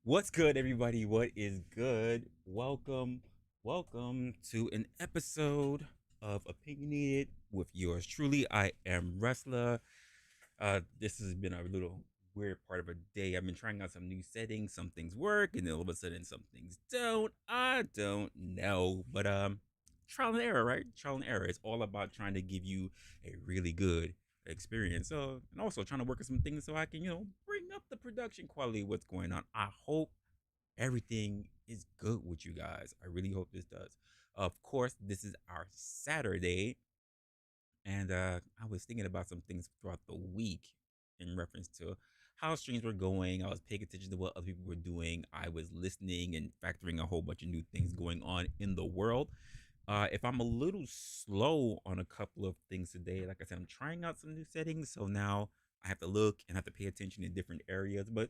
What's good, everybody? What is good? Welcome to an episode of Opinionated with yours truly. I am Resla. This has been a little weird part of a day. I've been trying out some new settings. Some things work, and then all of a sudden, some things don't. I don't know, but trial and error, right? Trial and error. It's all about trying to give you a really good experience. And also trying to work on some things so I can, bring up the production quality of what's going on. I hope everything is good with you guys. I really hope this does. Of course, this is our Saturday, and I was thinking about some things throughout the week in reference to how streams were going. I was paying attention to what other people were doing. I was listening and factoring a whole bunch of new things going on in the world. If I'm a little slow on a couple of things today, like I said, I'm trying out some new settings, so now I have to look and have to pay attention in different areas. But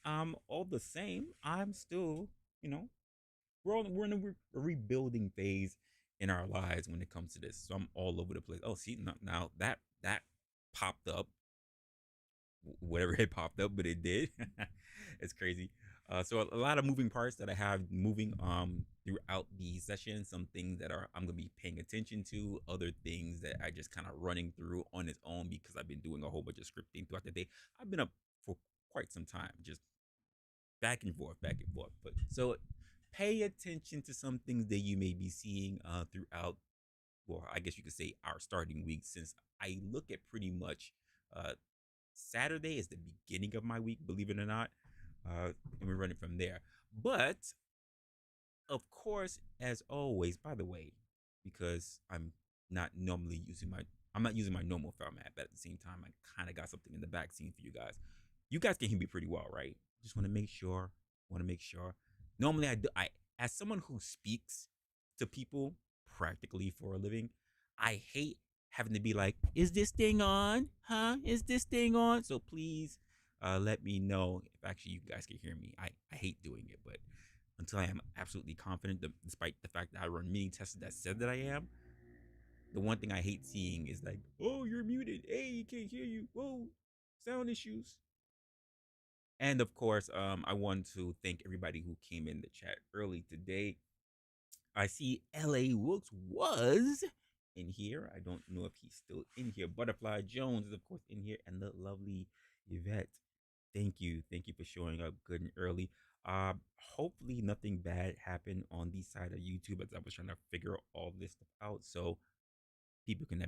all the same, I'm still, you know, we're in a rebuilding phase in our lives when it comes to this. So I'm all over the place. Oh, see, now that popped up, whatever it popped up, but it did. It's crazy. So a lot of moving parts that I have moving throughout the session. Some things that I'm gonna be paying attention to. Other things that I just kind of running through on its own because I've been doing a whole bunch of scripting throughout the day. I've been up for quite some time, just back and forth, back and forth. But so pay attention to some things that you may be seeing throughout. Well, I guess you could say our starting week, since I look at pretty much uh, Saturday is the beginning of my week, believe it or not, and we're running from there. But of course, as always, by the way, because not normally using my I'm not using my normal format, but at the same time, I kind of got something in the back scene for you guys. You guys can hear me pretty well, right? Just want to make sure. Want to make sure. Normally, I do. As someone who speaks to people practically for a living, I hate having to be like, "Is this thing on? Huh? Is this thing on?" So please, let me know if actually you guys can hear me. I hate doing it, but until I am absolutely confident, despite the fact that I run many tests that said that I am, the one thing I hate seeing is like, oh, you're muted. Hey, you can't hear you. Whoa, sound issues. And of course, I want to thank everybody who came in the chat early today. I see LA Wilkes was in here. I don't know if he's still in here. Butterfly Jones is, of course, in here. And the lovely Yvette. Thank you. Thank you for showing up good and early. Hopefully nothing bad happened on the side of YouTube as I was trying to figure all this stuff out. So people can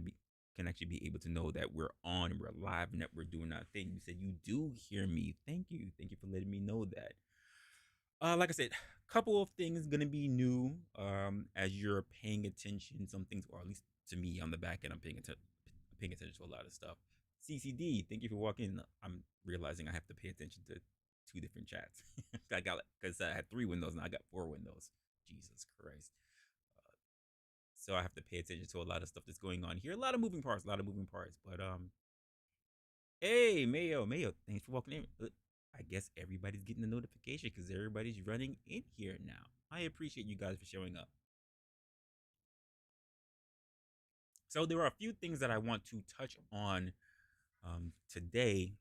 actually be able to know that we're on and we're live and that we're doing our thing. You said you do hear me. Thank you. Thank you for letting me know that. Like I said, couple of things gonna be new. As you're paying attention, some things, or at least to me on the back end, I'm paying attention to a lot of stuff. CCD, thank you for walking. I'm realizing I have to pay attention to two different chats. I got because I had three windows and I got four windows. Jesus Christ. So I have to pay attention to a lot of stuff that's going on here. A lot of moving parts, a lot of moving parts. But hey, Mayo, thanks for walking in. I guess everybody's getting the notification because everybody's running in here now. I appreciate you guys for showing up. So there are a few things that I want to touch on today,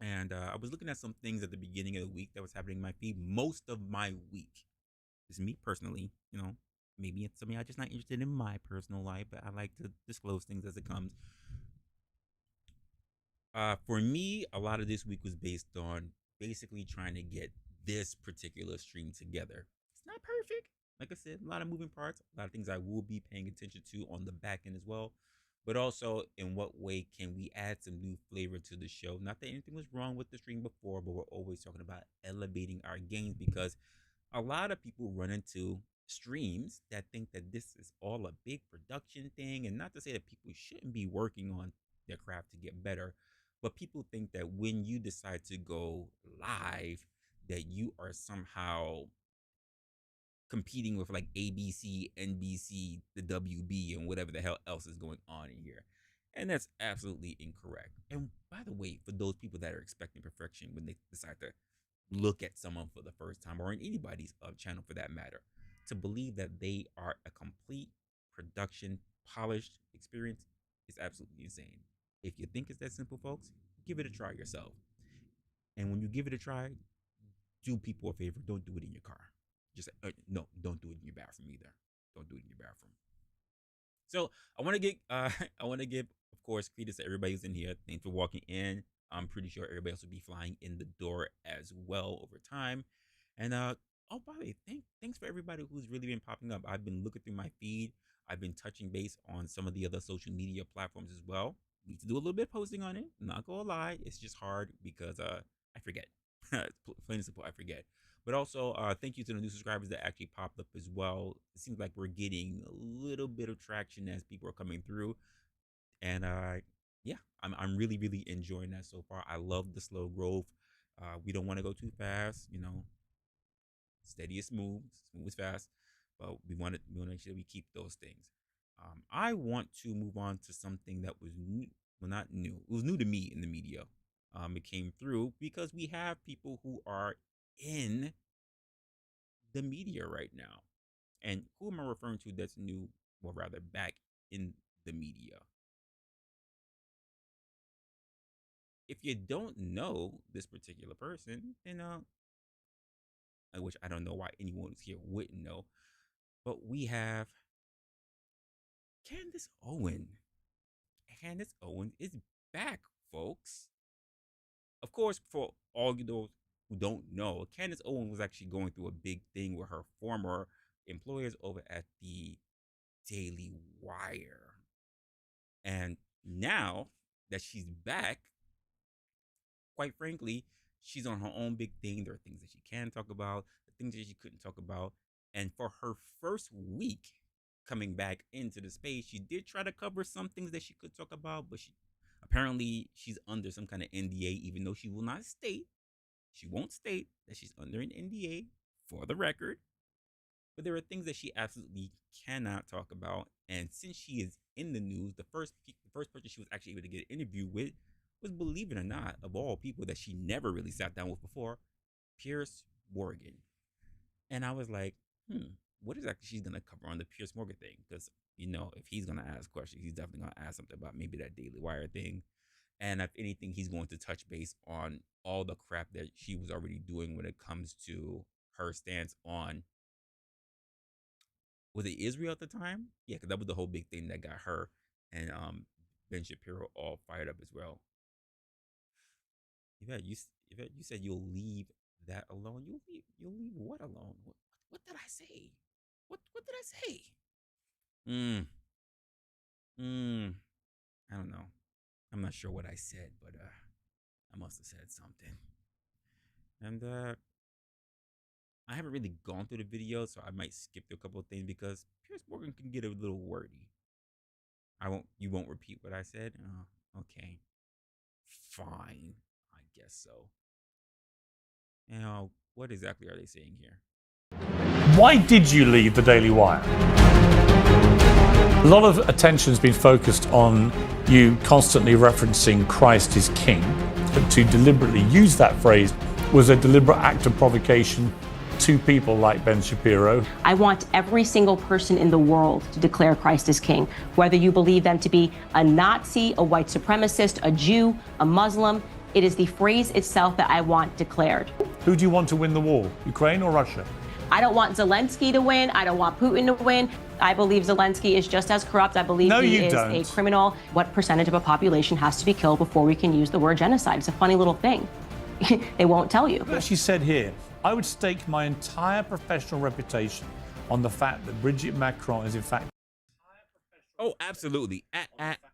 and I was looking at some things at the beginning of the week that was happening in my feed. Most of my week, this is me personally, maybe it's something I'm just not interested in my personal life, but I like to disclose things as it comes. For me, a lot of this week was based on basically trying to get this particular stream together. It's not perfect. Like I said, a lot of moving parts, a lot of things I will be paying attention to on the back end as well. But also, in what way can we add some new flavor to the show? Not that anything was wrong with the stream before, but we're always talking about elevating our games because a lot of people run into streams that think that this is all a big production thing. And not to say that people shouldn't be working on their craft to get better, but people think that when you decide to go live, that you are somehow competing with like ABC, NBC, the WB, and whatever the hell else is going on in here. And that's absolutely incorrect. And by the way, for those people that are expecting perfection when they decide to look at someone for the first time, or in anybody's channel for that matter, to believe that they are a complete production, polished experience is absolutely insane. If you think it's that simple, folks, give it a try yourself. And when you give it a try, do people a favor. Don't do it in your car. Just no, don't do it in your bathroom either. Don't do it in your bathroom. So I want to get I want to give, of course, credit to everybody who's in here. Thanks for walking in. I'm pretty sure everybody else will be flying in the door as well over time. And oh, by the way, thanks for everybody who's really been popping up. I've been looking through my feed. I've been touching base on some of the other social media platforms as well. Need to do a little bit of posting on it. I'm not gonna lie, it's just hard because I forget. Plain and simple, I forget. But also, thank you to the new subscribers that actually popped up as well. It seems like we're getting a little bit of traction as people are coming through, and yeah, I'm really really enjoying that so far. I love the slow growth. We don't want to go too fast, you know. Steady is smooth, smooth is fast, but we want to make sure we keep those things. I want to move on to something that was new, well, not new. It was new to me in the media. It came through because we have people who are in the media right now. And who am I referring to that's new, or rather back in the media? If you don't know this particular person, then which I don't know why anyone here wouldn't know, but we have Candace Owen. Candace Owens is back, folks. Of course, for all you those who don't know, Candace Owens was actually going through a big thing with her former employers over at the Daily Wire. And now that she's back, quite frankly, she's on her own big thing. There are things that she can talk about, the things that she couldn't talk about. And for her first week coming back into the space, she did try to cover some things that she could talk about, but she's under some kind of NDA, even though she won't state that she's under an NDA for the record. But there are things that she absolutely cannot talk about. And since she is in the news, the first person she was actually able to get an interview with was, believe it or not, of all people that she never really sat down with before, Piers Morgan. And I was like, what exactly she's gonna cover on the Piers Morgan thing? Because if he's gonna ask questions, he's definitely gonna ask something about maybe that Daily Wire thing. And if anything, he's going to touch base on all the crap that she was already doing when it comes to her stance on, was it Israel at the time? Yeah, because that was the whole big thing that got her and Ben Shapiro all fired up as well. You said you'll leave that alone. You'll leave what alone? What did I say? What did I say? Mm, mm, I don't know. I'm not sure what I said, but I must have said something. And I haven't really gone through the video, so I might skip through a couple of things because Piers Morgan can get a little wordy. I won't. You won't repeat what I said. Oh, okay, fine. I guess so. Now, what exactly are they saying here? Why did you leave the Daily Wire? A lot of attention has been focused on you constantly referencing Christ is King. But to deliberately use that phrase was a deliberate act of provocation to people like Ben Shapiro. I want every single person in the world to declare Christ as King, whether you believe them to be a Nazi, a white supremacist, a Jew, a Muslim. It is the phrase itself that I want declared. Who do you want to win the war, Ukraine or Russia? I don't want Zelensky to win. I don't want Putin to win. I believe Zelensky is just as corrupt. I believe he is a criminal. What percentage of a population has to be killed before we can use the word genocide? It's a funny little thing. They won't tell you. She said here, I would stake my entire professional reputation on the fact that Brigitte Macron is in fact... Oh, absolutely.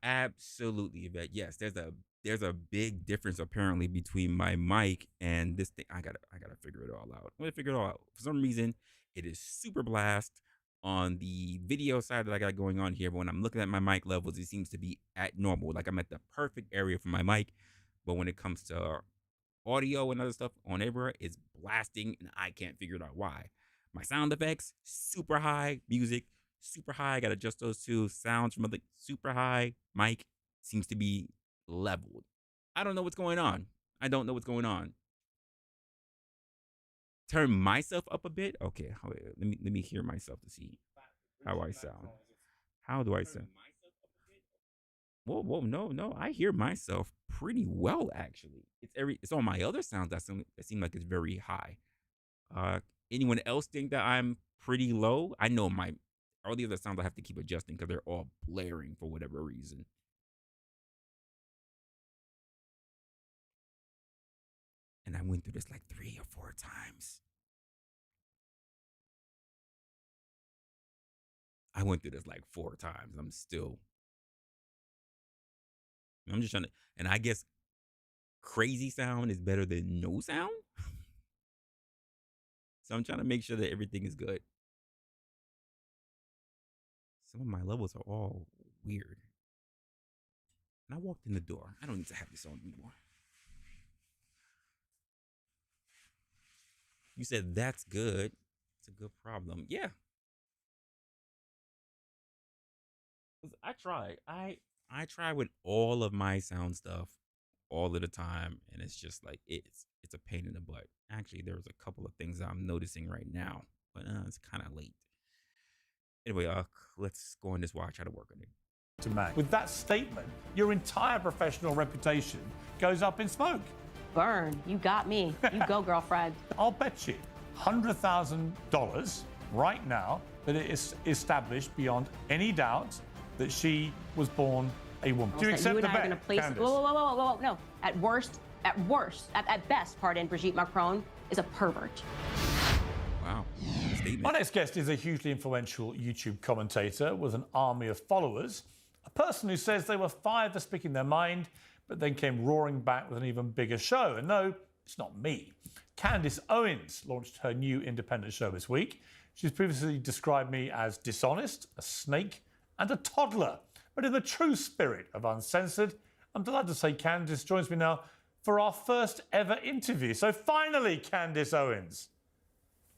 Absolutely, Yvette. Yes, there's a big difference apparently between my mic and this thing. I gotta figure it all out. I'm gonna figure it all out. For some reason, it is super blast on the video side that I got going on here, but when I'm looking at my mic levels, it seems to be at normal. Like I'm at the perfect area for my mic. But when it comes to audio and other stuff on everywhere, it's blasting and I can't figure it out why. My sound effects, super high. Music, super high. I gotta adjust those two. Sounds from other, super high. Mic seems to be leveled. I don't know what's going on. I don't know what's going on. Turn myself up a bit. Okay, let me hear myself to see how I sound. How do I sound? Whoa, no. I hear myself pretty well actually. It's on my other sounds that seem like it's very high. Uh, Anyone else think that I'm pretty low? I know my all the other sounds I have to keep adjusting because they're all blaring for whatever reason. And I went through this like 3 or 4 times. I went through this like 4 times. I'm just trying to, and I guess crazy sound is better than no sound. So I'm trying to make sure that everything is good. Some of my levels are all weird. And I walked in the door. I don't need to have this on anymore. You said that's good. It's a good problem. Yeah. I try. I try with all of my sound stuff all of the time, and it's just like it's a pain in the butt. Actually, there's a couple of things I'm noticing right now, but it's kind of late. Anyway, let's go on this while I try to work on it. To Mac. With that statement, your entire professional reputation goes up in smoke. Burn. You got me. You go, girlfriend. I'll bet you $100,000 right now that it is established beyond any doubt that she was born a woman. Do you accept the bet, Candace? Whoa, no. At best, pardon, Brigitte Macron is a pervert. Wow. My next guest is a hugely influential YouTube commentator with an army of followers, a person who says they were fired for speaking their mind, but then came roaring back with an even bigger show. And no, it's not me. Candace Owens launched her new independent show this week. She's previously described me as dishonest, a snake, and a toddler. But in the true spirit of Uncensored, I'm delighted to say Candace joins me now for our first ever interview. So finally, Candace Owens,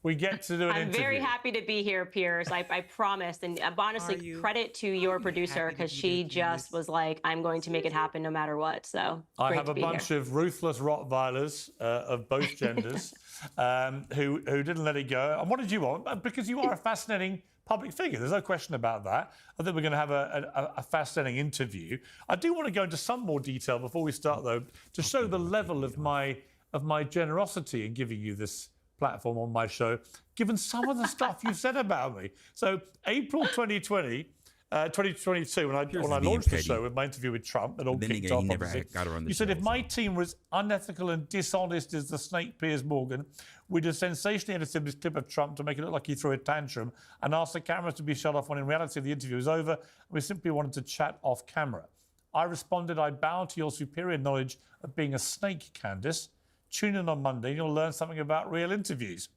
we get to do an interview. I'm very happy to be here, Piers. I promised. And honestly, credit to your producer, because she just was like, I'm going to make it happen no matter what. So I have a bunch of ruthless Rottweilers of both genders who didn't let it go. And what did you want? Because you are a fascinating public figure. There's no question about that. I think we're going to have a fascinating interview. I do want to go into some more detail before we start, though, to show the level of my generosity in giving you this platform on my show, given some of the stuff you've said about me. So April 2022, when I launched the show with my interview with Trump, it all kicked off. You said if my team was unethical and dishonest as the snake Piers Morgan, we'd have sensationally edited this clip of Trump to make it look like he threw a tantrum and asked the cameras to be shut off when in reality the interview was over and we simply wanted to chat off camera. I responded, I bow to your superior knowledge of being a snake, Candace. Tune in on Monday and you'll learn something about real interviews.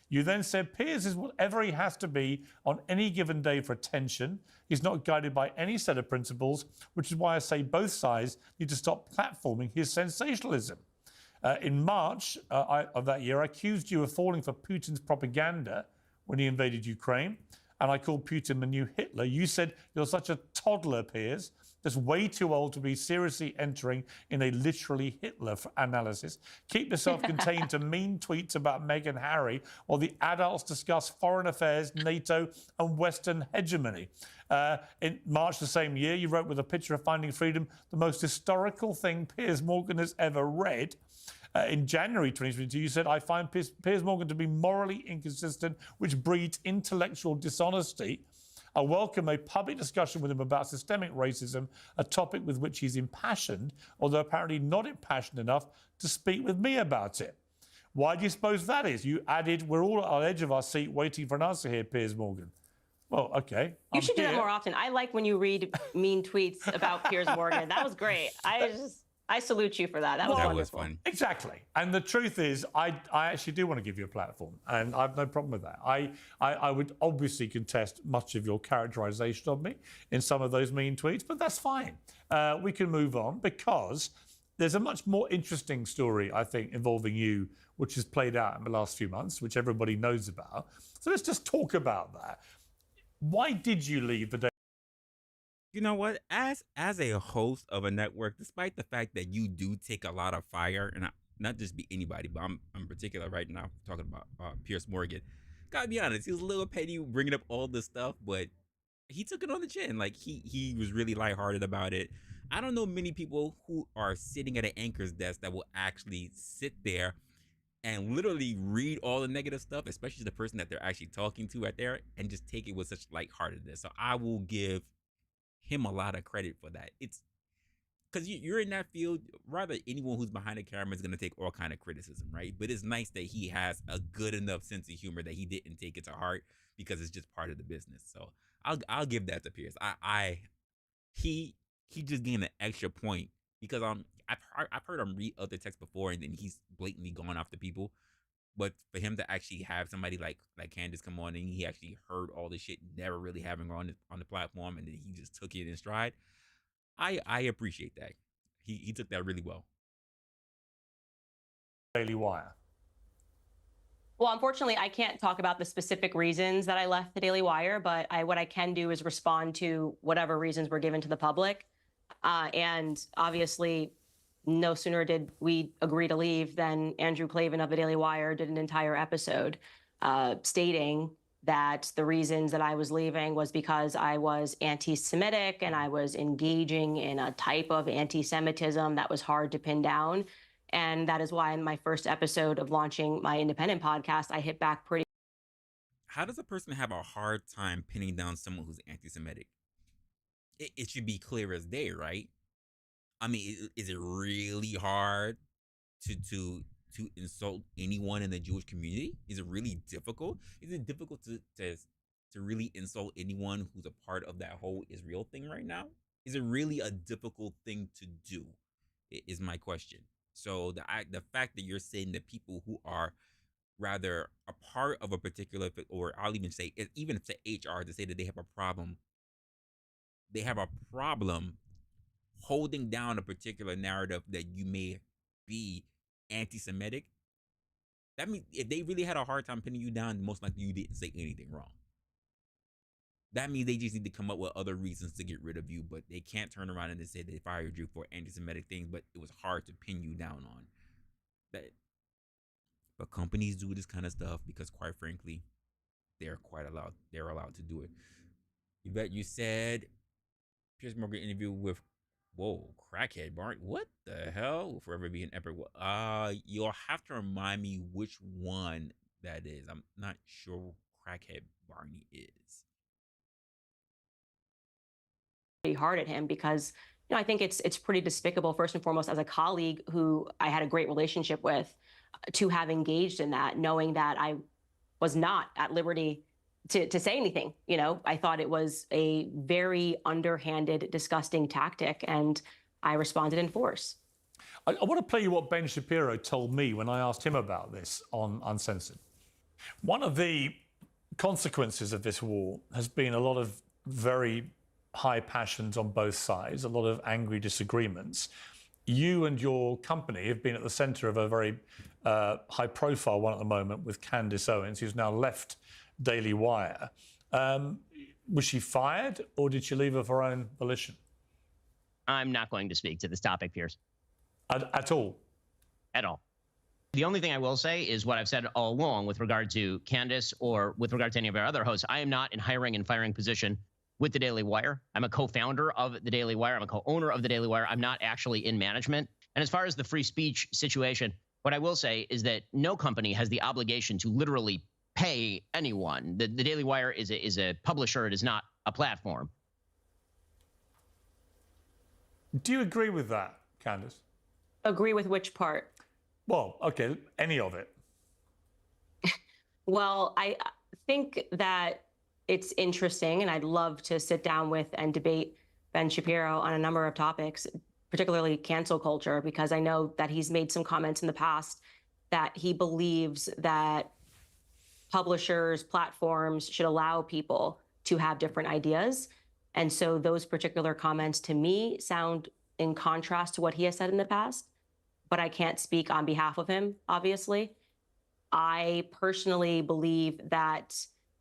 You then said Piers is whatever he has to be on any given day for attention. He's not guided by any set of principles, which is why I say both sides need to stop platforming his sensationalism. In March of that year, I accused you of falling for Putin's propaganda when he invaded Ukraine, and I called Putin the new Hitler. You said you're such a toddler, Piers, that's way too old to be seriously entering in a literally Hitler analysis. Keep yourself contained to mean tweets about Meghan and Harry while the adults discuss foreign affairs, NATO and Western hegemony. In March the same year, you wrote with a picture of Finding Freedom, the most historical thing Piers Morgan has ever read. In January 2022, you said, I find Piers Morgan to be morally inconsistent, which breeds intellectual dishonesty. I welcome a public discussion with him about systemic racism, a topic with which he's impassioned, although apparently not impassioned enough to speak with me about it. Why do you suppose that is? You added, we're all at the edge of our seat waiting for an answer here, Piers Morgan. Well, okay. You should do that more often. I like when you read mean tweets about Piers Morgan. That was great. I salute you for that. That was wonderful. Fun. Exactly. And the truth is, I actually do want to give you a platform, and I have no problem with that. I would obviously contest much of your characterization of me in some of those mean tweets, but that's fine. We can move on because there's a much more interesting story, I think, involving you, which has played out in the last few months, which everybody knows about. So let's just talk about that. Why did you leave the day? You know what? As a host of a network, despite the fact that you do take a lot of fire, and not just be anybody, but I'm in particular right now talking about Piers Morgan. Gotta be honest, he was a little petty bringing up all this stuff, but he took it on the chin. Like he was really lighthearted about it. I don't know many people who are sitting at an anchor's desk that will actually sit there and literally read all the negative stuff, especially the person that they're actually talking to right there, and just take it with such lightheartedness. So I will give him a lot of credit for that. It's because you're in that field. Rather, anyone who's behind the camera is going to take all kind of criticism, right? But it's nice that he has a good enough sense of humor that he didn't take it to heart because it's just part of the business. So I'll give that to Pierce. He he just gained an extra point because I've heard him read other texts before and then he's blatantly going after people. But for him to actually have somebody like Candace come on and he actually heard all this shit, never really having her on the platform, and then he just took it in stride. I appreciate that. He took that really well. Daily Wire. Well, unfortunately, I can't talk about the specific reasons that I left the Daily Wire, but what I can do is respond to whatever reasons were given to the public. And obviously, no sooner did we agree to leave than Andrew Klavan of the Daily Wire did an entire episode stating that the reasons that I was leaving was because I was anti-Semitic and I was engaging in a type of anti-Semitism that was hard to pin down. And that is why in my first episode of launching my independent podcast, I hit back pretty. How does a person have a hard time pinning down someone who's anti-Semitic? It should be clear as day, right? I mean, is it really hard to insult anyone in the Jewish community? Is it really difficult? Is it difficult to really insult anyone who's a part of that whole Israel thing right now? Is it really a difficult thing to do? Is my question. So the fact that you're saying that people who are rather a part of a particular, or I'll even say, even if it's HR, to say that they have a problem holding down a particular narrative that you may be anti-Semitic. That means if they really had a hard time pinning you down, most likely you didn't say anything wrong. That means they just need to come up with other reasons to get rid of you, but they can't turn around and say they fired you for anti-Semitic things, but it was hard to pin you down on. But companies do this kind of stuff because, quite frankly, they're allowed to do it. Yvette, you said Piers Morgan interview with crackhead Barney. What the hell? Will forever be an epic. You'll have to remind me which one that is. I'm not sure crackhead Barney is. Pretty hard at him because I think it's pretty despicable, first and foremost, as a colleague who I had a great relationship with, to have engaged in that, knowing that I was not at liberty to say anything. I thought it was a very underhanded, disgusting tactic, and I responded in force. I want to play you what Ben Shapiro told me when I asked him about this on Uncensored. One of the consequences of this war has been a lot of very high passions on both sides, a lot of angry disagreements. You and your company have been at the centre of a very high-profile one at the moment with Candace Owens, who's now left Daily Wire. Was she fired, or did she leave of her own volition? I'm not going to speak to this topic, Piers. At all? At all. The only thing I will say is what I've said all along with regard to Candace or with regard to any of our other hosts. I am not in hiring and firing position with the Daily Wire. I'm a co-founder of the Daily Wire. I'm a co-owner of the Daily Wire. I'm not actually in management. And as far as the free speech situation, what I will say is that no company has the obligation to literally pay anyone. The Daily Wire is a publisher. It is not a platform. Do you agree with that, Candace? Agree with which part? Well, okay, any of it. Well, I think that it's interesting, and I'd love to sit down with and debate Ben Shapiro on a number of topics, particularly cancel culture, because I know that he's made some comments in the past that he believes that publishers, platforms should allow people to have different ideas. And so those particular comments to me sound in contrast to what he has said in the past, but I can't speak on behalf of him, obviously. I personally believe that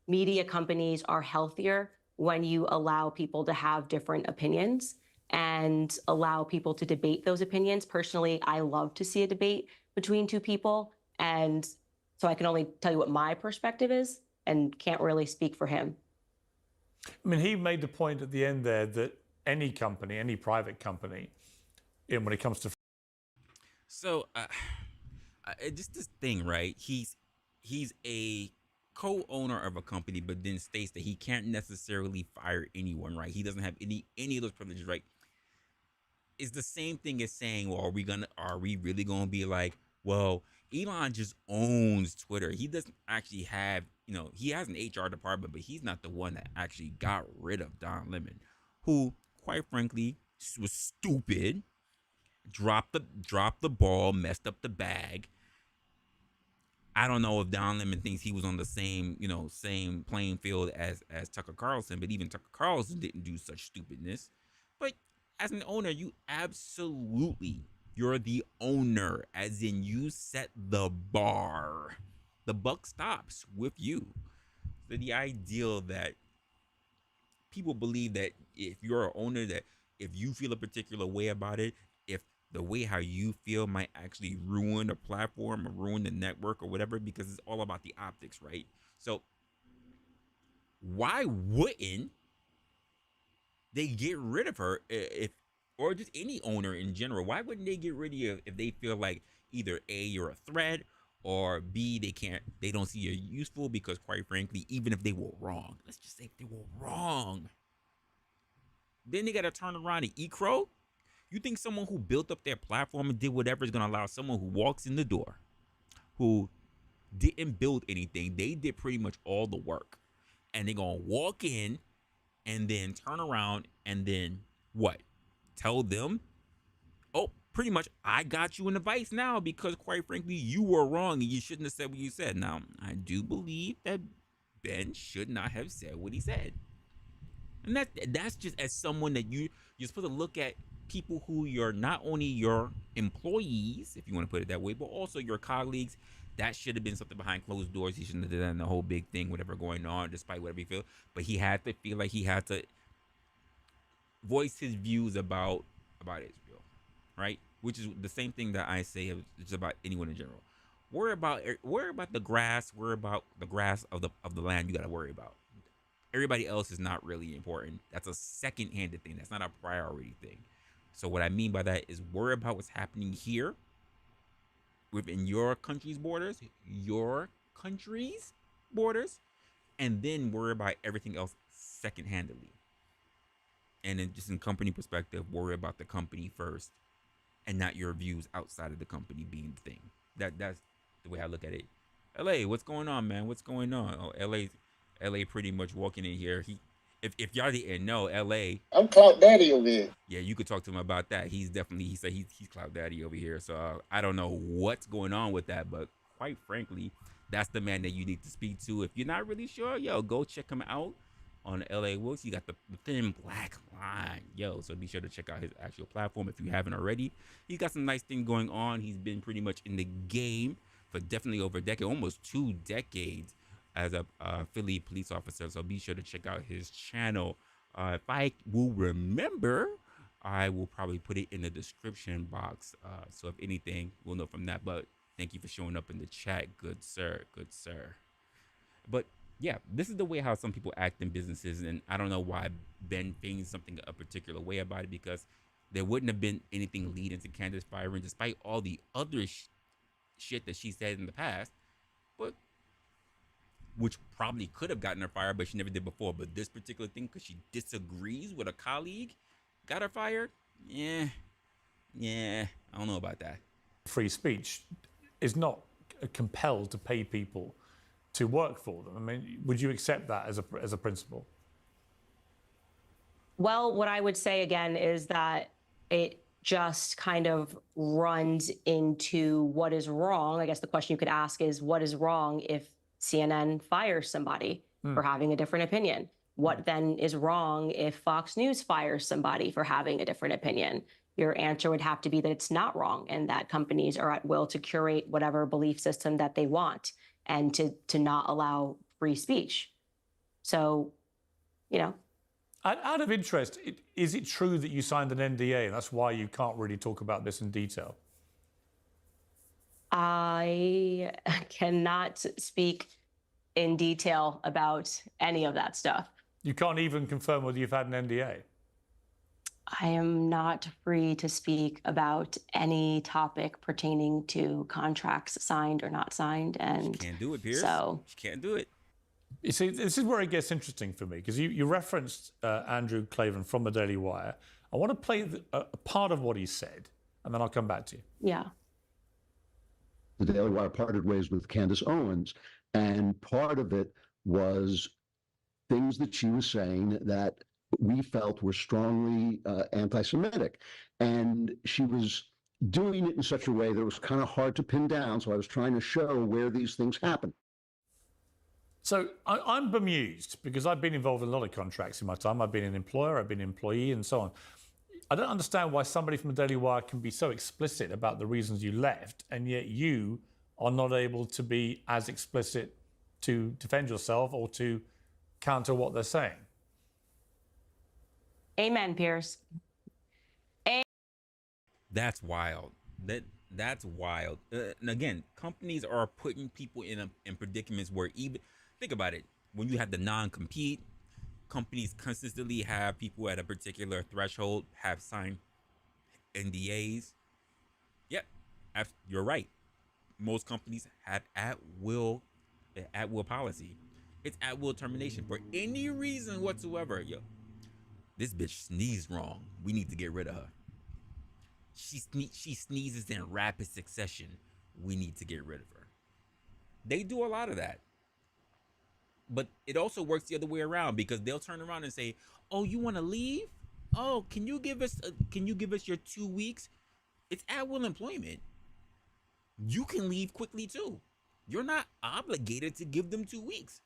media companies are healthier when you allow people to have different opinions and allow people to debate those opinions. Personally, I love to see a debate between two people. And so I can only tell you what my perspective is and can't really speak for him. I mean, he made the point at the end there that any company, any private company, when it comes to... So just this thing, right? He's a co-owner of a company, but then states that he can't necessarily fire anyone, right? He doesn't have any of those privileges, right? It's the same thing as saying, well, are we really gonna be like, well, Elon just owns Twitter. He doesn't actually have, he has an HR department, but he's not the one that actually got rid of Don Lemon, who, quite frankly, was stupid, dropped the ball, messed up the bag. I don't know if Don Lemon thinks he was on the same playing field as Tucker Carlson, but even Tucker Carlson didn't do such stupidness. But as an owner, you're the owner, as in you set the bar. The buck stops with you. So the ideal that people believe that if you're an owner, that if you feel a particular way about it, if the way how you feel might actually ruin a platform or ruin the network or whatever, because it's all about the optics, right? So why wouldn't they get rid of her, if or just any owner in general? Why wouldn't they get rid of you if they feel like either A, you're a threat, or B, they don't see you useful? Because quite frankly, even if they were wrong, let's just say if they were wrong, then they gotta turn around and eat crow. You think someone who built up their platform and did whatever is gonna allow someone who walks in the door, who didn't build anything, they did pretty much all the work, and they're gonna walk in and then turn around and then what? Tell them, oh, pretty much, I got you in the vice now because, quite frankly, you were wrong and you shouldn't have said what you said. Now, I do believe that Ben should not have said what he said. And that's just as someone that you're supposed to look at people who you're not only your employees, if you want to put it that way, but also your colleagues. That should have been something behind closed doors. He shouldn't have done the whole big thing, whatever going on, despite whatever he feel. But he had to feel like he had to voice his views about Israel, right? Which is the same thing that I say just about anyone in general. Worry about the grass. Worry about the grass of the land. You got to worry about. Everybody else is not really important. That's a second-handed thing. That's not a priority thing. So what I mean by that is worry about what's happening here within your country's borders, and then worry about everything else second-handedly. And then just in company perspective, worry about the company first and not your views outside of the company being the thing. That's the way I look at it. LA, what's going on, man? What's going on? Oh, LA pretty much walking in here. If y'all didn't know, LA, I'm Clout Daddy over here. Yeah, you could talk to him about that. He said he's Clout Daddy over here. So I don't know what's going on with that, but quite frankly, that's the man that you need to speak to. If you're not really sure, yo, go check him out on LA Wolves. He got the thin black line, yo. So be sure to check out his actual platform if you haven't already. He's got some nice things going on. He's been pretty much in the game for definitely over a decade, almost 2 decades as a Philly police officer. So be sure to check out his channel. If I will remember, I will probably put it in the description box. So if anything, we'll know from that. But thank you for showing up in the chat, good sir, good sir. But yeah, this is the way how some people act in businesses, and I don't know why Ben thinks something a particular way about it, because there wouldn't have been anything leading to Candace firing, despite all the other shit that she said in the past, but which probably could have gotten her fired, but she never did before. But this particular thing, because she disagrees with a colleague, got her fired. Yeah, I don't know about that. Free speech is not compelled to pay people to work for them. I mean, would you accept that as a principle? Well, what I would say again is that it just kind of runs into what is wrong. I guess the question you could ask is, what is wrong if CNN fires somebody for having a different opinion? What then is wrong if Fox News fires somebody for having a different opinion? Your answer would have to be that it's not wrong and that companies are at will to curate whatever belief system that they want and to not allow free speech. So, Out of interest, is it true that you signed an NDA and that's why you can't really talk about this in detail? I cannot speak in detail about any of that stuff. You can't even confirm whether you've had an NDA? I am not free to speak about any topic pertaining to contracts signed or not signed. And she can't do it, Pierce. So she can't do it. You see, this is where it gets interesting for me, because you referenced Andrew Klavan from the Daily Wire. I want to play a part of what he said, and then I'll come back to you. Yeah. The Daily Wire parted ways with Candace Owens, and part of it was things that she was saying that we felt were strongly anti-Semitic. And she was doing it in such a way that it was kind of hard to pin down. So I was trying to show where these things happen. So I'm bemused, because I've been involved in a lot of contracts in my time. I've been an employer, I've been an employee, and so on. I don't understand why somebody from the Daily Wire can be so explicit about the reasons you left, and yet you are not able to be as explicit to defend yourself or to counter what they're saying. Amen, Pierce. That's wild. That's wild. And again, companies are putting people in predicaments where, even think about it, when you have the non-compete, companies consistently have people at a particular threshold have signed NDAs. Yep, you're right. Most companies have at will policy. It's at will termination for any reason whatsoever. Yo, this bitch sneezed wrong. We need to get rid of her. She sneezes in rapid succession. We need to get rid of her. They do a lot of that. But it also works the other way around, because they'll turn around and say, "Oh, you want to leave? Oh, can you give us your 2 weeks?" It's at will employment. You can leave quickly too. You're not obligated to give them 2 weeks.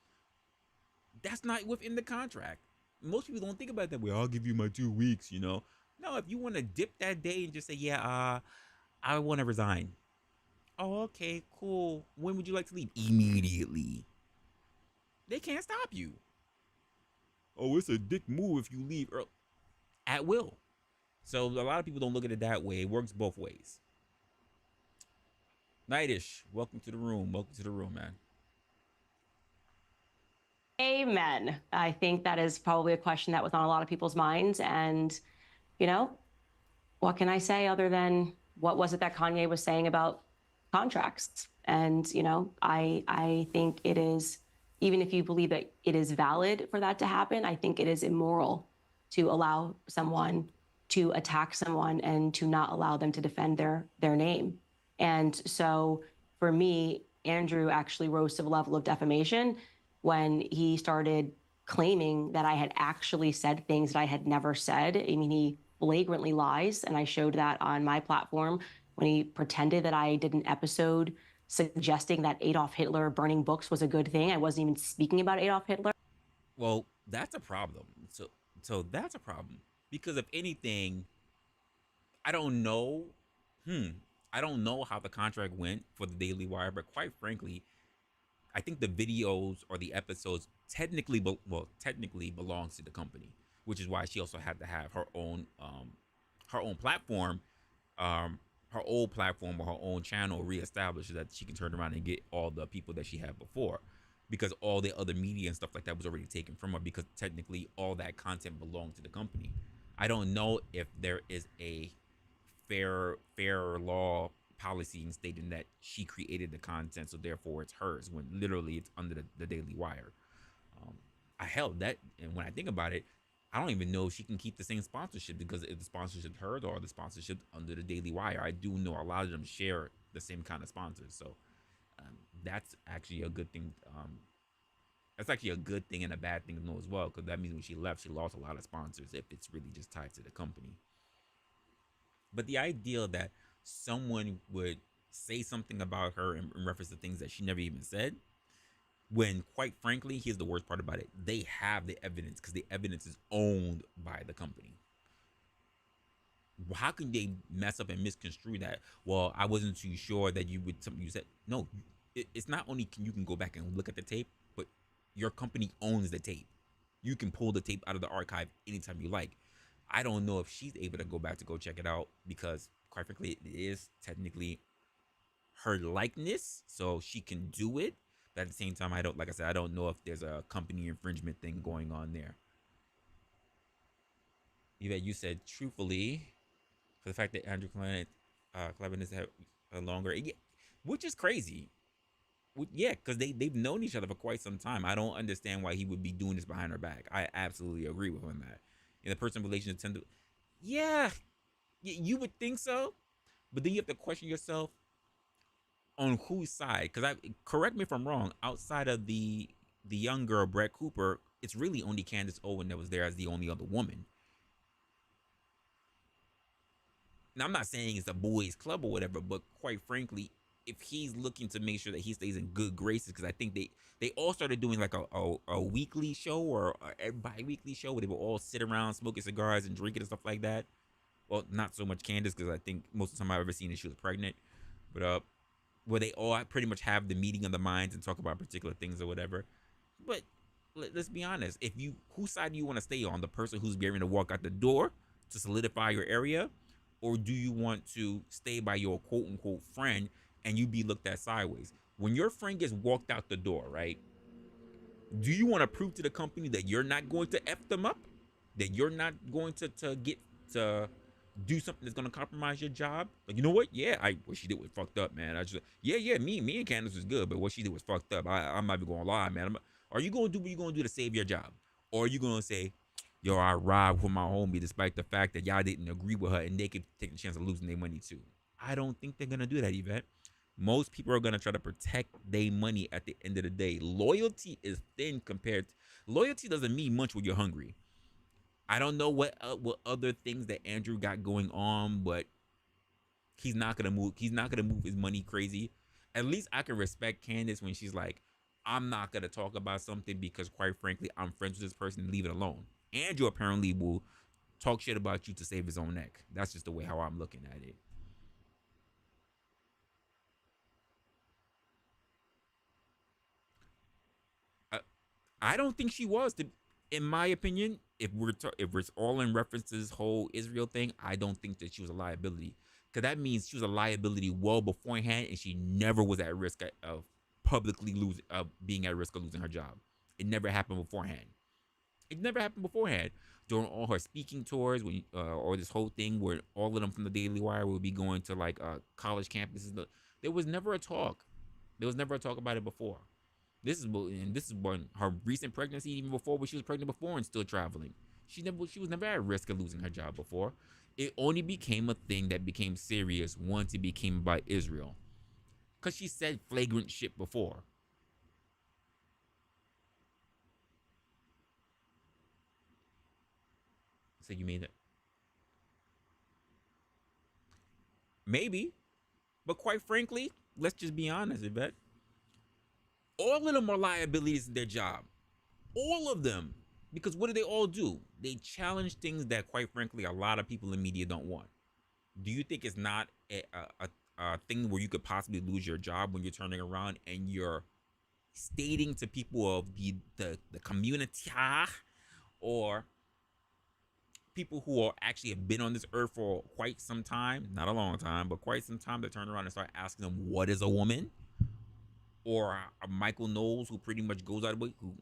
That's not within the contract. Most people don't think about that way. I'll give you my 2 weeks, you know. No, if you want to dip that day and just say, "Yeah, I want to resign." Oh, okay, cool. When would you like to leave? Immediately. They can't stop you. Oh, it's a dick move if you leave early. At will. So a lot of people don't look at it that way. It works both ways. Nightish, welcome to the room. Welcome to the room, man. Amen. I think that is probably a question that was on a lot of people's minds. And, you know, what can I say other than what was it that Kanye was saying about contracts? And, you know, I think it is, even if you believe that it is valid for that to happen, I think it is immoral to allow someone to attack someone and to not allow them to defend their name. And so for me, Andrew actually rose to the level of defamation when he started claiming that I had actually said things that I had never said. I mean, he flagrantly lies, and I showed that on my platform when he pretended that I did an episode suggesting that Adolf Hitler burning books was a good thing. I wasn't even speaking about Adolf Hitler. Well, that's a problem. So that's a problem, because if anything, I don't know. I don't know how the contract went for the Daily Wire, but quite frankly, I think the videos or the episodes technically belongs to the company, which is why she also had to have her own platform, her old platform or her own channel reestablished, so that she can turn around and get all the people that she had before, because all the other media and stuff like that was already taken from her, because technically all that content belonged to the company. I don't know if there is a fair law policy stating that she created the content, so therefore it's hers, when literally it's under the Daily Wire. I held that, and when I think about it, I don't even know if she can keep the same sponsorship, because if the sponsorship hers or the sponsorship under the Daily Wire, I do know a lot of them share the same kind of sponsors. So that's actually a good thing. That's actually a good thing and a bad thing to know as well, because that means when she left, she lost a lot of sponsors if it's really just tied to the company. But the idea that someone would say something about her in reference to things that she never even said, when quite frankly, here's the worst part about it: they have the evidence, because the evidence is owned by the company. How can they mess up and misconstrue that? Well, I wasn't too sure that you would something you said. No, it's not only can you go back and look at the tape, but your company owns the tape. You can pull the tape out of the archive anytime you like. I don't know if she's able to go back to go check it out, because quite frankly, it is technically her likeness, so she can do it. But at the same time, I don't know if there's a company infringement thing going on there. You said truthfully for the fact that Andrew Clement is longer, yeah, which is crazy. Yeah, because they've known each other for quite some time. I don't understand why he would be doing this behind her back. I absolutely agree with him on that. In the personal relationship, tend to, yeah, you would think so, but then you have to question yourself on whose side. Because I correct me if I'm wrong. Outside of the young girl Brett Cooper, it's really only Candace Owen that was there as the only other woman. Now I'm not saying it's a boys' club or whatever, but quite frankly, if he's looking to make sure that he stays in good graces, because I think they all started doing like a weekly show or a bi-weekly show where they would all sit around smoking cigars and drinking and stuff like that. Well, not so much Candace, because I think most of the time I've ever seen is she was pregnant, but where they all pretty much have the meeting of the minds and talk about particular things or whatever. But let's be honest, if you whose side do you want to stay on? The person who's getting to walk out the door to solidify your area, or do you want to stay by your quote unquote friend and you be looked at sideways? When your friend gets walked out the door, right? Do you want to prove to the company that you're not going to F them up? That you're not going to get to do something that's gonna compromise your job? Like, you know what? Yeah, what she did was fucked up, man. I just yeah, me and Candace was good, but what she did was fucked up. I'm not even gonna lie, man. Are you gonna do what you gonna do to save your job? Or are you gonna say, yo, I ride with my homie despite the fact that y'all didn't agree with her and they could take the chance of losing their money too? I don't think they're gonna do that, Yvette. Most people are gonna try to protect their money at the end of the day. Loyalty is thin compared to, loyalty doesn't mean much when you're hungry. I don't know what other things that Andrew got going on, but he's not gonna move. He's not gonna move his money crazy. At least I can respect Candace when she's like, I'm not gonna talk about something because, quite frankly, I'm friends with this person. Leave it alone. Andrew apparently will talk shit about you to save his own neck. That's just the way how I'm looking at it. I, I don't think she was. In my opinion, if we're all in reference to this whole Israel thing, I don't think that she was a liability, because that means she was a liability well beforehand, and she never was at risk of publicly losing, being at risk of losing her job. It never happened beforehand. It never happened beforehand. During all her speaking tours, when or this whole thing where all of them from the Daily Wire would be going to like college campuses, there was never a talk. There was never a talk about it before. This is when her recent pregnancy, even before when she was pregnant before and still traveling. She was never at risk of losing her job before. It only became a thing that became serious once it became about Israel. Cause she said flagrant shit before. So you mean that maybe, but quite frankly, let's just be honest, Yvette. All of them are liabilities in their job. All of them. Because what do they all do? They challenge things that, quite frankly, a lot of people in media don't want. Do you think it's not a thing where you could possibly lose your job when you're turning around and you're stating to people of the community, or people who are actually have been on this earth for quite some time, not a long time, but quite some time, to turn around and start asking them, what is a woman? Or a Michael Knowles, who pretty much goes out of the way, who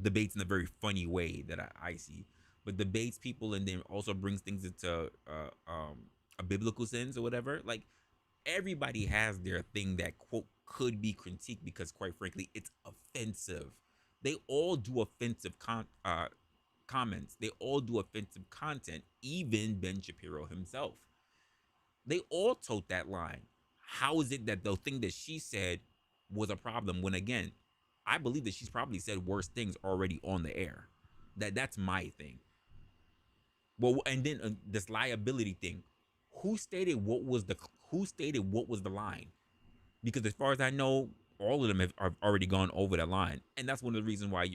debates in a very funny way that I see, but debates people and then also brings things into a biblical sense or whatever. Like, everybody has their thing that quote could be critiqued because, quite frankly, it's offensive. They all do offensive comments. They all do offensive content. Even Ben Shapiro himself. They all tote that line. How is it that the thing that she said was a problem when, again, I believe that she's probably said worse things already on the air. That's my thing. Well, and then this liability thing. Who stated what was the line? Because as far as I know, all of them have already gone over that line, and that's one of the reasons why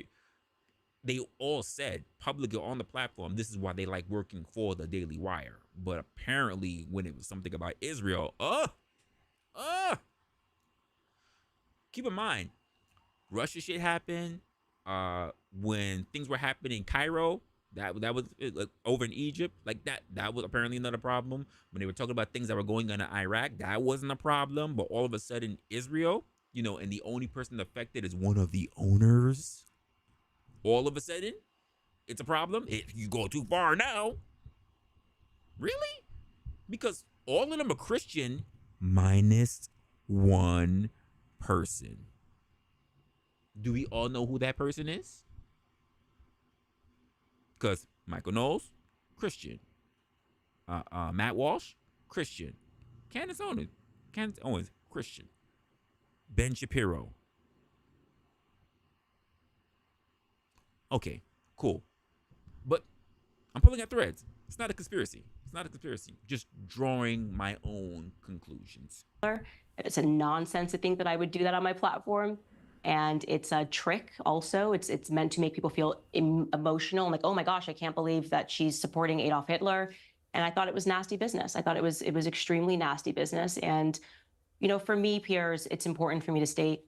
they all said publicly on the platform this is why they like working for the Daily Wire. But apparently, when it was something about Israel, keep in mind, Russia shit happened. When things were happening in Cairo, that was like, over in Egypt, like that was apparently not a problem. When they were talking about things that were going on in Iraq, that wasn't a problem. But all of a sudden, Israel, and the only person affected is one of the owners. All of a sudden, it's a problem. If you go too far now, Really? Because all of them are Christian, minus one person. Do we all know who that person is? Because Michael Knowles, Christian. Matt Walsh, Christian. Candace Owens, Christian. Ben Shapiro. Okay, cool. But I'm pulling at threads. It's not a conspiracy. It's not a conspiracy. Just drawing my own conclusions. It's a nonsense to think that I would do that on my platform. And it's a trick also. It's meant to make people feel emotional. I'm like, oh my gosh, I can't believe that she's supporting Adolf Hitler. And I thought it was nasty business. I thought it was extremely nasty business. And, you know, for me, Piers, it's important for me to state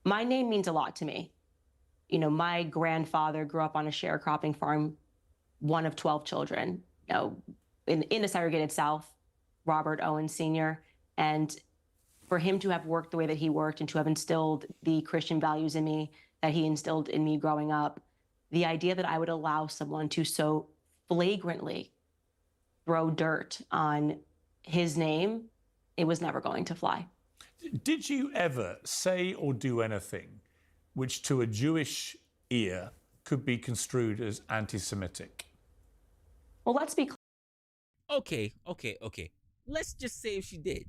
my name means a lot to me. You know, my grandfather grew up on a sharecropping farm, one of 12 children, you know, in the segregated South, Robert Owens Sr. And for him to have worked the way that he worked and to have instilled the Christian values in me that he instilled in me growing up, the idea that I would allow someone to so flagrantly throw dirt on his name, it was never going to fly. Did you ever say or do anything which to a Jewish ear could be construed as anti-Semitic? Well, let's be clear. Okay. Let's just say if she did.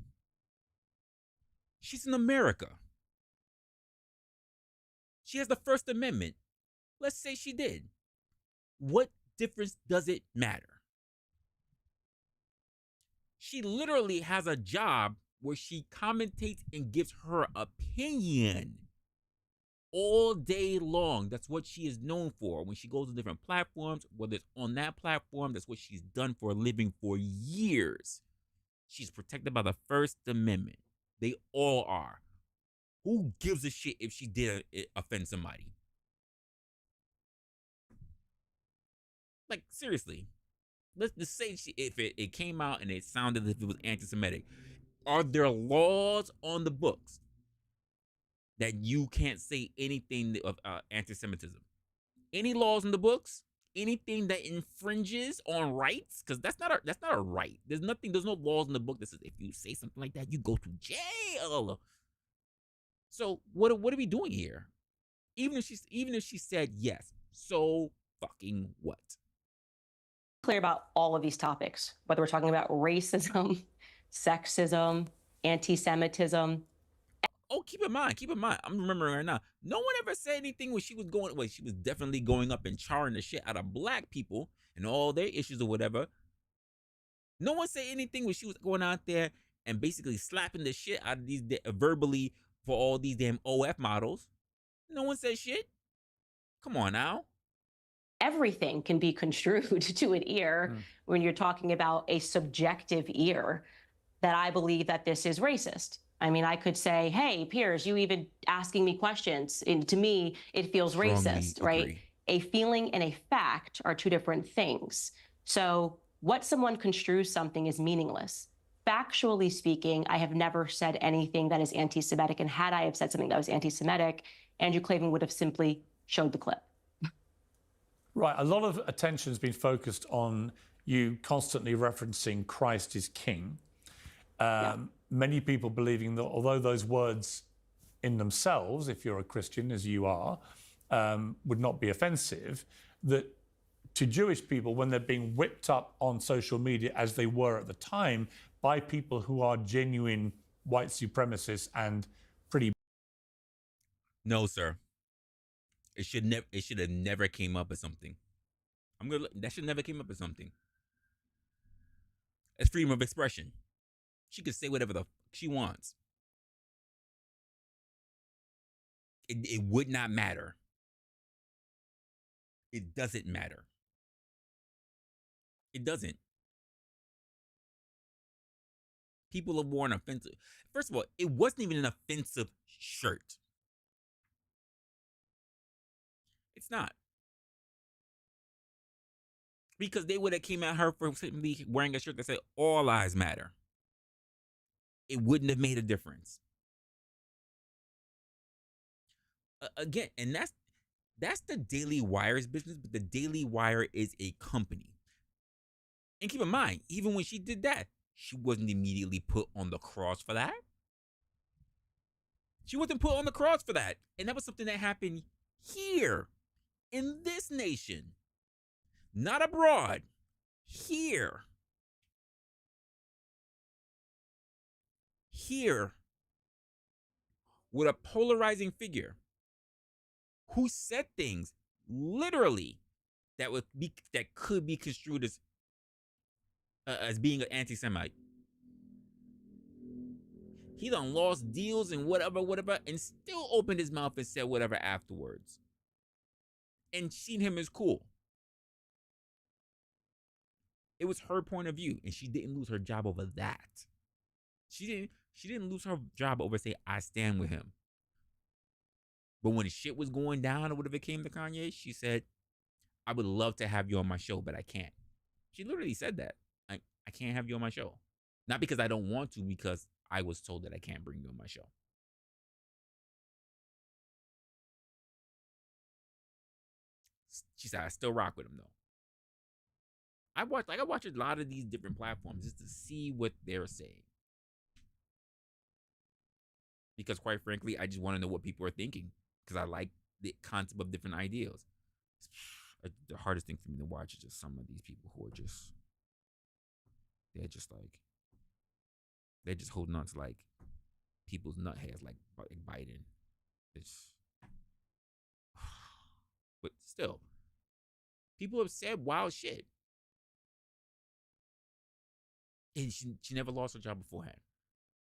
She's in America. She has the First Amendment. Let's say she did. What difference does it matter? She literally has a job where she commentates and gives her opinion all day long. That's what she is known for. When she goes to different platforms, whether it's on that platform, that's what she's done for a living for years. She's protected by the First Amendment. They all are. Who gives a shit if she did offend somebody? Like, seriously. Let's just say if it came out and it sounded as if it was anti-Semitic. Are there laws on the books that you can't say anything of anti-Semitism? Any laws in the books? Anything that infringes on rights? Because that's not a right. There's no laws in the book that says if you say something like that, you go to jail. So what are we doing here? Even if she said yes, so fucking what? Clear about all of these topics, whether we're talking about racism, sexism, anti-Semitism. Oh, keep in mind, I'm remembering right now. No one ever said anything when she was going. Well, she was definitely going up and charring the shit out of black people and all their issues or whatever. No one said anything when she was going out there and basically slapping the shit out of these verbally for all these damn OF models. No one said shit. Come on now. Everything can be construed to an ear when you're talking about a subjective ear that I believe that this is racist. I mean, I could say, hey, Piers, you even asking me questions. And to me, it feels Strongly racist, right? agree. A feeling and a fact are two different things. So what someone construes something is meaningless. Factually speaking, I have never said anything that is anti-Semitic. And had I have said something that was anti-Semitic, Andrew Klavan would have simply showed the clip. Right, a lot of attention has been focused on you constantly referencing Christ is King. Many people believing that although those words in themselves, if you're a Christian, as you are, would not be offensive, that to Jewish people, when they're being whipped up on social media, as they were at the time, by people who are genuine white supremacists and pretty... No, sir. It should have never came up as something. That should never came up as something. It's freedom of expression. She could say whatever the fuck she wants. It would not matter. It doesn't matter. It doesn't. People have worn offensive. First of all, it wasn't even an offensive shirt. It's not. Because they would have came at her for simply wearing a shirt that said all lives matter. It wouldn't have made a difference. Again, and that's the Daily Wire's business, but the Daily Wire is a company. And keep in mind, even when she did that, she wasn't immediately put on the cross for that. She wasn't put on the cross for that. And that was something that happened here in this nation, not abroad, here. Here, with a polarizing figure who said things literally that could be construed as being an anti-Semite. He done lost deals and whatever, and still opened his mouth and said whatever afterwards. And seen him as cool. It was her point of view, and she didn't lose her job over that. She didn't lose her job over say, I stand with him. But when the shit was going down or whatever it came to Kanye, she said, I would love to have you on my show, but I can't. She literally said that. I can't have you on my show. Not because I don't want to, because I was told that I can't bring you on my show. She said, I still rock with him though. I watch a lot of these different platforms just to see what they're saying. Because quite frankly, I just want to know what people are thinking. Because I like the concept of different ideas. The hardest thing for me to watch is just some of these people who are just, they're just holding on to like people's nut hairs like Biden. But still, people have said wild shit. And she never lost her job beforehand.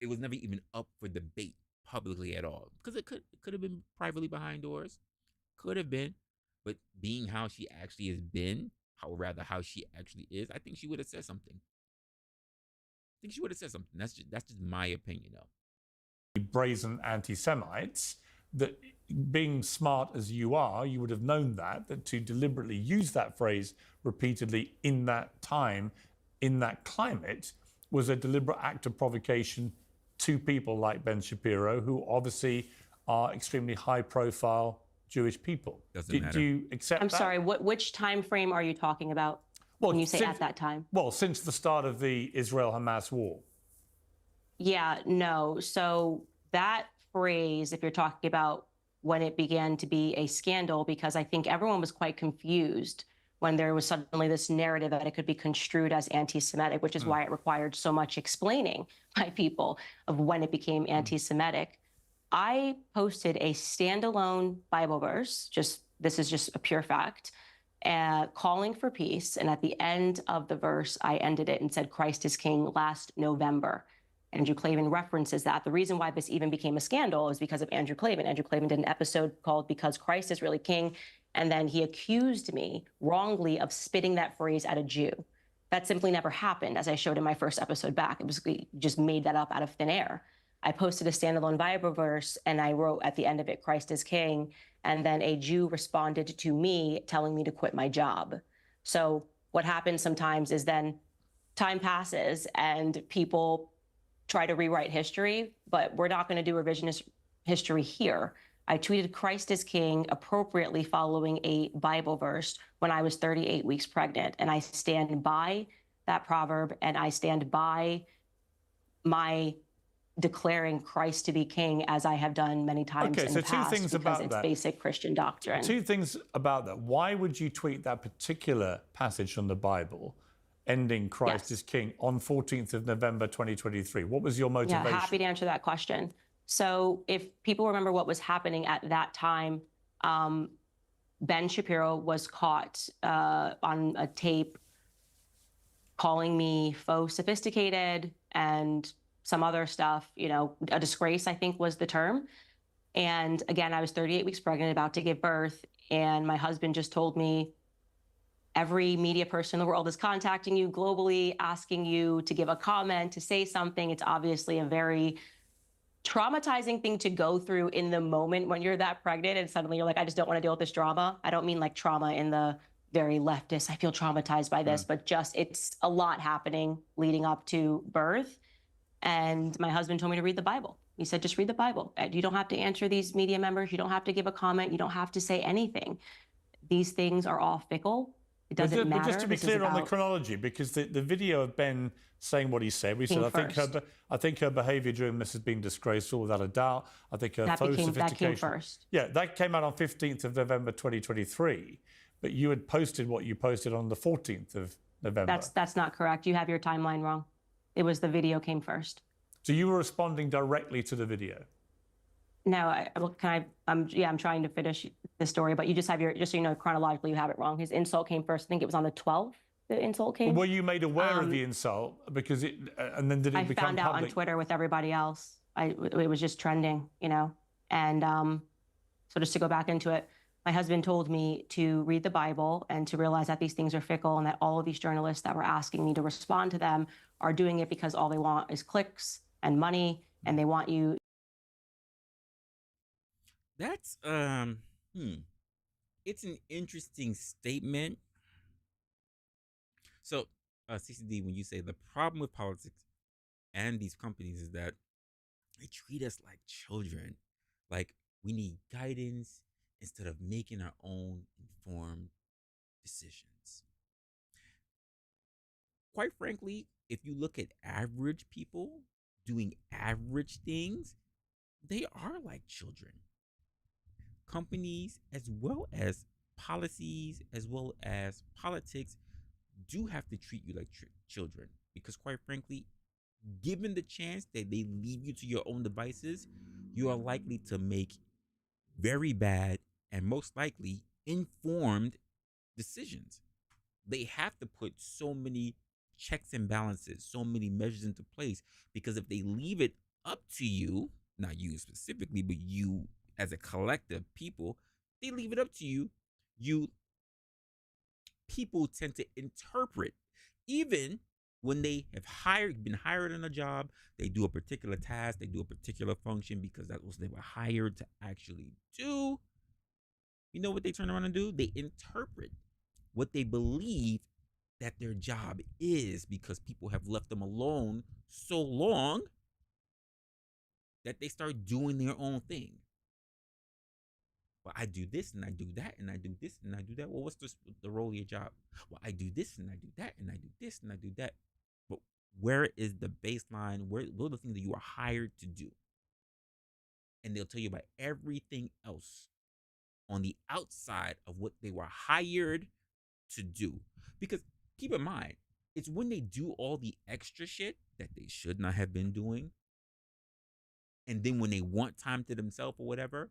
It was never even up for debate publicly at all. Because it could have been privately behind doors. Could have been. But being how she actually has been, how she actually is, I think she would have said something. That's just my opinion, though. Brazen anti-Semites, that being smart as you are, you would have known that to deliberately use that phrase repeatedly in that time, in that climate, was a deliberate act of provocation to people like Ben Shapiro, who obviously are extremely high-profile Jewish people. Doesn't matter. Do you accept that? I'm sorry, which time frame are you talking about when you say at that time? Well, since the start of the Israel-Hamas war. Yeah, no. So that phrase, if you're talking about when it began to be a scandal, because I think everyone was quite confused when there was suddenly this narrative that it could be construed as anti-Semitic, which is why it required so much explaining by people of when it became anti-Semitic. I posted a standalone Bible verse, this is just a pure fact, calling for peace. And at the end of the verse, I ended it and said, Christ is King, last November. Andrew Klavan references that. The reason why this even became a scandal is because of Andrew Klavan. Andrew Klavan did an episode called Because Christ is Really King. And then he accused me wrongly of spitting that phrase at a Jew. That simply never happened, as I showed in my first episode back. It was just made that up out of thin air. I posted a standalone Bible verse and I wrote at the end of it, Christ is King. And then a Jew responded to me telling me to quit my job. So what happens sometimes is then time passes and people try to rewrite history, but we're not going to do revisionist history here. I tweeted Christ is King appropriately following a Bible verse when I was 38 weeks pregnant. And I stand by that proverb and I stand by my declaring Christ to be king, as I have done many times in the past, because it's basic Christian doctrine. Two things about that. Why would you tweet that particular passage from the Bible, ending Christ is King, on 14th of November 2023? What was your motivation? Yeah, happy to answer that question. So if people remember what was happening at that time, Ben Shapiro was caught on a tape calling me faux sophisticated and some other stuff, a disgrace, I think was the term. And again, I was 38 weeks pregnant, about to give birth. And my husband just told me, every media person in the world is contacting you globally, asking you to give a comment, to say something. It's obviously a very traumatizing thing to go through in the moment when you're that pregnant and suddenly you're like, I just don't want to deal with this drama. I don't mean like trauma in the very leftist, I feel traumatized by this, but just it's a lot happening leading up to birth. And my husband told me to read the Bible. He said, just read the Bible. You don't have to answer these media members. You don't have to give a comment. You don't have to say anything. These things are all fickle. It doesn't matter. But just to be clear on the chronology, because the video of Ben saying what he said, we said, I think her behaviour during this has been disgraceful without a doubt. I think her sophistication. That came first. Yeah, that came out on 15th of November 2023. But you had posted what you posted on the 14th of November. That's not correct. You have your timeline wrong. It was the video came first. So you were responding directly to the video? No, I'm trying to finish the story, but you just have just so you know, chronologically, you have it wrong. His insult came first. I think it was on the 12th. The insult came. Were you made aware of the insult because and then did it become public? I found out on Twitter with everybody else. It was just trending, you know. And so just to go back into it, my husband told me to read the Bible and to realize that these things are fickle and that all of these journalists that were asking me to respond to them are doing it because all they want is clicks and money, and they want you. That's it's an interesting statement. So, CCD, when you say the problem with politics and these companies is that they treat us like children, like we need guidance instead of making our own informed decisions. Quite frankly, if you look at average people doing average things, they are like children. Companies, as well as policies, as well as politics, do have to treat you like children, because quite frankly, given the chance that they leave you to your own devices, you are likely to make very bad and most likely informed decisions. They have to put so many checks and balances, so many measures into place, because if they leave it up to you, not you specifically, but you as a collective people, they leave it up to you, people tend to interpret, even when they have been hired in a job, they do a particular task, they do a particular function because that was they were hired to actually do. You know what they turn around and do? They interpret what they believe that their job is, because people have left them alone so long that they start doing their own thing. Well, I do this and I do that and I do this and I do that. Well, what's the role of your job? Well, I do this and I do that and I do this and I do that. But where is the baseline? What are the things that you are hired to do? And they'll tell you about everything else on the outside of what they were hired to do. Because keep in mind, it's when they do all the extra shit that they should not have been doing, and then when they want time to themselves or whatever,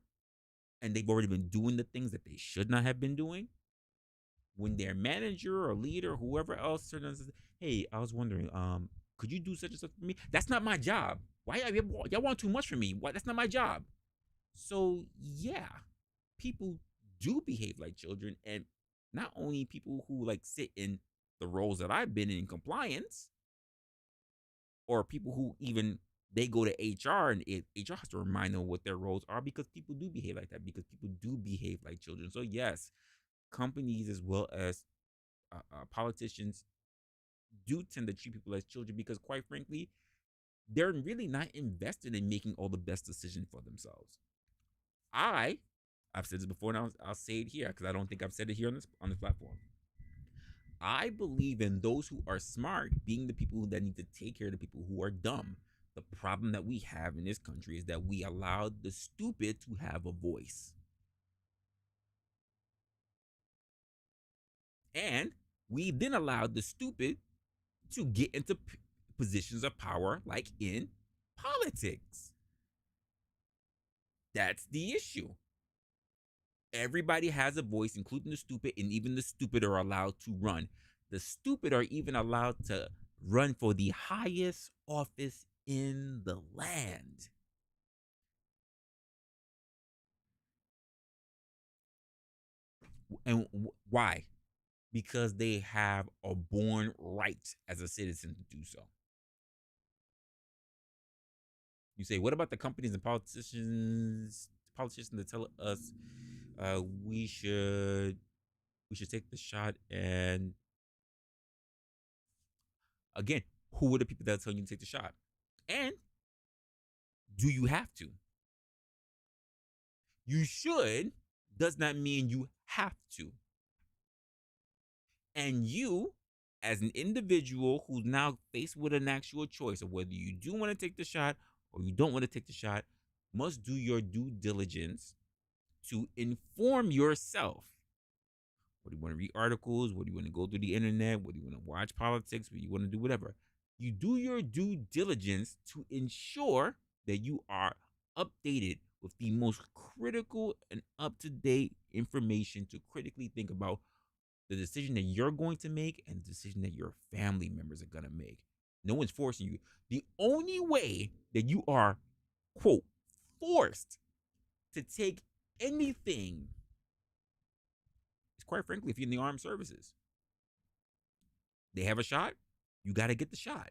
and they've already been doing the things that they should not have been doing, when their manager or leader, whoever else says, hey, I was wondering, could you do such and such for me? That's not my job. Why y'all want too much from me? Why? That's not my job. So yeah, people do behave like children, and not only people who like sit in the roles that I've been in compliance, or people who even they go to HR and HR has to remind them what their roles are, because people do behave like that, because people do behave like children. So yes, companies as well as politicians do tend to treat people as children, because quite frankly, they're really not invested in making all the best decisions for themselves. I've said this before, and I'll say it here because I don't think I've said it here on this platform. I believe in those who are smart being the people that need to take care of the people who are dumb. The problem that we have in this country is that we allow the stupid to have a voice. And we then allowed the stupid to get into positions of power, like in politics. That's the issue. Everybody has a voice, including the stupid, and even the stupid are allowed to run. The stupid are even allowed to run for the highest office in the land. And why? Because they have a born right as a citizen to do so. You say, what about the companies and politicians that tell us we should take the shot? And again, who are the people that are telling you to take the shot? And do you have to? You should does not mean you have to. And you, as an individual who's now faced with an actual choice of whether you do want to take the shot or you don't want to take the shot, must do your due diligence to inform yourself. Whether you want to read articles, whether you want to go through the internet, whether you want to watch politics, whether you want to do whatever. You do your due diligence to ensure that you are updated with the most critical and up-to-date information to critically think about the decision that you're going to make and the decision that your family members are going to make. No one's forcing you. The only way that you are, quote, forced to take anything is, quite frankly, if you're in the armed services. They have a shot, you got to get the shot.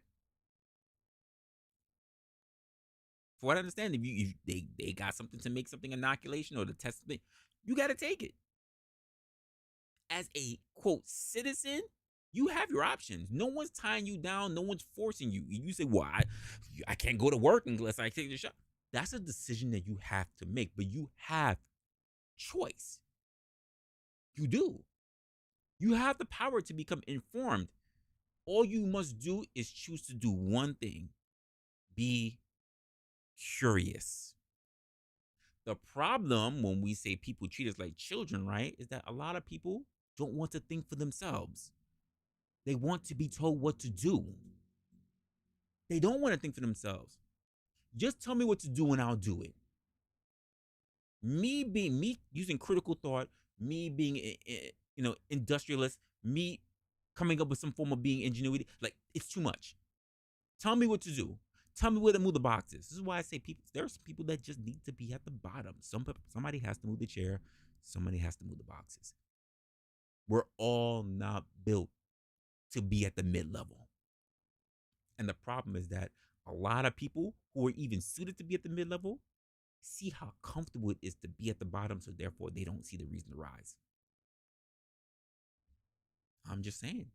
For what I understand, if they got something to make something inoculation or to test something, you got to take it. As a, quote, citizen, you have your options. No one's tying you down. No one's forcing you. You say, well, I can't go to work unless I take the shot. That's a decision that you have to make, but you have choice. You do. You have the power to become informed. All you must do is choose to do one thing: be curious. The problem when we say people treat us like children, right, is that a lot of people don't want to think for themselves. They want to be told what to do. They don't want to think for themselves. Just tell me what to do and I'll do it. Me using critical thought, me being industrialist, me coming up with some form of being ingenuity, like, it's too much. Tell me what to do. Tell me where to move the boxes. This is why I say there's people that just need to be at the bottom. Somebody has to move the chair. Somebody has to move the boxes. We're all not built to be at the mid-level. And the problem is that a lot of people who are even suited to be at the mid-level see how comfortable it is to be at the bottom, so therefore they don't see the reason to rise. I'm just saying.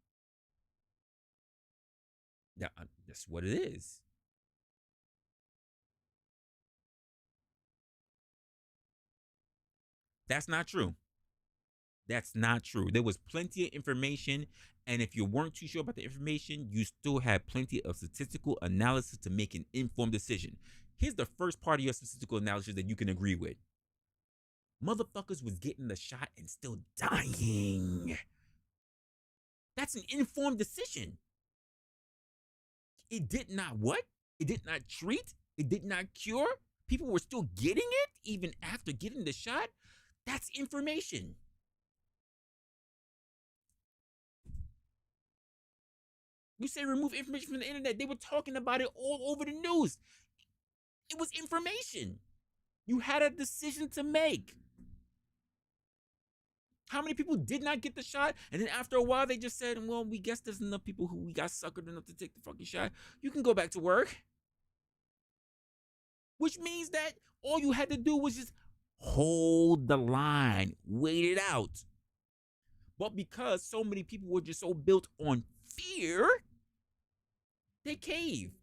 That's what it is. That's not true. That's not true. There was plenty of information, and if you weren't too sure about the information, you still had plenty of statistical analysis to make an informed decision. Here's the first part of your statistical analysis that you can agree with. Motherfuckers was getting the shot and still dying. That's an informed decision. It did not what? It did not treat. It did not cure. People were still getting it even after getting the shot. That's information. You say remove information from the internet. They were talking about it all over the news. It was information. You had a decision to make. How many people did not get the shot? And then after a while, they just said, well, we guess there's enough people who we got suckered enough to take the fucking shot. You can go back to work. Which means that all you had to do was just hold the line, wait it out. But because so many people were just so built on fear, they caved.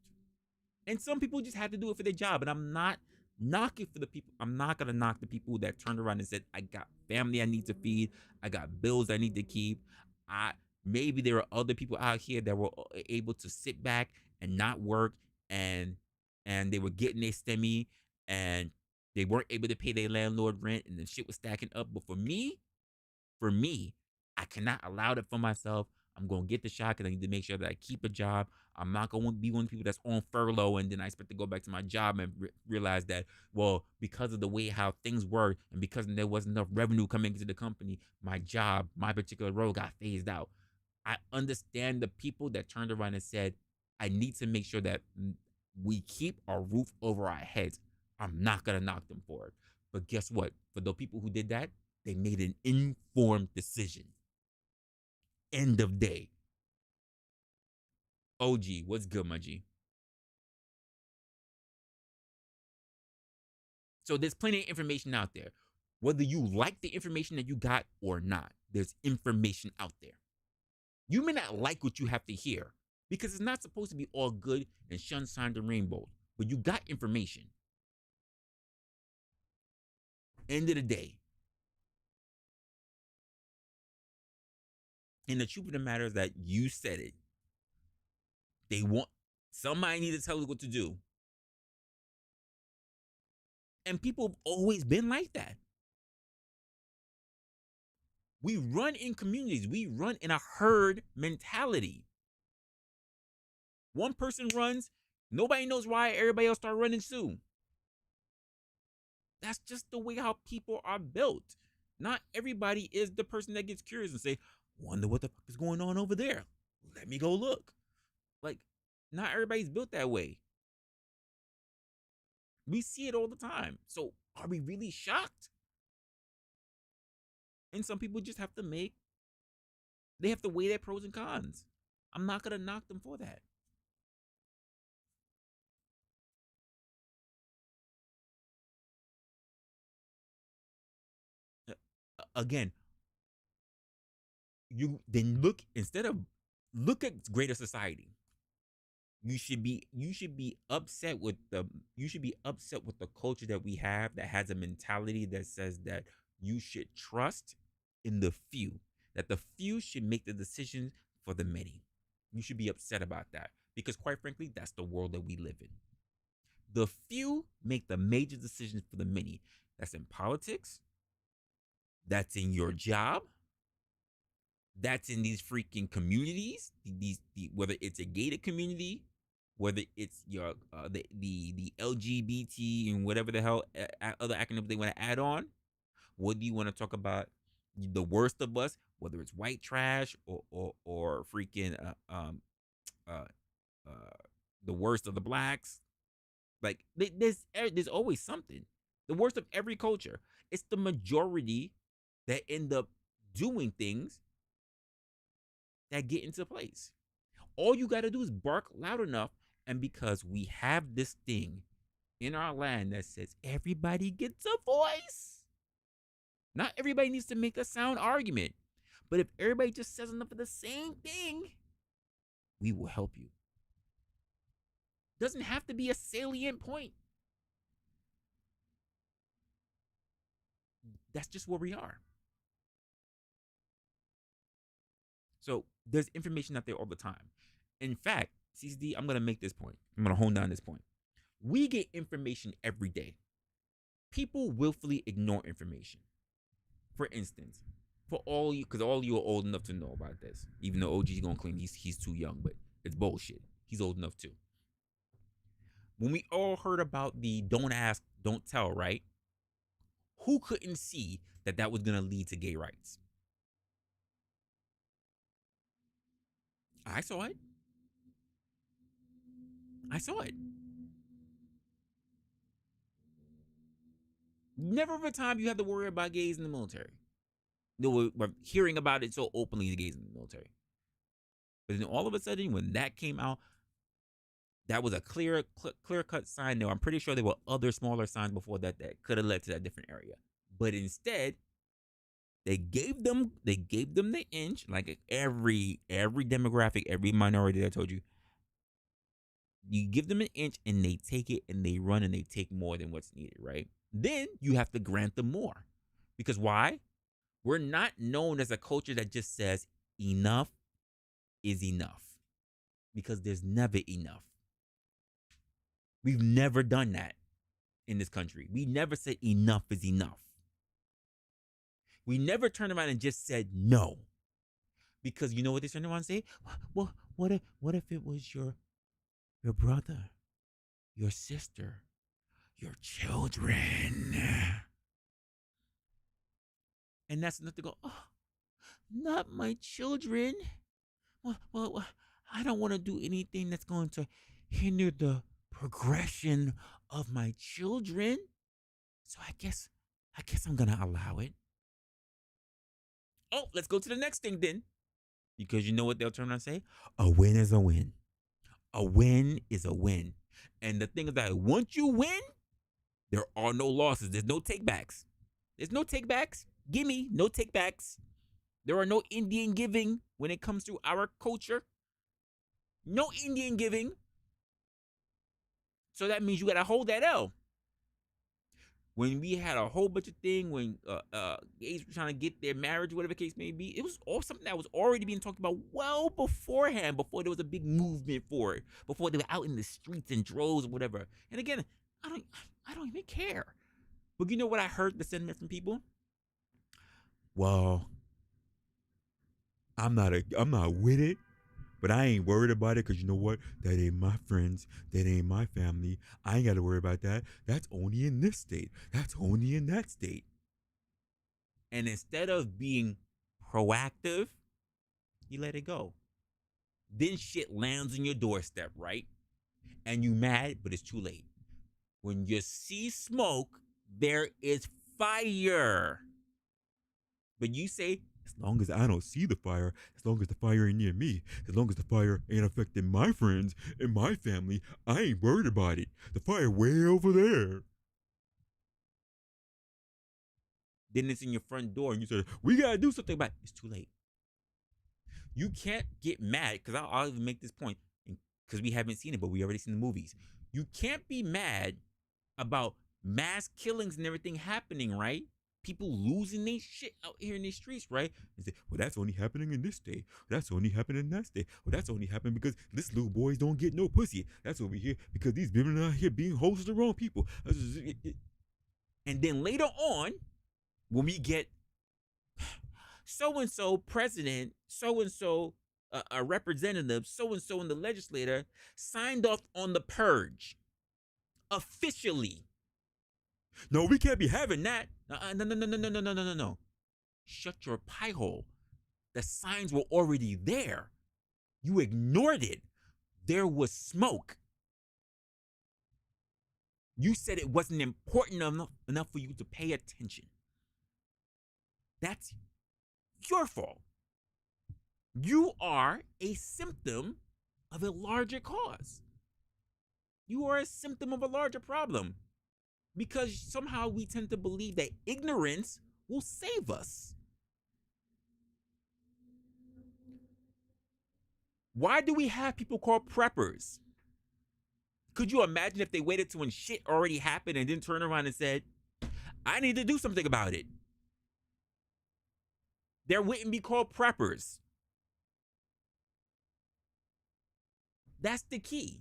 And some people just had to do it for their job. And I'm not knocking for the people. I'm not going to knock the people that turned around and said, I got family I need to feed. I got bills I need to keep. Maybe there are other people out here that were able to sit back and not work, and they were getting their STEMI, and they weren't able to pay their landlord rent, and the shit was stacking up. But for me, I cannot allow that for myself. I'm going to get the shot because I need to make sure that I keep a job. I'm not going to be one of the people that's on furlough and then I expect to go back to my job and realize that, well, because of the way how things were and because there wasn't enough revenue coming into the company, my job, my particular role got phased out. I understand the people that turned around and said, I need to make sure that we keep our roof over our heads. I'm not going to knock them for it. But guess what? For the people who did that, they made an informed decision. End of day. OG, what's good, my G? So there's plenty of information out there. Whether you like the information that you got or not, there's information out there. You may not like what you have to hear because it's not supposed to be all good and sunshine and rainbows, but you got information. End of the day. And the truth of the matter is that you said it. They want somebody need to tell us what to do. And people have always been like that. We run in communities. We run in a herd mentality. One person runs, nobody knows why, everybody else start running soon. That's just the way how people are built. Not everybody is the person that gets curious and say, wonder what the fuck is going on over there. Let me go look. Like, not everybody's built that way. We see it all the time. So are we really shocked? And some people just have to they have to weigh their pros and cons. I'm not going to knock them for that. Again, you then look at greater society. You should be upset with the culture that we have that has a mentality that says that you should trust in the few, that the few should make the decisions for the many. You should be upset about that because, quite frankly, that's the world that we live in. The few make the major decisions for the many. That's in politics. That's in your job. That's in these freaking communities. Whether it's a gated community, whether it's your the LGBT and whatever the hell other acronyms they want to add on. What do you want to talk about? The worst of us, whether it's white trash or freaking uh, the worst of the blacks. Like there's always something. The worst of every culture. It's the majority that end up doing things that get into place. All you got to do is bark loud enough, and because we have this thing in our land that says everybody gets a voice. Not everybody needs to make a sound argument, but if everybody just says enough of the same thing, we will help you. Doesn't have to be a salient point. That's just where we are. So there's information out there all the time. In fact, CCD, I'm going to make this point. I'm going to hone down this point. We get information every day. People willfully ignore information. For instance, for all you, because all you are old enough to know about this, even though OG's going to claim he's too young, but it's bullshit. He's old enough too. When we all heard about the don't ask, don't tell, right? Who couldn't see that that was going to lead to gay rights? I saw it. I saw it. Never of a time you have to worry about gays in the military. We're hearing about it so openly, the gays in the military. But then all of a sudden, when that came out, that was a clear-cut sign. Now, I'm pretty sure there were other smaller signs before that could have led to that different area. But instead, they gave them the inch, like every demographic, every minority that I told you. You give them an inch and they take it and they run and they take more than what's needed, right? Then you have to grant them more. Because why? We're not known as a culture that just says enough is enough. Because there's never enough. We've never done that in this country. We never said enough is enough. We never turned around and just said no. Because you know what they turned around and say? Well, what if it was your brother, your sister, your children? And that's enough to go, oh, not my children. Well, I don't want to do anything that's going to hinder the progression of my children. So I guess I'm going to allow it. Oh, let's go to the next thing then. Because you know what they'll turn around and say? A win is a win. A win is a win. And the thing is that once you win, there are no losses. There's no takebacks. There's no takebacks. Gimme, no takebacks. There are no Indian giving when it comes to our culture. No Indian giving. So that means you got to hold that L. when we had a whole bunch of thing when gays were trying to get their marriage, whatever the case may be, it was all something that was already being talked about well beforehand, before there was a big movement for it, before they were out in the streets in droves or whatever. And again, I don't even care. But you know what I heard the sentiment from people? Well, I'm not with it, but I ain't worried about it because you know what? That ain't my friends. That ain't my family. I ain't got to worry about that. That's only in this state. That's only in that state. And instead of being proactive, you let it go. Then shit lands on your doorstep, right? And you mad, but it's too late. When you see smoke, there is fire. But you say, as long as I don't see the fire, as long as the fire ain't near me, as long as the fire ain't affecting my friends and my family, I ain't worried about it. The fire way over there. Then it's in your front door and you say, we gotta do something about it. It's too late. You can't get mad, because I'll even make this point, because we haven't seen it, but we already seen the movies. You can't be mad about mass killings and everything happening, right? People losing their shit out here in the streets, right? And say, well, that's only happening in this state. That's only happening in that state. Well, that's only happening because this little boys don't get no pussy. That's over here because these women out here being hoes to the wrong people. And then later on, when we get so-and-so president, so-and-so a representative, so-and-so in the legislature signed off on the purge officially. No, we can't be having that. No. Shut your pie hole. The signs were already there. You ignored it. There was smoke. You said it wasn't important enough for you to pay attention. That's your fault. You are a symptom of a larger cause. You are a symptom of a larger problem. Because somehow we tend to believe that ignorance will save us. Why do we have people called preppers? Could you imagine if they waited till when shit already happened and then turned around and said, I need to do something about it? There wouldn't be called preppers. That's the key.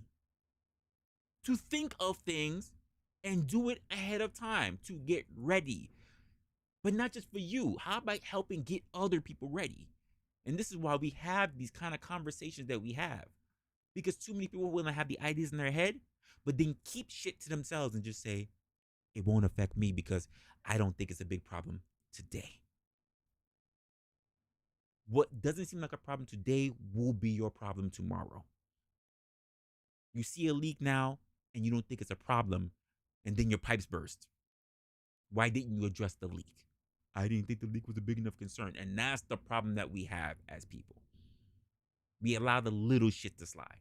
To think of things and do it ahead of time, to get ready. But not just for you. How about helping get other people ready? And this is why we have these kind of conversations that we have. Because too many people will have the ideas in their head, but then keep shit to themselves and just say, it won't affect me because I don't think it's a big problem today. What doesn't seem like a problem today will be your problem tomorrow. You see a leak now and you don't think it's a problem, and then your pipes burst. Why didn't you address the leak? I didn't think the leak was a big enough concern. And that's the problem that we have as people. We allow the little shit to slide.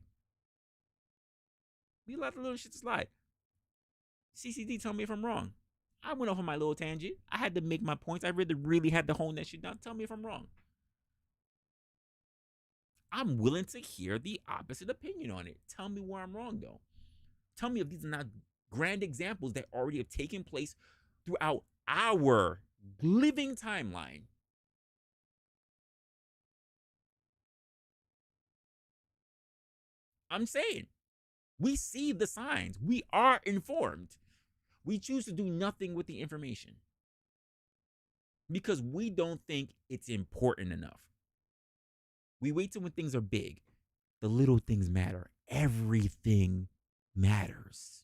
CCD, tell me if I'm wrong. I went off on my little tangent. I had to make my points. I really had to hone that shit down. Tell me if I'm wrong. I'm willing to hear the opposite opinion on it. Tell me where I'm wrong, though. Tell me if these are not grand examples that already have taken place throughout our living timeline. I'm saying, we see the signs. We are informed. We choose to do nothing with the information because we don't think it's important enough. We wait till when things are big. The little things matter. Everything matters.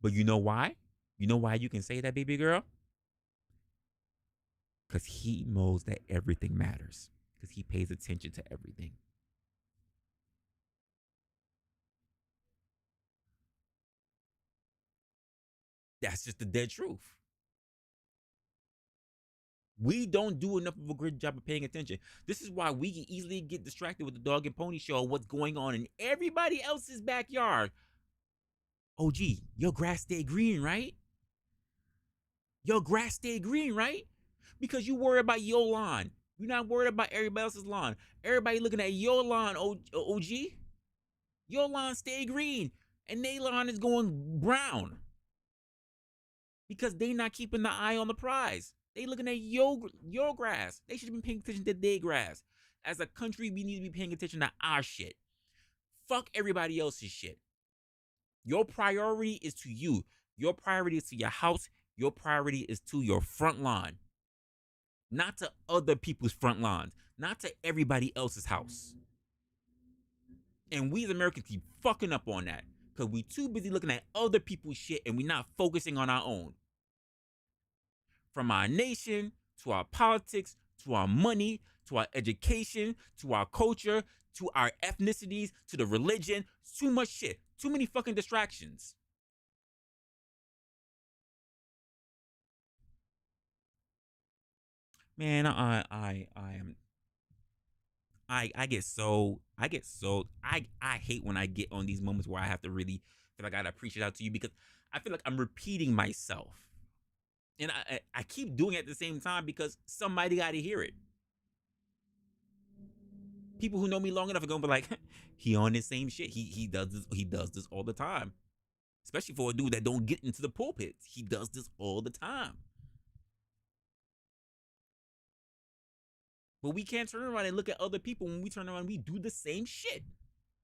But you know why? You know why you can say that, baby girl? Because he knows that everything matters. Because he pays attention to everything. That's just the dead truth. We don't do enough of a good job of paying attention. This is why we can easily get distracted with the dog and pony show, what's going on in everybody else's backyard. Oh, gee, your grass stay green, right? Your grass stay green, right? Because you worry about your lawn. You're not worried about everybody else's lawn. Everybody looking at your lawn, OG. Your lawn stay green, and their lawn is going brown because they not keeping the eye on the prize. They looking at your grass. They should have been paying attention to their grass. As a country, we need to be paying attention to our shit. Fuck everybody else's shit. Your priority is to you. Your priority is to your house. Your priority is to your front lawn. Not to other people's front lawns. Not to everybody else's house. And we as Americans keep fucking up on that. Because we too busy looking at other people's shit and we not focusing on our own. From our nation, to our politics, to our money, to our education, to our culture, to our ethnicities, to the religion. Too much shit. Too many fucking distractions. Man, I hate when I get on these moments where I have to really feel like I gotta preach it out to you, because I feel like I'm repeating myself. And I keep doing it at the same time because somebody gotta hear it. People who know me long enough are gonna be like, he on his same shit. He does this all the time. Especially for a dude that don't get into the pulpit. He does this all the time. But we can't turn around and look at other people. When we turn around, we do the same shit.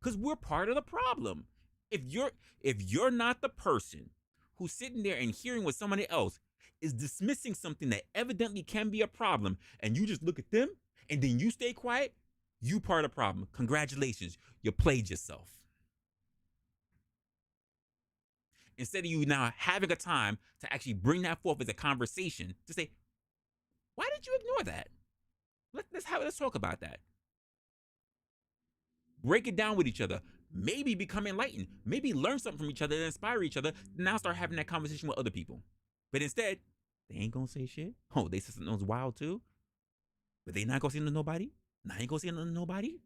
Because we're part of the problem. If you're not the person who's sitting there and hearing what somebody else is dismissing something that evidently can be a problem, and you just look at them and then you stay quiet, you part of the problem. Congratulations, you played yourself. Instead of you now having a time to actually bring that forth as a conversation, to say, why did you ignore that? Let's talk about that. Break it down with each other. Maybe become enlightened. Maybe learn something from each other and inspire each other. Now start having that conversation with other people. But instead, they ain't gonna say shit. Oh, they said something wild too. But they not gonna say nothing to nobody. Now I ain't gonna say nothing to nobody.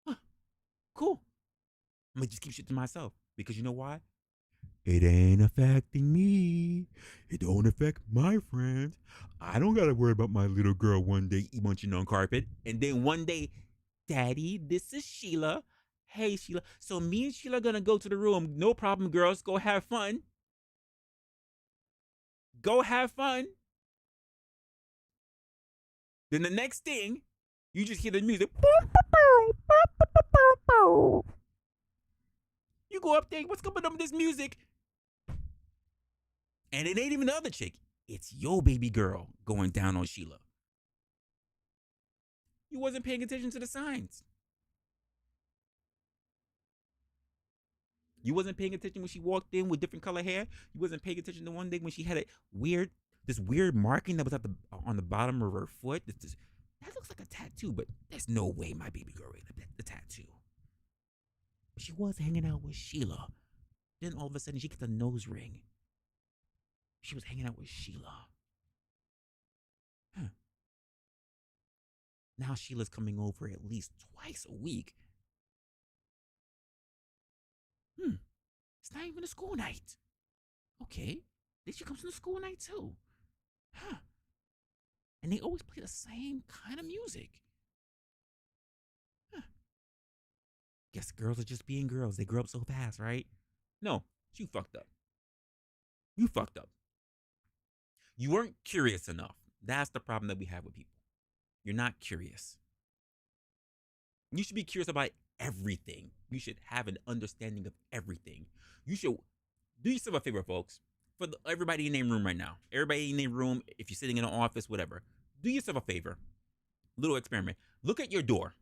Huh. Cool. I'm gonna just keep shit to myself. Because you know why? It ain't affecting me. It don't affect my friends. I don't gotta worry about my little girl one day munching on carpet. And then one day, Daddy, this is Sheila. Hey, Sheila. So me and Sheila are gonna go to the room. No problem, girls. Go have fun. Go have fun. Then the next thing, you just hear the music. You go up there, what's going on with this music? And it ain't even the other chick. It's your baby girl going down on Sheila. You wasn't paying attention to the signs. You wasn't paying attention when she walked in with different color hair. You wasn't paying attention to one day when she had this weird marking that was at on the bottom of her foot. That looks like a tattoo, but there's no way my baby girl ate the tattoo. But she was hanging out with Sheila. Then all of a sudden she gets a nose ring. She was hanging out with Sheila. Huh. Now Sheila's coming over at least twice a week. It's not even a school night. Okay. Then she comes to the school night too. Huh. And they always play the same kind of music. Huh. Guess girls are just being girls. They grow up so fast, right? No, you fucked up. You fucked up. You weren't curious enough. That's the problem that we have with people. You're not curious. You should be curious about everything. You should have an understanding of everything. You should do yourself a favor, folks. For everybody in their room right now, everybody in their room, if you're sitting in an office, whatever, do yourself a favor. Little experiment. Look at your door.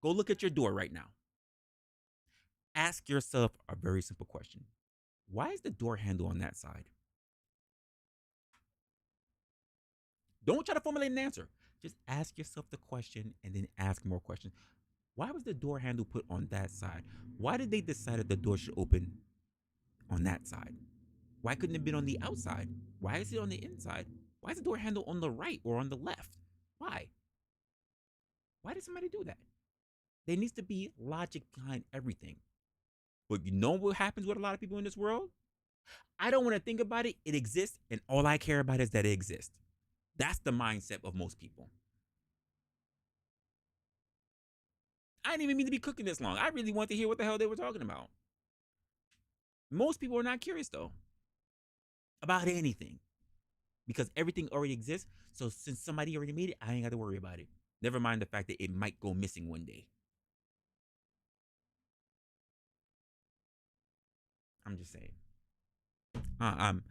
Go look at your door right now. Ask yourself a very simple question. Why is the door handle on that side? Don't try to formulate an answer. Just ask yourself the question and then ask more questions. Why was the door handle put on that side? Why did they decide that the door should open on that side? Why couldn't it have been on the outside? Why is it on the inside? Why is the door handle on the right or on the left? Why? Why did somebody do that? There needs to be logic behind everything. But you know what happens with a lot of people in this world? I don't want to think about it. It exists, and all I care about is that it exists. That's the mindset of most people. I didn't even mean to be cooking this long. I really want to hear what the hell they were talking about. Most people are not curious though about anything because everything already exists. So since somebody already made it, I ain't got to worry about it. Never mind the fact that it might go missing one day. I'm just saying. Um,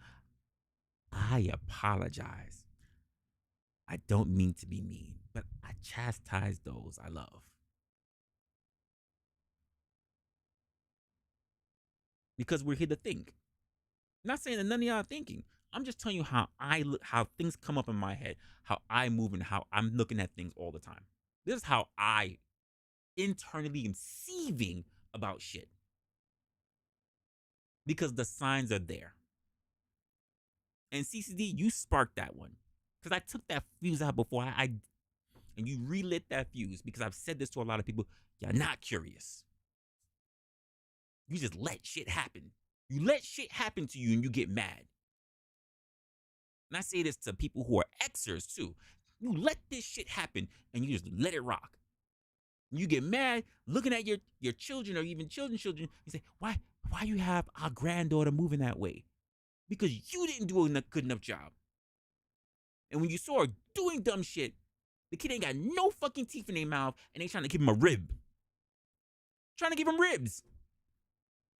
I apologize. I don't mean to be mean, but I chastise those I love. Because we're here to think. I'm not saying that none of y'all are thinking. I'm just telling you how I look, how things come up in my head, how I move, and how I'm looking at things all the time. This is how I internally am seething about shit. Because the signs are there. And CCD, you sparked that one. Because I took that fuse out before and you relit that fuse because I've said this to a lot of people. You're not curious. You just let shit happen. You let shit happen to you and you get mad. And I say this to people who are Xers too. You let this shit happen and you just let it rock. You get mad looking at your children or even children. You say, why you have our granddaughter moving that way? Because you didn't do a good enough job. And when you saw her doing dumb shit, the kid ain't got no fucking teeth in their mouth and they trying to give him a rib. Trying to give him ribs.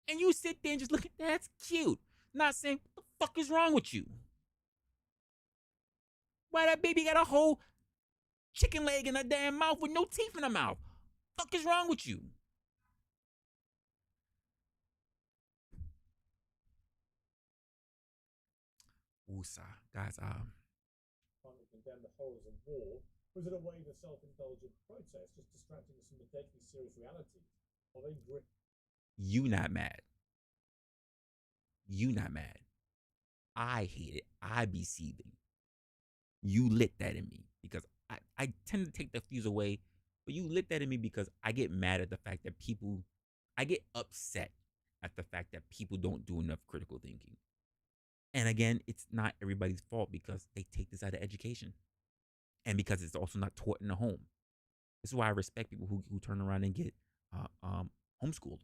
And you sit there and just look at that. That's cute. Not saying, what the fuck is wrong with you? Why that baby got a whole chicken leg in her damn mouth with no teeth in her mouth? Fuck is wrong with you? Woosah. Guys, Trying to condemn the horrors of war? Was it a way of self-indulgent protest, just distracting us from the deadly serious reality? Are they you not mad? You not mad? I hate it. I be seething. You lit that in me because I tend to take the fuse away, but you lit that in me because I get mad at the fact that I get upset at the fact that people don't do enough critical thinking. And again, it's not everybody's fault because they take this out of education. And because it's also not taught in the home. This is why I respect people who turn around and get homeschooled.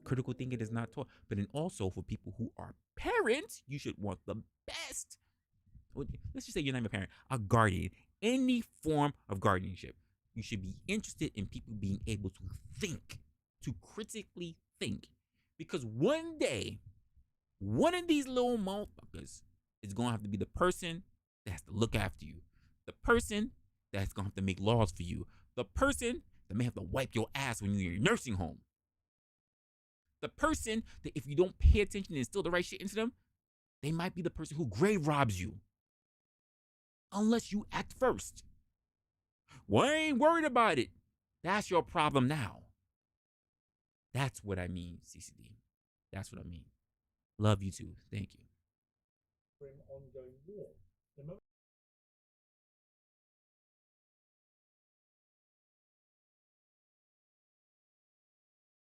Critical thinking is not taught. But then also for people who are parents, you should want the best. Let's just say you're not a parent, a guardian, any form of guardianship. You should be interested in people being able to think, to critically think. Because one day, one of these little motherfuckers is going to have to be the person that has to look after you. The person that's going to have to make laws for you. The person that may have to wipe your ass when you're in your nursing home. The person that if you don't pay attention and instill the right shit into them, they might be the person who grave robs you. Unless you act first. Well, I ain't worried about it. That's your problem now. That's what I mean, CCD. That's what I mean. Love you too. Thank you. Ongoing war.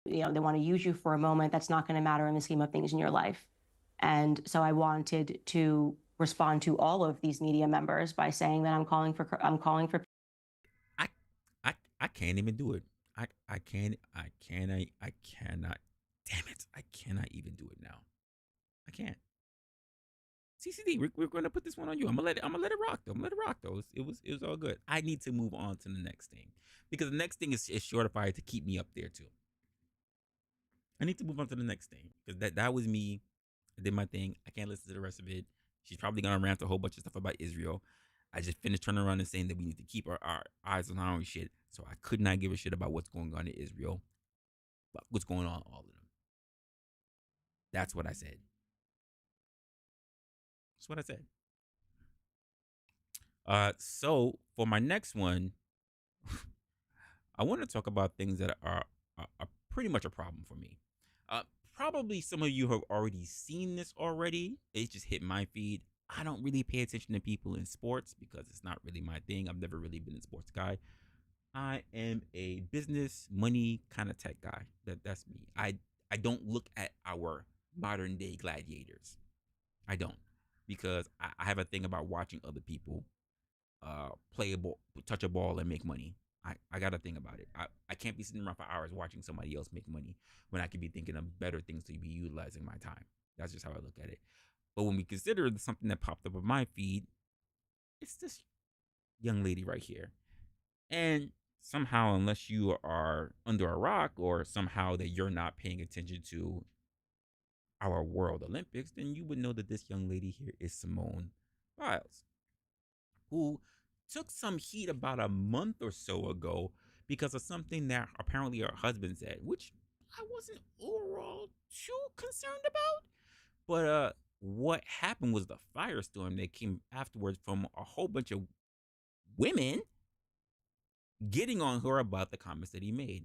They want to use you for a moment that's not going to matter in the scheme of things in your life. And so I wanted to respond to all of these media members by saying that I'm calling for I can't even do it. I cannot. Damn it. I cannot even do it now. I can't. CCD, we're going to put this one on you. I'm gonna let it rock though. It was all good. I need to move on to the next thing because the next thing is shortified to keep me up there too. I need to move on to the next thing because that was me. I did my thing. I can't listen to the rest of it. She's probably gonna rant a whole bunch of stuff about Israel. I just finished turning around and saying that we need to keep our eyes on our own shit. So I could not give a shit about what's going on in Israel, but what's going on all of them. That's what I said. That's what I said. So for my next one, I want to talk about things that are pretty much a problem for me. Probably some of you have already seen this already. It just hit my feed. I don't really pay attention to people in sports because it's not really my thing. I've never really been a sports guy. I am a business, money kind of tech guy. That's me. I don't look at our modern day gladiators. I don't because I have a thing about watching other people play a ball, touch a ball, and make money. I got to think about it. I can't be sitting around for hours watching somebody else make money when I could be thinking of better things to be utilizing my time. That's just how I look at it. But when we consider something that popped up on my feed, it's this young lady right here. And somehow, unless you are under a rock or somehow that you're not paying attention to our World Olympics, then you would know that this young lady here is Simone Biles, who took some heat about a month or so ago because of something that apparently her husband said, which I wasn't overall too concerned about. But what happened was the firestorm that came afterwards from a whole bunch of women getting on her about the comments that he made.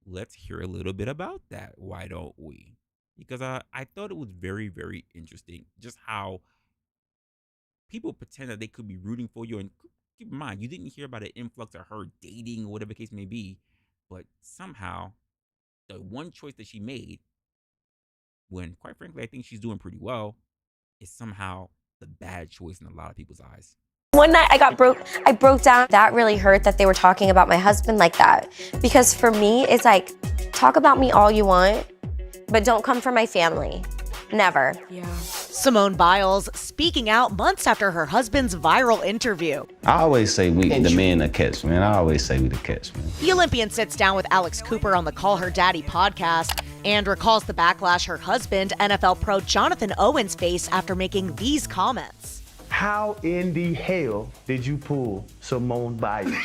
Let's hear a little bit about that. Why don't we? Because I thought it was very, very interesting just how people pretend that they could be rooting for you. And keep in mind, you didn't hear about an influx of her dating or whatever the case may be. But somehow, the one choice that she made, when quite frankly, I think she's doing pretty well, is somehow the bad choice in a lot of people's eyes. One night I broke down. That really hurt that they were talking about my husband like that. Because for me, it's like, talk about me all you want, but don't come for my family. Never. Yeah. Simone Biles speaking out months after her husband's viral interview. I always say we the men that catch, man. I always say we the catch, man. The Olympian sits down with Alex Cooper on the Call Her Daddy podcast and recalls the backlash her husband, NFL pro Jonathan Owens, faced after making these comments. How in the hell did you pull Simone Biles?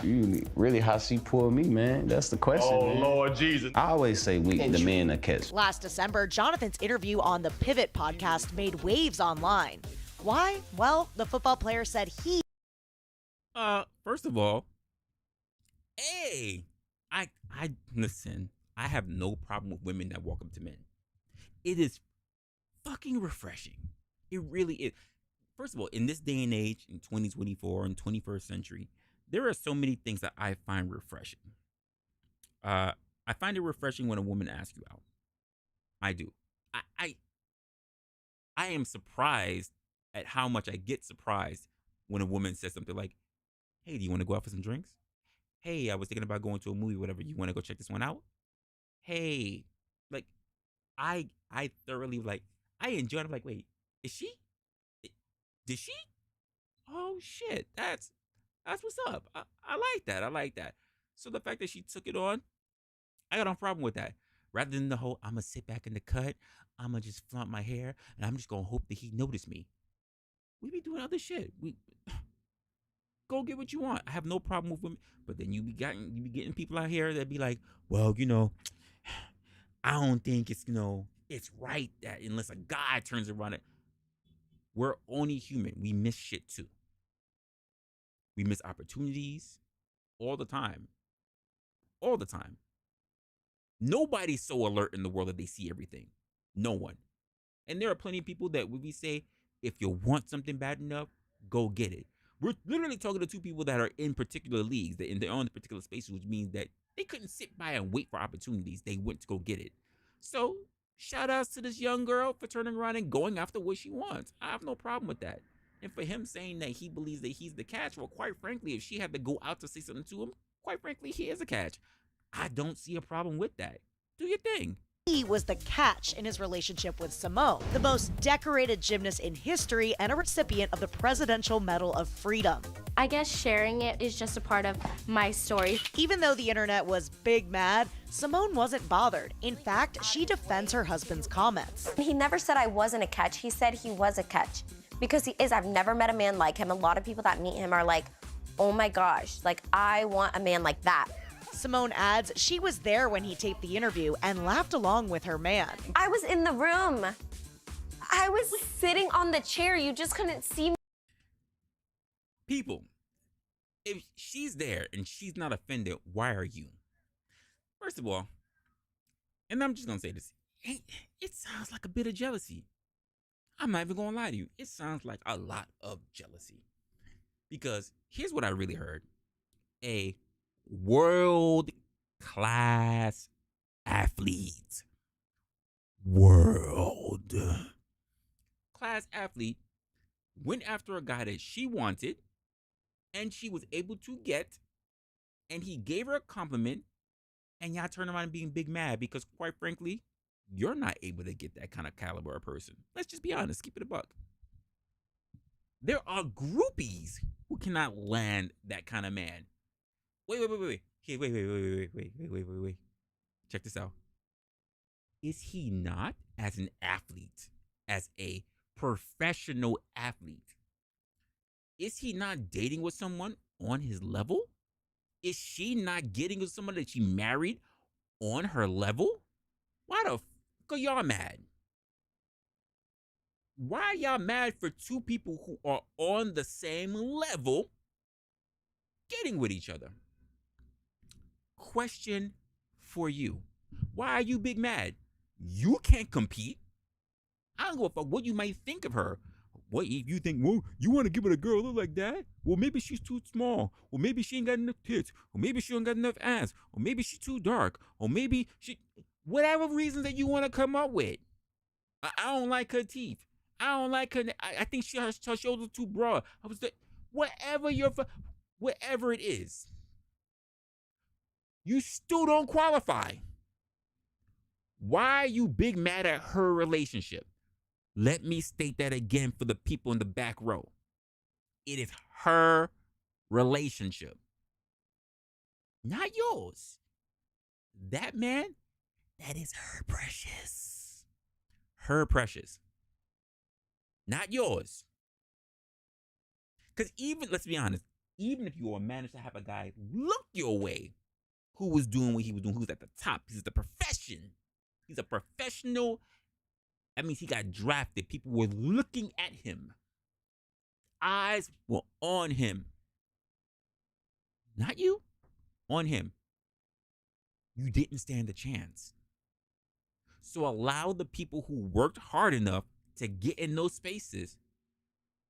You really how she pulled me, man. That's the question. Oh, man. Lord Jesus. I always say we the men that catch. Last December, Jonathan's interview on the Pivot podcast made waves online. Why? Well, the football player said he... First of all, hey, I listen, I have no problem with women that walk up to men. It is fucking refreshing. It really is. First of all, in this day and age, in 2024 and 21st century, there are so many things that I find refreshing. I find it refreshing when a woman asks you out. I do. I am surprised at how much I get surprised when a woman says something like, "Hey, do you want to go out for some drinks? Hey, I was thinking about going to a movie, whatever. You want to go check this one out? Hey," like I thoroughly I enjoy it. I'm like, wait, is she? Did she? Oh shit, that's what's up. I like that. I like that. So the fact that she took it on, I got no problem with that. Rather than the whole, I'm gonna sit back in the cut, I'm gonna just flaunt my hair, and I'm just gonna hope that he noticed me. We be doing other shit. We go get what you want. I have no problem with women, but then you be getting people out here that be like, well, I don't think it's it's right that unless a guy turns around it. We're only human. We miss shit too. We miss opportunities all the time. All the time. Nobody's so alert in the world that they see everything. No one. And there are plenty of people that when we say, if you want something bad enough, go get it. We're literally talking to two people that are in particular leagues, that in their own particular spaces, which means that they couldn't sit by and wait for opportunities. They went to go get it. So shout outs to this young girl for turning around and going after what she wants. I have no problem with that. And for him saying that he believes that he's the catch, well, quite frankly, if she had to go out to say something to him, quite frankly, he is a catch. I don't see a problem with that. Do your thing. He was the catch in his relationship with Simone, the most decorated gymnast in history and a recipient of the Presidential Medal of Freedom. I guess sharing it is just a part of my story. Even though the internet was big mad, Simone wasn't bothered. In fact, she defends her husband's comments. He never said I wasn't a catch. He said he was a catch. Because he is. I've never met a man like him. A lot of people that meet him are like, oh my gosh, like I want a man like that. Simone adds she was there when he taped the interview and laughed along with her man. I was in the room. I was sitting on the chair. You just couldn't see me. People, if she's there and she's not offended, why are you? First of all, and I'm just going to say this, it sounds like a bit of jealousy. I'm not even going to lie to you. It sounds like a lot of jealousy. Because here's what I really heard. A world-class athlete. World-class athlete went after a guy that she wanted and she was able to get, and he gave her a compliment, and y'all turn around and being big mad because, quite frankly, you're not able to get that kind of caliber of person. Let's just be honest. Keep it a buck. There are groupies who cannot land that kind of man. Wait. Here, wait. Check this out. Is he not, as an athlete, as a professional athlete, is he not dating with someone on his level? Is she not getting with someone that she married on her level? Why the fuck are y'all mad? Why are y'all mad for two people who are on the same level getting with each other? Question for you. Why are you big mad? You can't compete. I don't give a fuck what you might think of her. What if you think, well, you want to give it a girl look like that? Well, maybe she's too small. Or maybe she ain't got enough tits. Or maybe she ain't got enough ass. Or maybe she's too dark. Or maybe she... Whatever reason that you want to come up with. I don't like her teeth. I don't like her... I think her shoulders too broad. I was like, whatever it is, you still don't qualify. Why are you big mad at her relationship? Let me state that again for the people in the back row. It is her relationship, not yours. That man, that is her precious. Her precious. Not yours. Because even, let's be honest, even if you managed to have a guy look your way who was doing what he was doing, who was at the top, he's the profession. He's a professional. That means he got drafted. People were looking at him. Eyes were on him. Not you, on him. You didn't stand a chance. So allow the people who worked hard enough to get in those spaces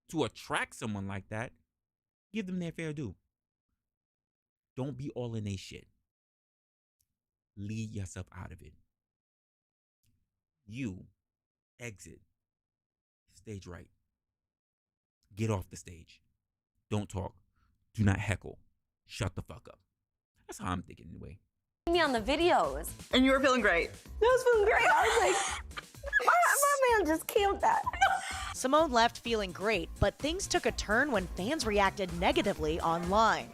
to attract someone like that, give them their fair due. Don't be all in their shit. Lead yourself out of it. You exit stage right. Get off the stage. Don't talk. Do not heckle. Shut the fuck up. That's how I'm thinking anyway. Me on the videos. And you were feeling great. I was feeling great. I was like, my man just killed that. Simone left feeling great, but things took a turn when fans reacted negatively online.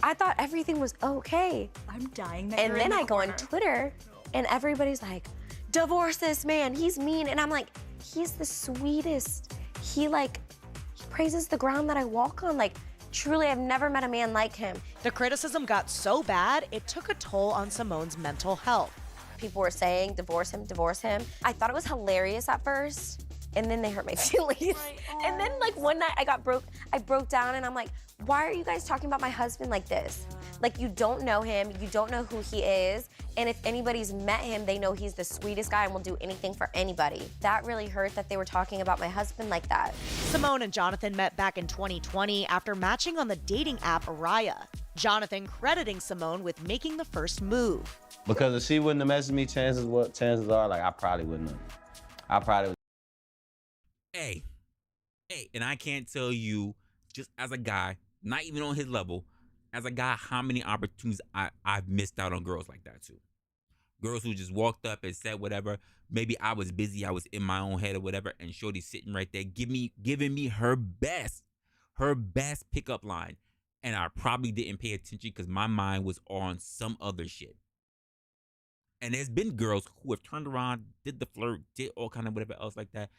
I thought everything was okay. I'm dying that And you're then in the I go on corner. Twitter and everybody's like, divorce this man, he's mean. And I'm like, he's the sweetest. He praises the ground that I walk on. Like, truly, I've never met a man like him. The criticism got so bad, it took a toll on Simone's mental health. People were saying, divorce him, divorce him. I thought it was hilarious at first, and then they hurt my feelings. And then one night I broke down and I'm like, why are you guys talking about my husband like this? Like, you don't know him, you don't know who he is, and if anybody's met him, they know he's the sweetest guy and will do anything for anybody. That really hurt that they were talking about my husband like that. Simone and Jonathan met back in 2020 after matching on the dating app Raya. Jonathan crediting Simone with making the first move. Because if she wouldn't have messaged me, chances are, I probably wouldn't have. I probably would. Hey, and I can't tell you, just as a guy, not even on his level, as a guy, how many opportunities I've missed out on girls like that too. Girls who just walked up and said whatever. Maybe I was busy, I was in my own head or whatever, and Shorty's sitting right there giving me her best pickup line. And I probably didn't pay attention because my mind was on some other shit. And there's been girls who have turned around, did the flirt, did all kind of whatever else like that.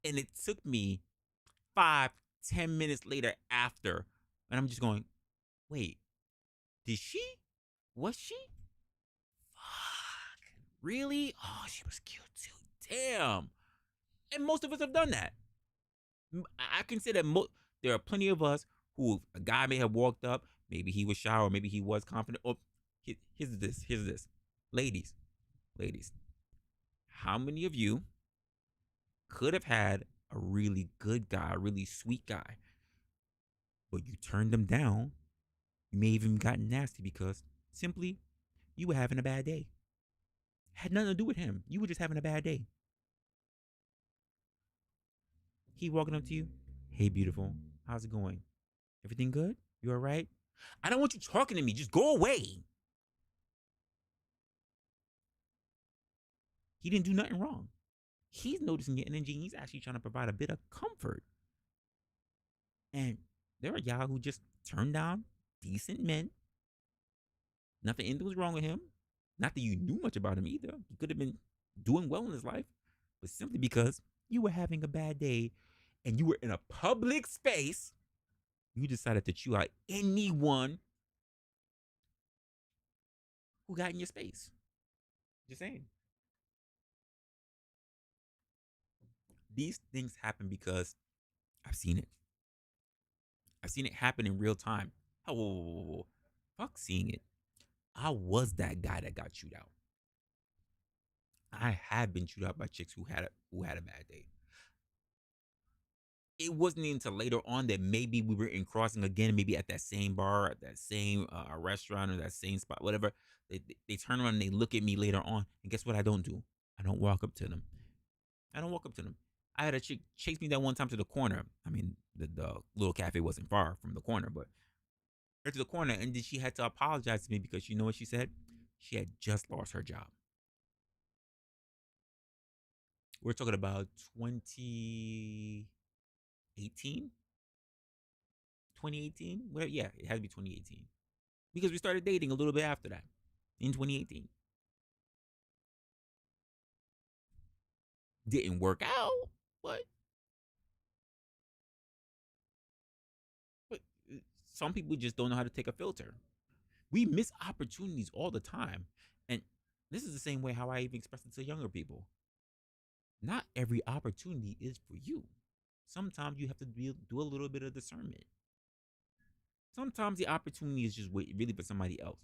And it took me 5-10 minutes later after, and I'm just going, wait, did she? Was she? Fuck. Really? Oh, she was cute too. Damn. And most of us have done that. I can say that there are plenty of us who a guy may have walked up, maybe he was shy or maybe he was confident. Or here's this. Ladies, how many of you could have had a really good guy, a really sweet guy, but you turned them down? You may have even gotten nasty because simply you were having a bad day. Had nothing to do with him. You were just having a bad day. He walking up to you, hey beautiful, how's it going? Everything good? You all right? I don't want you talking to me. Just go away. He didn't do nothing wrong. He's noticing your energy and he's actually trying to provide a bit of comfort. And there are y'all who just turn down decent men. Nothing was wrong with him. Not that you knew much about him either. He could have been doing well in his life, but simply because you were having a bad day and you were in a public space, you decided to chew out anyone who got in your space. Just saying. These things happen because I've seen it. I've seen it happen in real time. Oh, fuck seeing it. I was that guy that got chewed out. I have been chewed out by chicks who had a bad day. It wasn't until later on that maybe we were in crossing again, maybe at that same bar, at that same restaurant, or that same spot, whatever. They turn around and they look at me later on, and guess what I don't do? I don't walk up to them. I don't walk up to them. I had a chick chase me that one time to the corner. I mean, the little cafe wasn't far from the corner, but her to the corner, and then she had to apologize to me because you know what she said? She had just lost her job. We're talking about 2018? 2018? Well, yeah, it had to be 2018. Because we started dating a little bit after that, in 2018. Didn't work out, but some people just don't know how to take a filter. We miss opportunities all the time. And this is the same way how I even express it to younger people. Not every opportunity is for you. Sometimes you have to do a little bit of discernment. Sometimes the opportunity is just really for somebody else.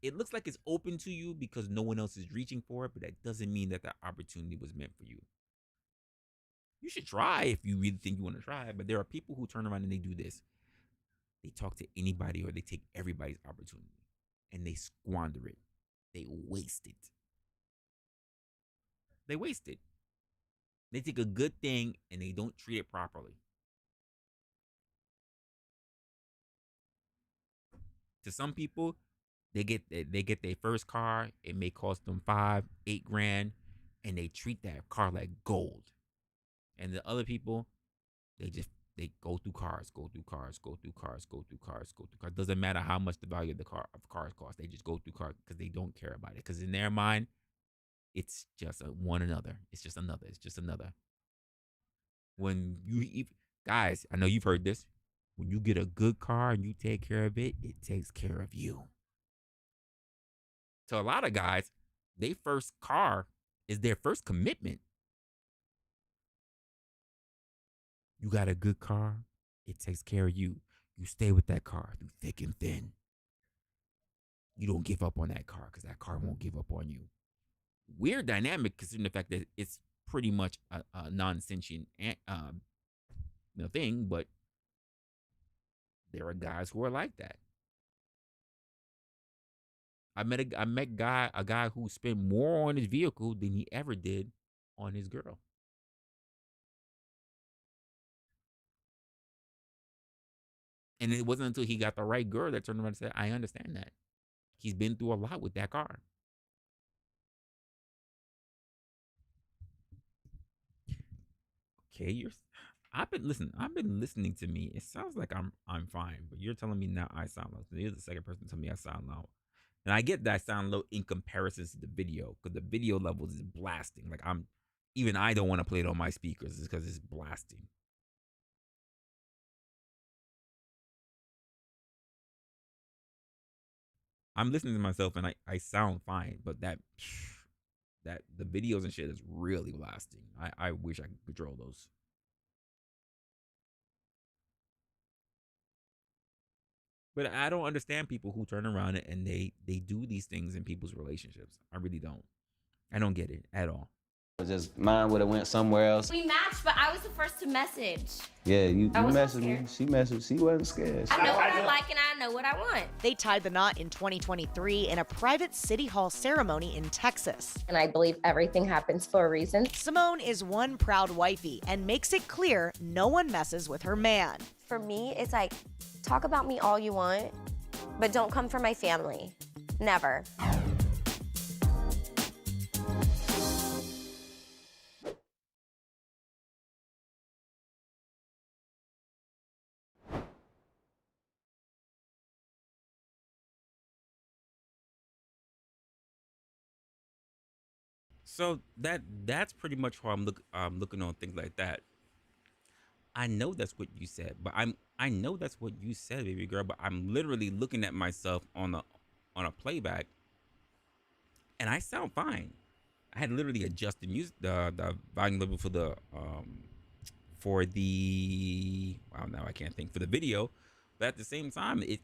It looks like it's open to you because no one else is reaching for it, but that doesn't mean that opportunity was meant for you. You should try if you really think you want to try, but there are people who turn around and they do this. They talk to anybody or they take everybody's opportunity and they squander it. They waste it. They waste it. They take a good thing and they don't treat it properly. To some people, they get their first car. It may cost them $5-8 grand, and they treat that car like gold. And the other people, they go through cars. Doesn't matter how much the value of the cars cost. They just go through cars because they don't care about it. Because in their mind, it's just one another. It's just another. When you guys, I know you've heard this. When you get a good car and you take care of it, it takes care of you. So a lot of guys, their first car is their first commitment. You got a good car, it takes care of you. You stay with that car through thick and thin. You don't give up on that car because that car won't give up on you. Weird dynamic considering the fact that it's pretty much a non-sentient thing, but there are guys who are like that. I met a guy who spent more on his vehicle than he ever did on his girl. And it wasn't until he got the right girl that turned around and said, I understand that. He's been through a lot with that car. Okay, I've been listening to me. It sounds like I'm fine, but you're telling me now I sound low. So you're the second person to tell me I sound low. And I get that I sound low in comparison to the video, because the video levels is blasting. Like I don't want to play it on my speakers because it's blasting. I'm listening to myself and I sound fine, but that the videos and shit is really blasting. I wish I could control those. But I don't understand people who turn around and they do these things in people's relationships. I really don't. I don't get it at all. Just mine would have went somewhere else. We matched, but I was the first to message. Yeah, you messaged me. She messaged. She wasn't scared. I know what I like and I know what I want. They tied the knot in 2023 in a private city hall ceremony in Texas. And I believe everything happens for a reason. Simone is one proud wifey and makes it clear no one messes with her man. for me, it's like, talk about me all you want, but don't come for my family. Never. So that's pretty much how I'm looking on things like that. I know that's what you said, but I know that's what you said, baby girl. But I'm literally looking at myself on a playback, and I sound fine. I had literally adjusted the volume level for the wow, now I can't think, for the video, but at the same time it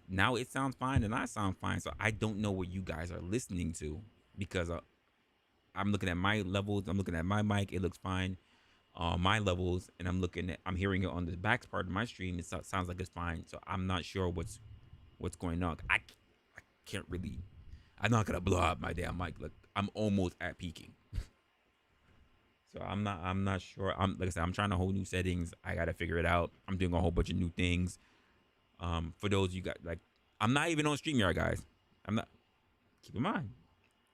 sounds fine and I sound fine. So I don't know what you guys are listening to, because I'm looking at my levels, I'm looking at my mic, it looks fine on my levels, and I'm hearing it on the back part of my stream, it sounds like it's fine. So I'm not sure what's going on. I can't really, I'm not gonna blow out my damn mic. Like, I'm almost at peaking. So I'm not sure. Like I said, I'm trying a whole new settings. I gotta figure it out. I'm doing a whole bunch of new things. For those you got, like, I'm not even on StreamYard, guys. I'm not. Keep in mind,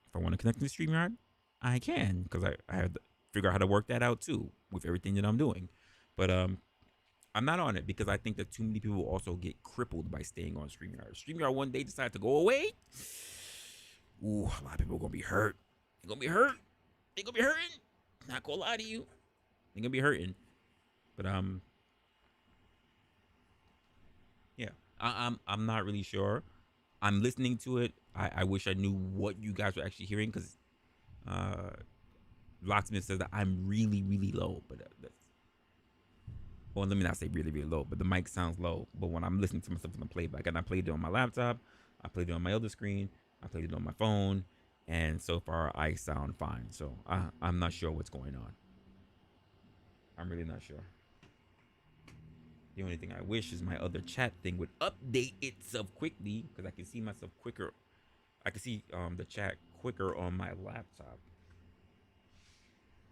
if I want to connect to StreamYard, I can, because I have to figure out how to work that out too with everything that I'm doing. But I'm not on it because I think that too many people also get crippled by staying on StreamYard. StreamYard one day decide to go away. Ooh, a lot of people are gonna be hurt. They're gonna be hurt. They're gonna be hurting. Not gonna lie to you. They're gonna be hurting. But yeah. I'm not really sure. I'm listening to it. I wish I knew what you guys were actually hearing, because Locksmith says that I'm really, really low. But that's, well, let me not say really, really low, but the mic sounds low. But when I'm listening to myself on the playback, and I played it on my laptop, I played it on my other screen, I played it on my phone, and so far I sound fine. So I'm not sure what's going on. I'm really not sure. The only thing I wish is my other chat thing would update itself quickly, because I can see myself quicker. I can see the chat quicker on my laptop.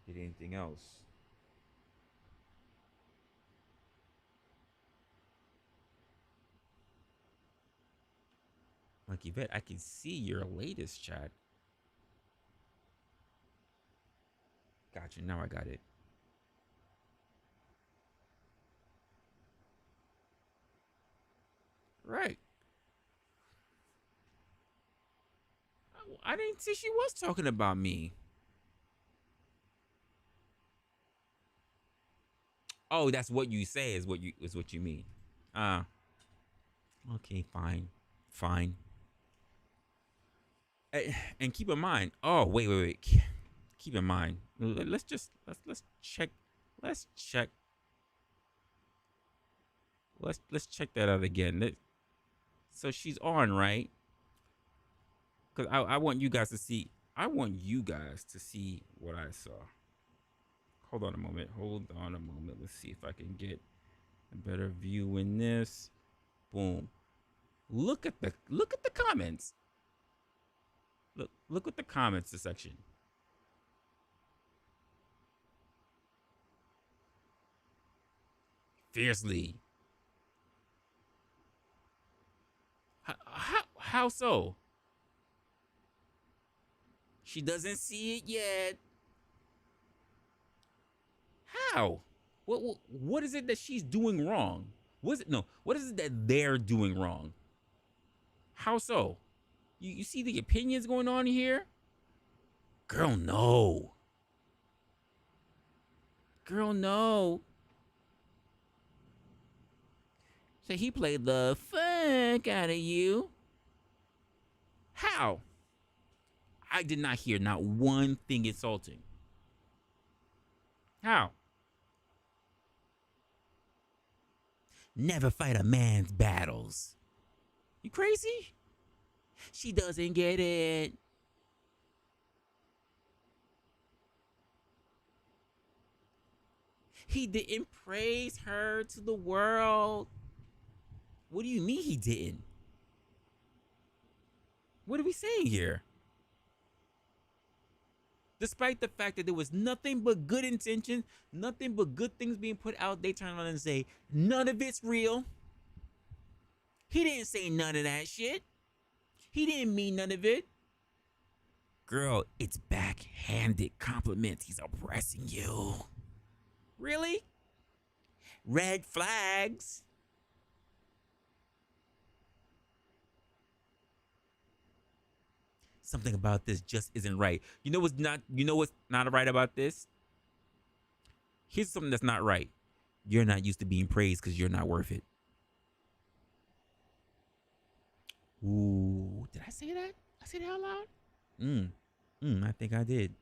Did anything else? Like, Yvette, I can see your latest chat. Gotcha. Now I got it. Right. I didn't see she was talking about me. Oh, that's what you say is what you mean. Okay, fine. Fine. And keep in mind, oh, wait. Keep in mind. Let's check. Let's check. Let's check that out again. So she's on, right? Because I want you guys to see. I want you guys to see what I saw. Hold on a moment. Let's see if I can get a better view in this. Boom. Look at the comments. Look at the comments section. Fiercely. How so? She doesn't see it yet. How? What is it that she's doing wrong? What is it that they're doing wrong? How so? You see the opinions going on here? Girl, no. Girl, no. So he played the fuck out of you. How? I did not hear not one thing insulting. How? Never fight a man's battles. You crazy? She doesn't get it. He didn't praise her to the world. What do you mean he didn't? What are we saying here? Despite the fact that there was nothing but good intentions, nothing but good things being put out, they turn around and say, none of it's real. He didn't say none of that shit. He didn't mean none of it. Girl, it's backhanded compliments. He's oppressing you. Really? Red flags. Something about this just isn't right. You know what's not right about this? Here's something that's not right. You're not used to being praised because you're not worth it. Ooh, did I say that? I said it out loud? I think I did.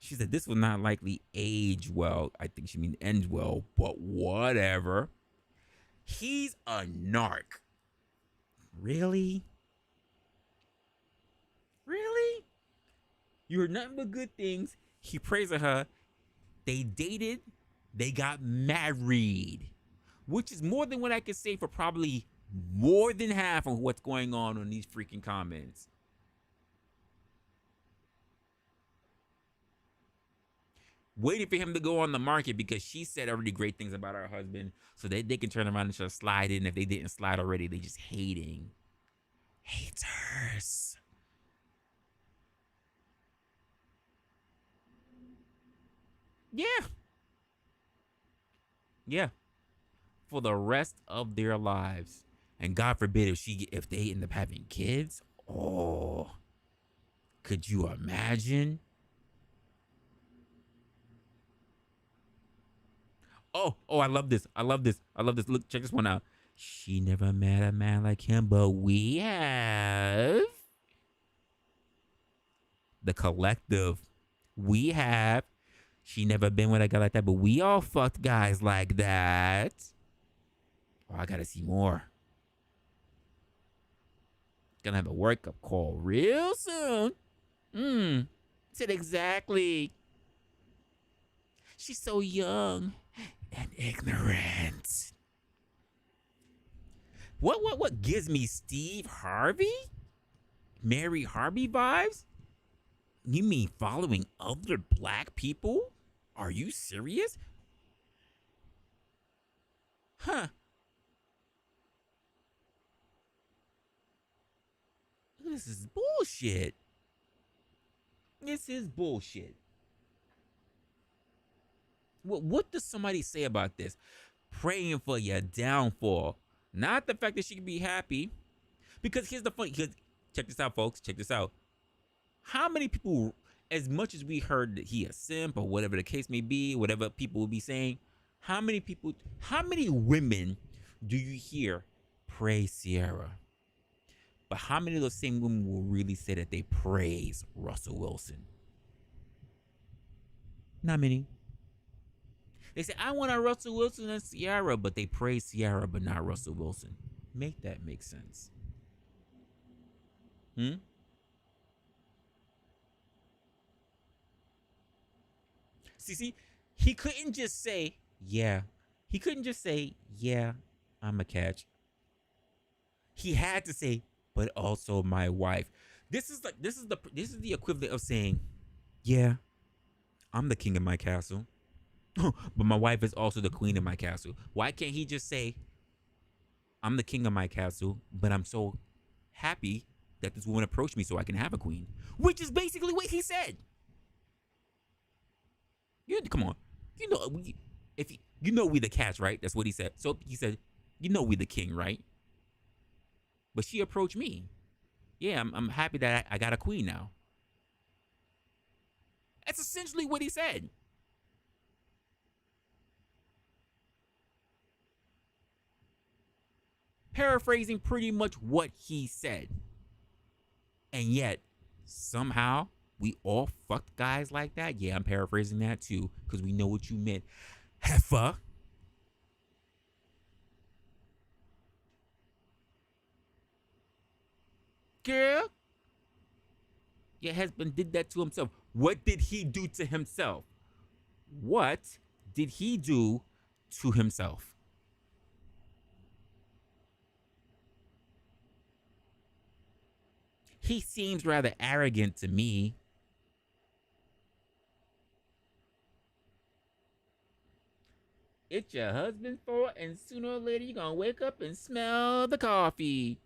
She said this will not likely age well. I think she means end well, but whatever. He's a narc. Really? Really? You heard nothing but good things. He praised her. They dated. They got married. Which is more than what I could say for probably more than half of what's going on these freaking comments. Waiting for him to go on the market because she said already great things about her husband so that they can turn around and just slide in. If they didn't slide already, they just hating. Haters. Yeah. Yeah. For the rest of their lives. And God forbid if they end up having kids. Oh. Could you imagine? Oh, I love this. I love this. Look, check this one out. She never met a man like him, but we have. The collective. We have. She never been with a guy like that, but we all fucked guys like that. Oh, I gotta see more. Gonna have a workup call real soon. Said exactly. She's so young and ignorant. What gives me Steve Harvey? Mary Harvey vibes? You mean following other black people? Are you serious? Huh. This is bullshit. This is bullshit. What does somebody say about this? Praying for your downfall. Not the fact that she can be happy. Because here's the funny, check this out, folks. Check this out. How many people, as much as we heard that he a simp or whatever the case may be, whatever people will be saying, how many women do you hear praise Sierra? But how many of those same women will really say that they praise Russell Wilson? Not many. They say, I want a Russell Wilson and Ciara, but they praise Ciara, but not Russell Wilson. Make that make sense. See, he couldn't just say, yeah. He couldn't just say, yeah, I'm a catch. He had to say, but also my wife. This is the equivalent of saying, yeah, I'm the king of my castle. But my wife is also the queen of my castle. Why can't he just say, I'm the king of my castle, but I'm so happy that this woman approached me so I can have a queen? Which is basically what he said. Come on. We the cats, right? That's what he said. So he said, we the king, right? But she approached me. Yeah, I'm happy that I got a queen now. That's essentially what he said. Paraphrasing pretty much what he said. And yet, somehow, we all fucked guys like that. Yeah, I'm paraphrasing that too, because we know what you meant. Heifer. Girl. Your husband did that to himself. What did he do to himself? What did he do to himself? He seems rather arrogant to me. It's your husband's fault, and sooner or later you're gonna wake up and smell the coffee.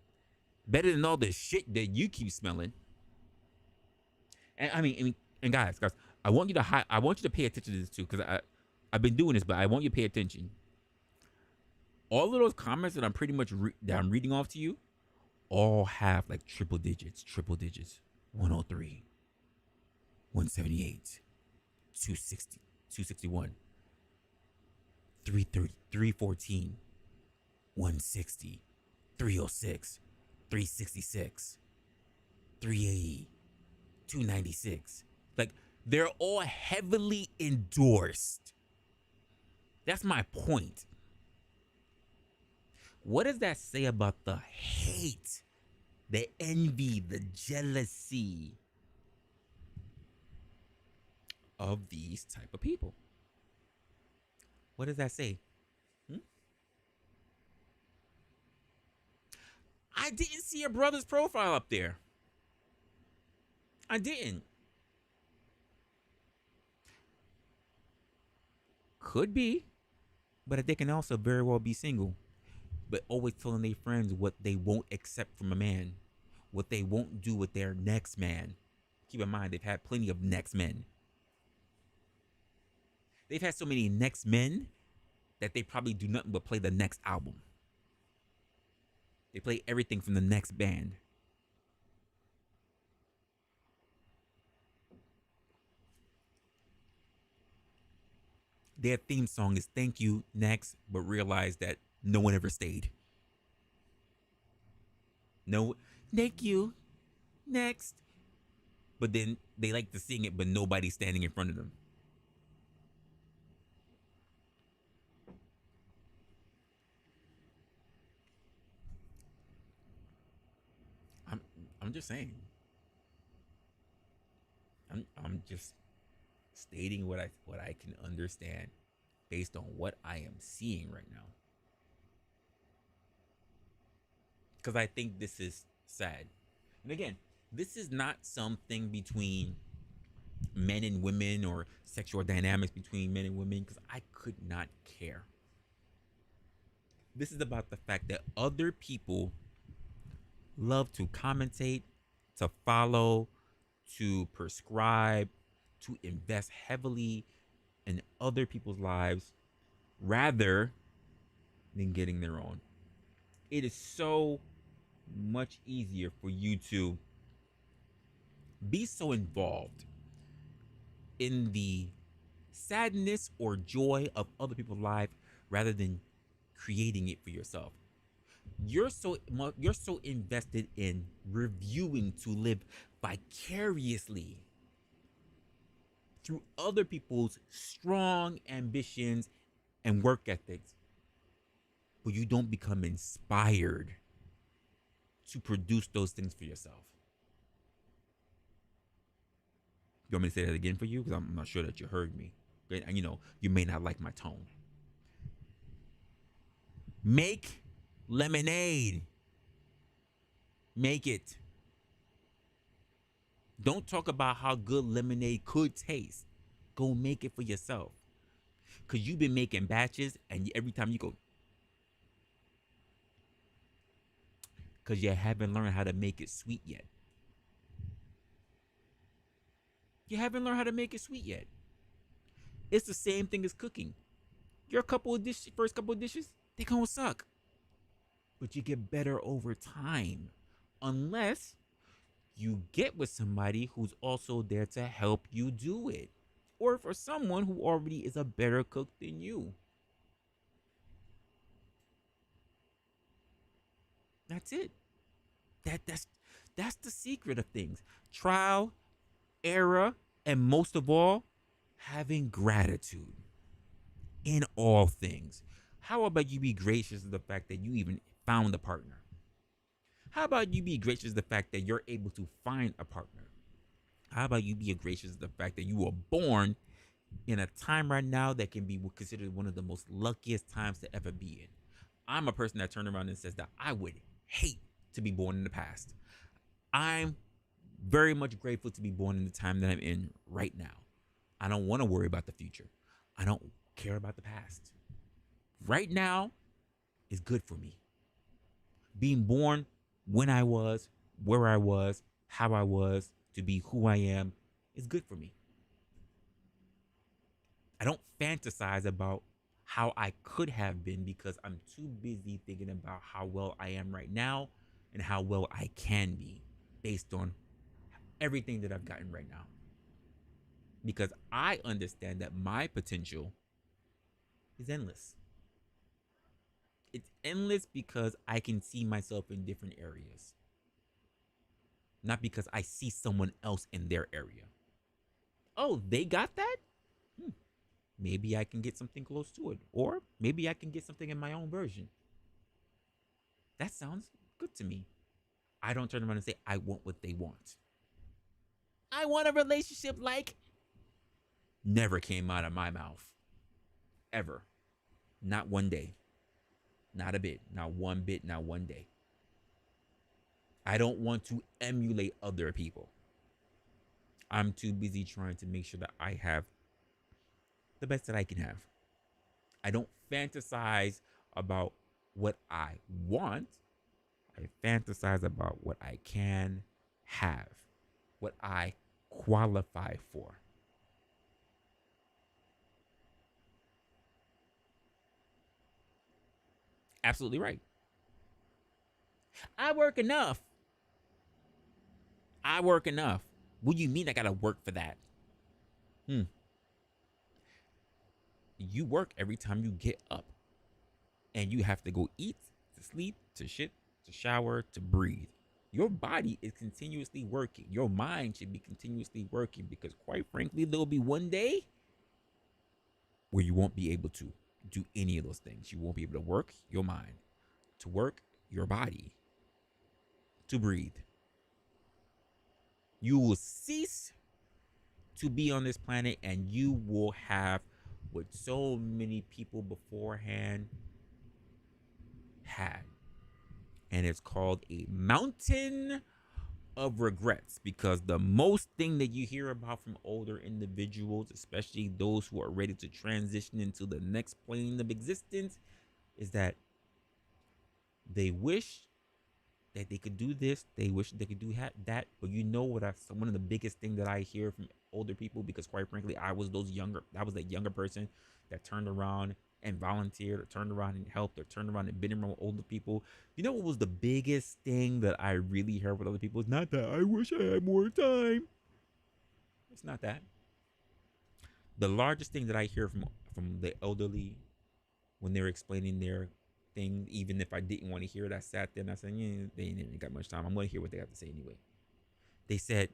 Better than all the shit that you keep smelling. And and guys, I want you to pay attention to this too, because I've been doing this, but I want you to pay attention. All of those comments that I'm pretty much that I'm reading off to you, all have like triple digits. 103, 178, 260, 261, 330, 314, 160, 306, 366, 380, 296. Like, they're all heavily endorsed. That's my point. What does that say about the hate, the envy, the jealousy of these type of people? What does that say? I didn't see a brother's profile up there. I didn't. Could be, but they can also very well be single, but always telling their friends what they won't accept from a man, what they won't do with their next man. Keep in mind, they've had plenty of next men. They've had so many next men that they probably do nothing but play the next album. They play everything from the next band. Their theme song is "Thank You, Next," but realize that no one ever stayed. No, thank you, next. But then they like to sing it, but nobody's standing in front of them. I'm just saying. I'm just stating what I can understand based on what I am seeing right now. Because I think this is sad. And again, this is not something between men and women or sexual dynamics between men and women, because I could not care. This is about the fact that other people love to commentate, to follow, to prescribe, to invest heavily in other people's lives rather than getting their own. It is so much easier for you to be so involved in the sadness or joy of other people's life rather than creating it for yourself. You're so invested in reviewing to live vicariously through other people's strong ambitions and work ethics, but you don't become inspired to produce those things for yourself. You want me to say that again for you? Because I'm not sure that you heard me. And you may not like my tone. Make lemonade. Make it. Don't talk about how good lemonade could taste. Go make it for yourself. Because you've been making batches, and every time you go, because you haven't learned how to make it sweet yet. You haven't learned how to make it sweet yet. It's the same thing as cooking. Your first couple of dishes, they gonna suck. But you get better over time. Unless you get with somebody who's also there to help you do it. Or for someone who already is a better cook than you. That's it. That's the secret of things. Trial, error, and most of all, having gratitude in all things. How about you be gracious of the fact that you even found a partner? How about you be gracious of the fact that you're able to find a partner? How about you be gracious of the fact that you were born in a time right now that can be considered one of the most luckiest times to ever be in? I'm a person that turned around and says that I would hate to be born in the past. I'm very much grateful to be born in the time that I'm in right now. I don't want to worry about the future. I don't care about the past. Right now is good for me. Being born when I was, where I was, how I was, to be who I am is good for me. I don't fantasize about how I could have been because I'm too busy thinking about how well I am right now and how well I can be based on everything that I've gotten right now. Because I understand that my potential is endless. It's endless because I can see myself in different areas, not because I see someone else in their area. Oh, they got that? Maybe I can get something close to it. Or maybe I can get something in my own version. That sounds good to me. I don't turn around and say, I want what they want. I want a relationship like never came out of my mouth. Ever. Not one day. Not a bit. Not one bit. Not one day. I don't want to emulate other people. I'm too busy trying to make sure that I have the best that I can have. I don't fantasize about what I want. I fantasize about what I can have, what I qualify for. Absolutely right. I work enough. I work enough. What do you mean I gotta work for that? You work every time you get up. And you have to go eat, to sleep, to shit, to shower, to breathe. Your body is continuously working. Your mind should be continuously working because, quite frankly, there'll be one day where you won't be able to do any of those things. You won't be able to work your mind, to work your body, to breathe. You will cease to be on this planet and you will have what so many people beforehand had. And it's called a mountain of regrets, because the most thing that you hear about from older individuals, especially those who are ready to transition into the next plane of existence, is that they wish that they could do this, they wish they could do that. But you know what? One of the biggest thing that I hear from older people, because quite frankly, I was that younger person that turned around and volunteered, or turned around and helped, or turned around and been around older people. You know what was the biggest thing that I really heard with other people? It's not that I wish I had more time. It's not that. The largest thing that I hear from the elderly when they're explaining their thing, even if I didn't want to hear it, I sat there and I said, yeah, they ain't even got much time. I'm going to hear what they have to say anyway. They said,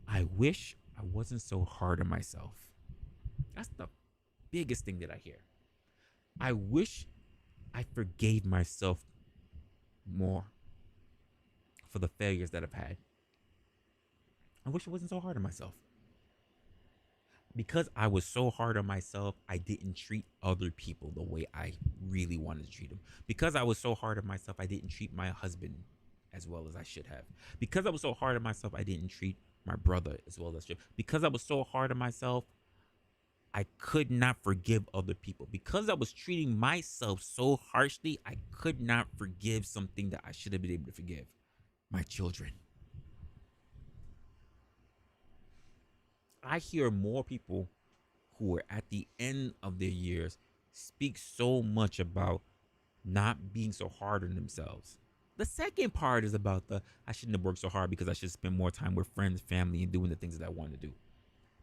I wish I wasn't so hard on myself. That's the biggest thing that I hear. I wish I forgave myself more for the failures that I've had. I wish I wasn't so hard on myself. Because I was so hard on myself, I didn't treat other people the way I really wanted to treat them. Because I was so hard on myself, I didn't treat my husband as well as I should have. Because I was so hard on myself, I didn't treat my brother as well as I should. Because I was so hard on myself, I could not forgive other people. Because I was treating myself so harshly, I could not forgive something that I should have been able to forgive. My children. I hear more people who are at the end of their years speak so much about not being so hard on themselves. The second part is about I shouldn't have worked so hard because I should spend more time with friends, family, and doing the things that I want to do.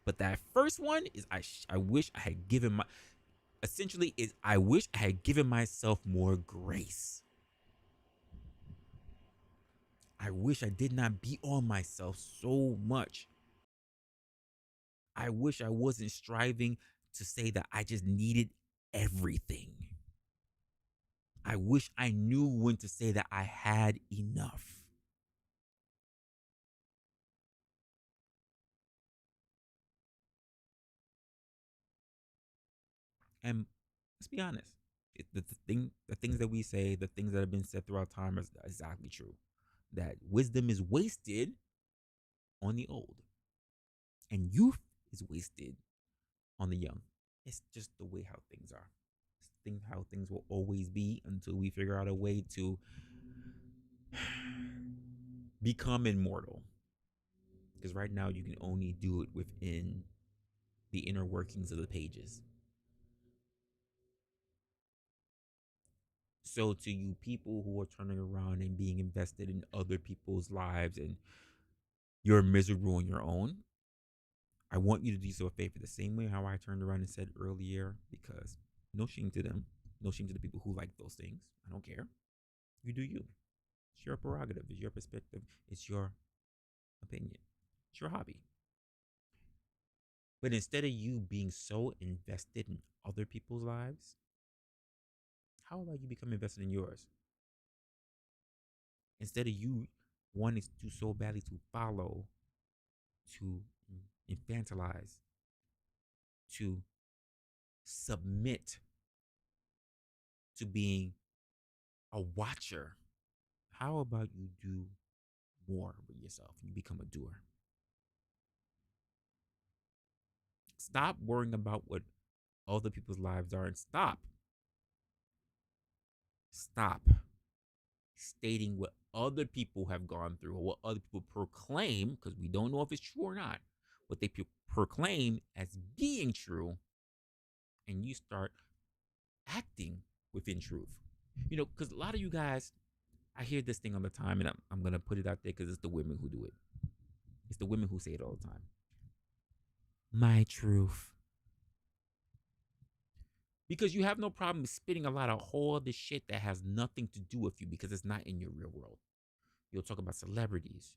But that first one is I wish I had given I wish I had given myself more grace. I wish I did not beat on myself so much. I wish I wasn't striving to say that I just needed everything. I wish I knew when to say that I had enough. And let's be honest, the things that we say, the things that have been said throughout time is exactly true. That wisdom is wasted on the old, and youth is wasted on the young. It's just the way how things are. It's how things will always be until we figure out a way to become immortal. Because right now you can only do it within the inner workings of the pages. So to you people who are turning around and being invested in other people's lives and you're miserable on your own, I want you to do yourself a favor the same way how I turned around and said earlier, because no shame to them. No shame to the people who like those things. I don't care. You do you. It's your prerogative. It's your perspective. It's your opinion. It's your hobby. But instead of you being so invested in other people's lives, how about you become invested in yours? Instead of you wanting to so badly to follow, to infantilize, to submit to being a watcher, how about you do more with yourself? You become a doer. Stop worrying about what other people's lives are and stop stating what other people have gone through or what other people proclaim, because we don't know if it's true or not, what they proclaim as being true, and you start acting within truth. You know, because a lot of you guys, I hear this thing all the time, and I'm going to put it out there because it's the women who do it. It's the women who say it all the time. My truth. Because you have no problem spitting a lot of whole other shit that has nothing to do with you because it's not in your real world. You'll talk about celebrities.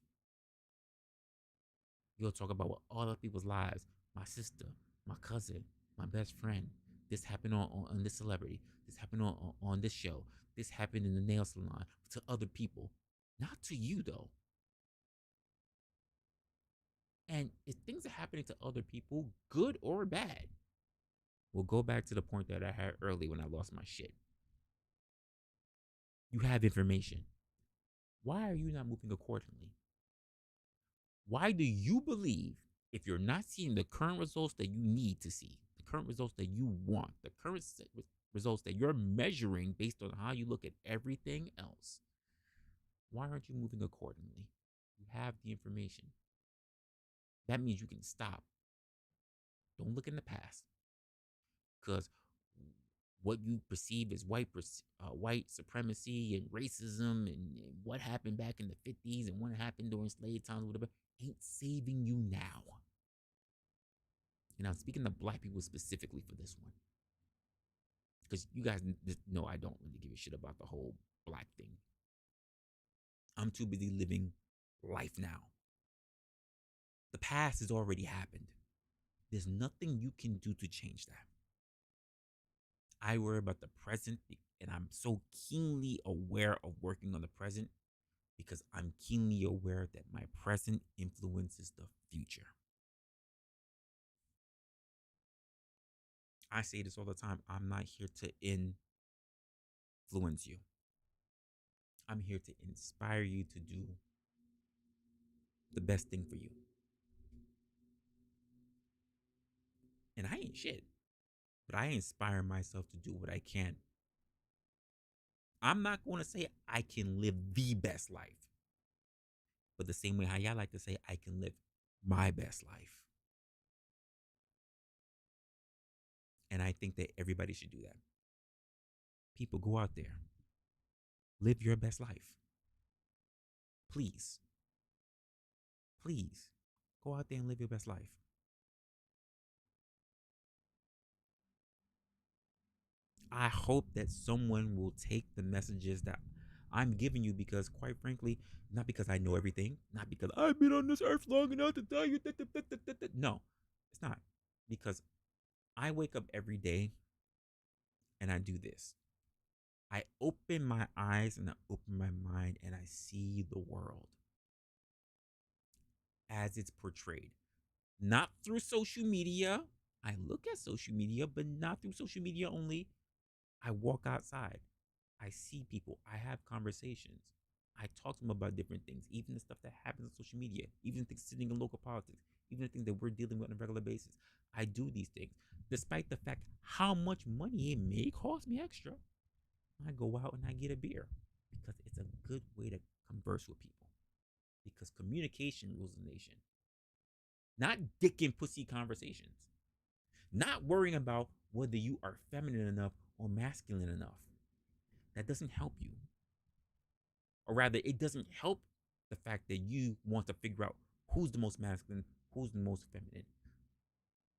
You'll talk about what other people's lives. My sister, my cousin, my best friend. This happened on this celebrity. This happened on this show. This happened in the nail salon to other people. Not to you, though. And if things are happening to other people, good or bad, we'll go back to the point that I had earlier when I lost my shit. You have information. Why are you not moving accordingly? Why do you believe if you're not seeing the current results that you need to see, the current results that you want, the current results that you're measuring based on how you look at everything else, why aren't you moving accordingly? You have the information. That means you can stop. Don't look in the past. Because what you perceive as white supremacy and racism and what happened back in the 50s and what happened during slave times, whatever, ain't saving you now. And I'm speaking to black people specifically for this one. Because you guys know I don't really give a shit about the whole black thing. I'm too busy living life now. The past has already happened. There's nothing you can do to change that. I worry about the present, and I'm so keenly aware of working on the present because I'm keenly aware that my present influences the future. I say this all the time. I'm not here to influence you. I'm here to inspire you to do the best thing for you. And I ain't shit, but I inspire myself to do what I can. I'm not going to say I can live the best life, but the same way how y'all like to say I can live my best life. And I think that everybody should do that. People, go out there. Live your best life. Please. Please. Go out there and live your best life. I hope that someone will take the messages that I'm giving you because, quite frankly, not because I know everything, not because I've been on this earth long enough to tell you that. No, it's not. Because I wake up every day and I do this. I open my eyes and I open my mind and I see the world as it's portrayed. Not through social media. I look at social media, but not through social media only. I walk outside. I see people. I have conversations. I talk to them about different things, even the stuff that happens on social media, even things sitting in local politics, even the things that we're dealing with on a regular basis. I do these things, despite the fact how much money it may cost me extra. I go out and I get a beer because it's a good way to converse with people. Because communication rules the nation. Not dick and pussy conversations. Not worrying about whether you are feminine enough or masculine enough. That doesn't help you. Or rather, it doesn't help the fact that you want to figure out who's the most masculine, who's the most feminine.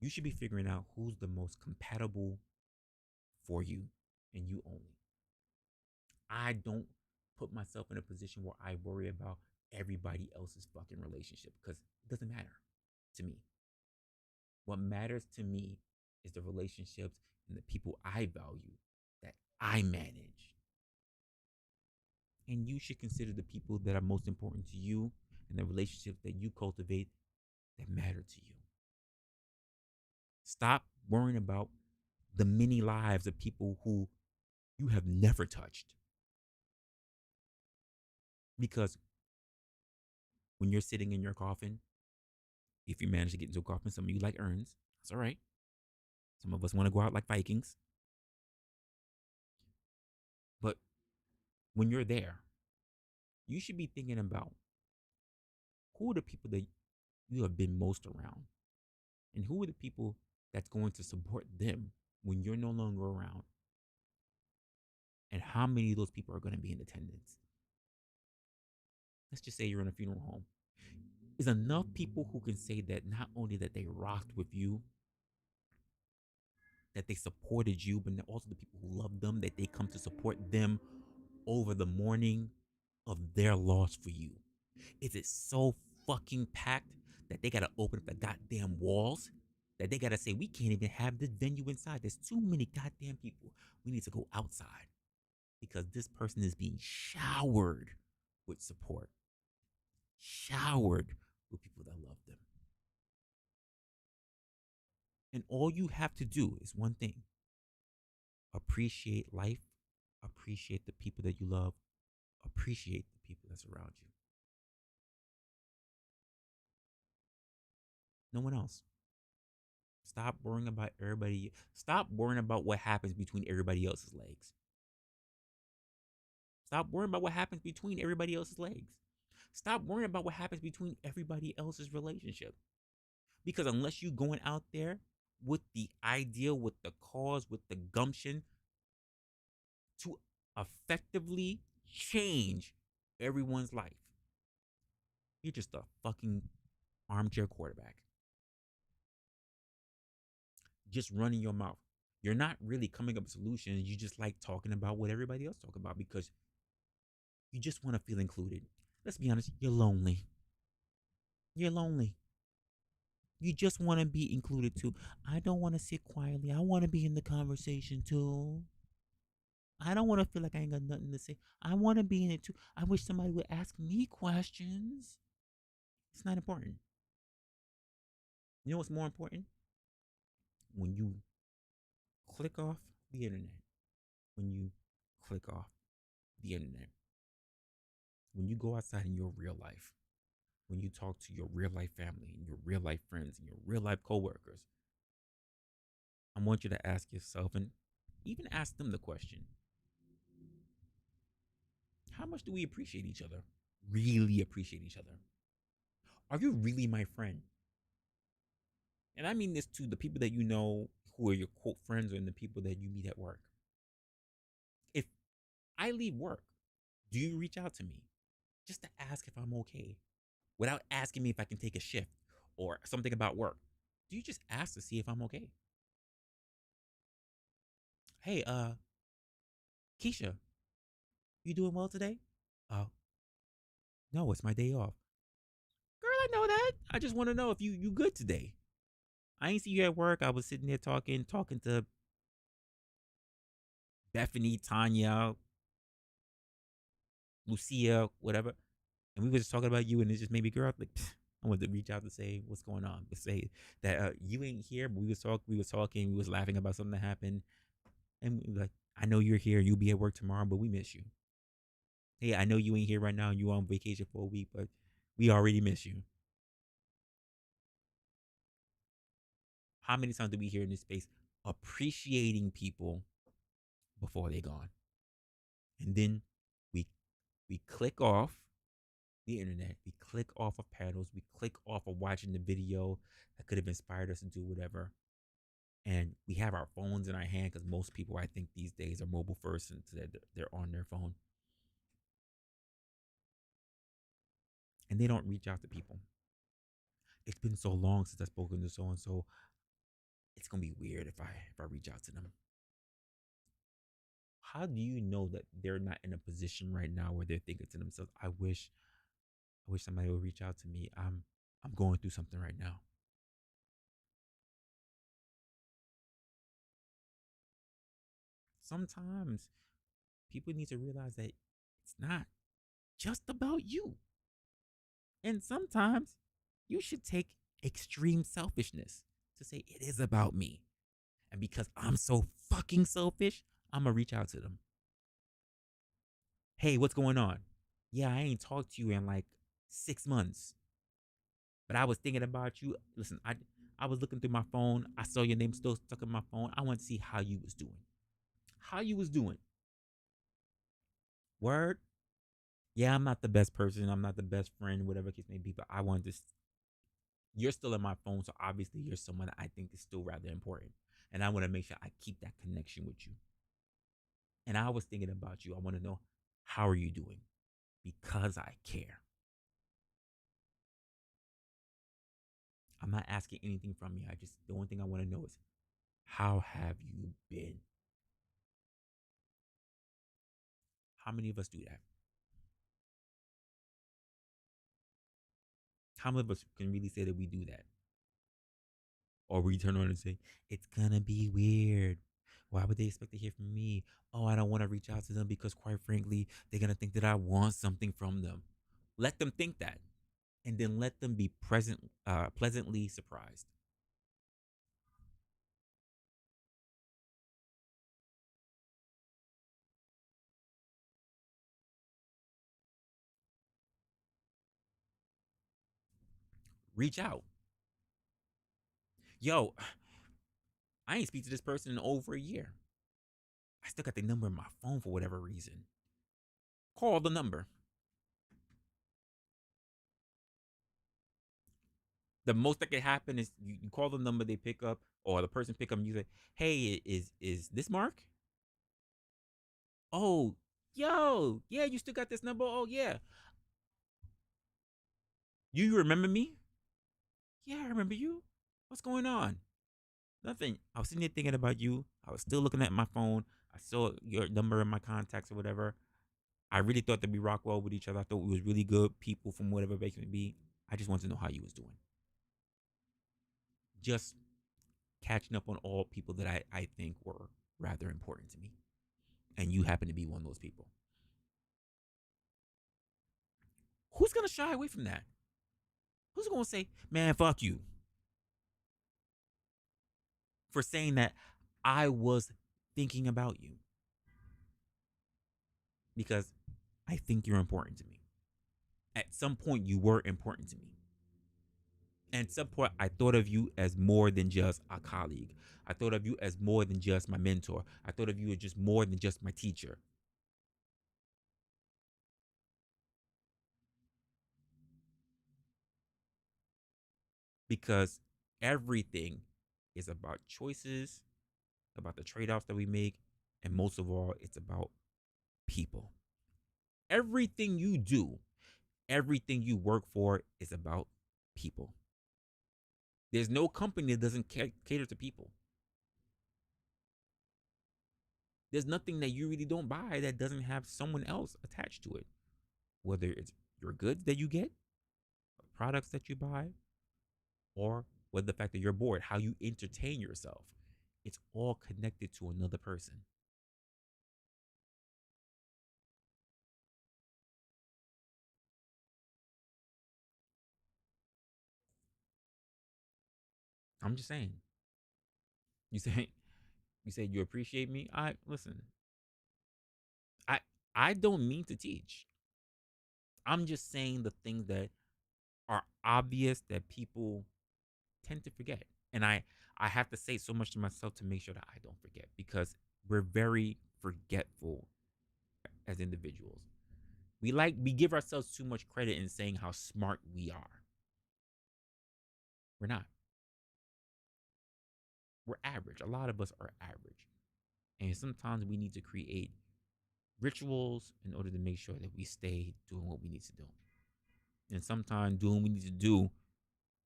You should be figuring out who's the most compatible for you and you only. I don't put myself in a position where I worry about everybody else's fucking relationship because it doesn't matter to me. What matters to me is the relationships and the people I value that I manage. And you should consider the people that are most important to you and the relationships that you cultivate that matter to you. Stop worrying about the many lives of people who you have never touched. Because when you're sitting in your coffin, if you manage to get into a coffin, some of you like urns, that's all right. Some of us want to go out like Vikings. But when you're there, you should be thinking about who are the people that you have been most around and who are the people that's going to support them when you're no longer around, and how many of those people are going to be in attendance. Let's just say you're in a funeral home. Is enough people who can say that not only that they rocked with you, that they supported you, but also the people who love them, that they come to support them over the mourning of their loss for you? Is it so fucking packed that they gotta open up the goddamn walls? That they gotta say, we can't even have this venue inside. There's too many goddamn people. We need to go outside because this person is being showered with support, showered with people that love them. And all you have to do is one thing: appreciate life, appreciate the people that you love, appreciate the people that surround you. No one else. Stop worrying about everybody. Stop worrying about what happens between everybody else's legs. Stop worrying about what happens between everybody else's legs. Stop worrying about what happens between everybody else's relationship. Because unless you're going out there with the idea, with the cause, with the gumption to effectively change everyone's life, you're just a fucking armchair quarterback. Just running your mouth. You're not really coming up with solutions. You just like talking about what everybody else talking about because you just want to feel included. Let's be honest, you're lonely. You're lonely. You just want to be included too. I don't want to sit quietly. I want to be in the conversation too. I don't want to feel like I ain't got nothing to say. I want to be in it too. I wish somebody would ask me questions. It's not important. You know what's more important? When you click off the internet. When you click off the internet. When you go outside in your real life. When you talk to your real life family and your real life friends and your real life coworkers, I want you to ask yourself and even ask them the question: how much do we appreciate each other? Really appreciate each other? Are you really my friend? And I mean this to the people that you know who are your quote friends and the people that you meet at work. If I leave work, do you reach out to me just to ask if I'm okay? Without asking me if I can take a shift or something about work. Do you just ask to see if I'm okay? Hey, Keisha, you doing well today? Oh, no, it's my day off. Girl, I know that. I just want to know if you good today. I ain't see you at work. I was sitting there talking to Bethany, Tanya, Lucia, whatever. And we were just talking about you, and it just made me, girl, like, I wanted to reach out to say what's going on. To say that you ain't here, but we was talking, we was laughing about something that happened. And we like, I know you're here, you'll be at work tomorrow, but we miss you. Hey, I know you ain't here right now. You on vacation for a week, but we already miss you. How many times do we hear in this space appreciating people before they're gone? And then we we click off the internet, we click off of panels, we click off of watching the video that could have inspired us to do whatever. And we have our phones in our hand because most people, I think, these days are mobile first and so they're on their phone. And they don't reach out to people. It's been so long since I've spoken to so and so. It's gonna be weird if I reach out to them. How do you know that they're not in a position right now where they're thinking to themselves, I wish somebody would reach out to me. I'm going through something right now. Sometimes people need to realize that it's not just about you. And sometimes you should take extreme selfishness to say it is about me. And because I'm so fucking selfish, I'm gonna reach out to them. Hey, what's going on? Yeah, I ain't talked to you in like 6 months. But I was thinking about you. Listen, I was looking through my phone. I saw your name still stuck in my phone. I want to see how you was doing. How you was doing. Word? Yeah, I'm not the best person. I'm not the best friend, whatever case may be. But I want this. You're still in my phone, so obviously you're someone that I think is still rather important. And I want to make sure I keep that connection with you. And I was thinking about you. I want to know, how are you doing? Because I care. I'm not asking anything from you. The only thing I want to know is, how have you been? How many of us do that? How many of us can really say that we do that? Or we turn around and say, it's gonna be weird. Why would they expect to hear from me? Oh, I don't want to reach out to them because, quite frankly, they're gonna think that I want something from them. Let them think that, and then let them be pleasantly surprised. Reach out. Yo, I ain't speak to this person in over a year. I still got the number in my phone for whatever reason. Call the number. The most that could happen is you call the number, they pick up, or the person pick up, and you say, "Hey, is this Mark? Oh, yo, yeah, you still got this number? Oh, yeah. You remember me? Yeah, I remember you. What's going on? Nothing. I was sitting there thinking about you. I was still looking at my phone. I saw your number in my contacts or whatever. I really thought that we rock well with each other. I thought we was really good people from whatever base may be. I just wanted to know how you was doing. Just catching up on all people that I think were rather important to me. And you happen to be one of those people. Who's going to shy away from that? Who's going to say, man, fuck you, for saying that I was thinking about you? Because I think you're important to me. At some point, you were important to me. And at some point, I thought of you as more than just a colleague. I thought of you as more than just my mentor. I thought of you as just more than just my teacher. Because everything is about choices, about the trade offs that we make, and most of all, it's about people. Everything you do, everything you work for is about people. There's no company that doesn't cater to people. There's nothing that you really don't buy that doesn't have someone else attached to it. Whether it's your goods that you get, products that you buy, or whether the fact that you're bored, how you entertain yourself, it's all connected to another person. I'm just saying. You say you appreciate me. I listen. I don't mean to teach. I'm just saying the things that are obvious that people tend to forget. And I have to say so much to myself to make sure that I don't forget, because we're very forgetful as individuals. We give ourselves too much credit in saying how smart we are. We're not. We're average. A lot of us are average. And sometimes we need to create rituals in order to make sure that we stay doing what we need to do. And sometimes doing what we need to do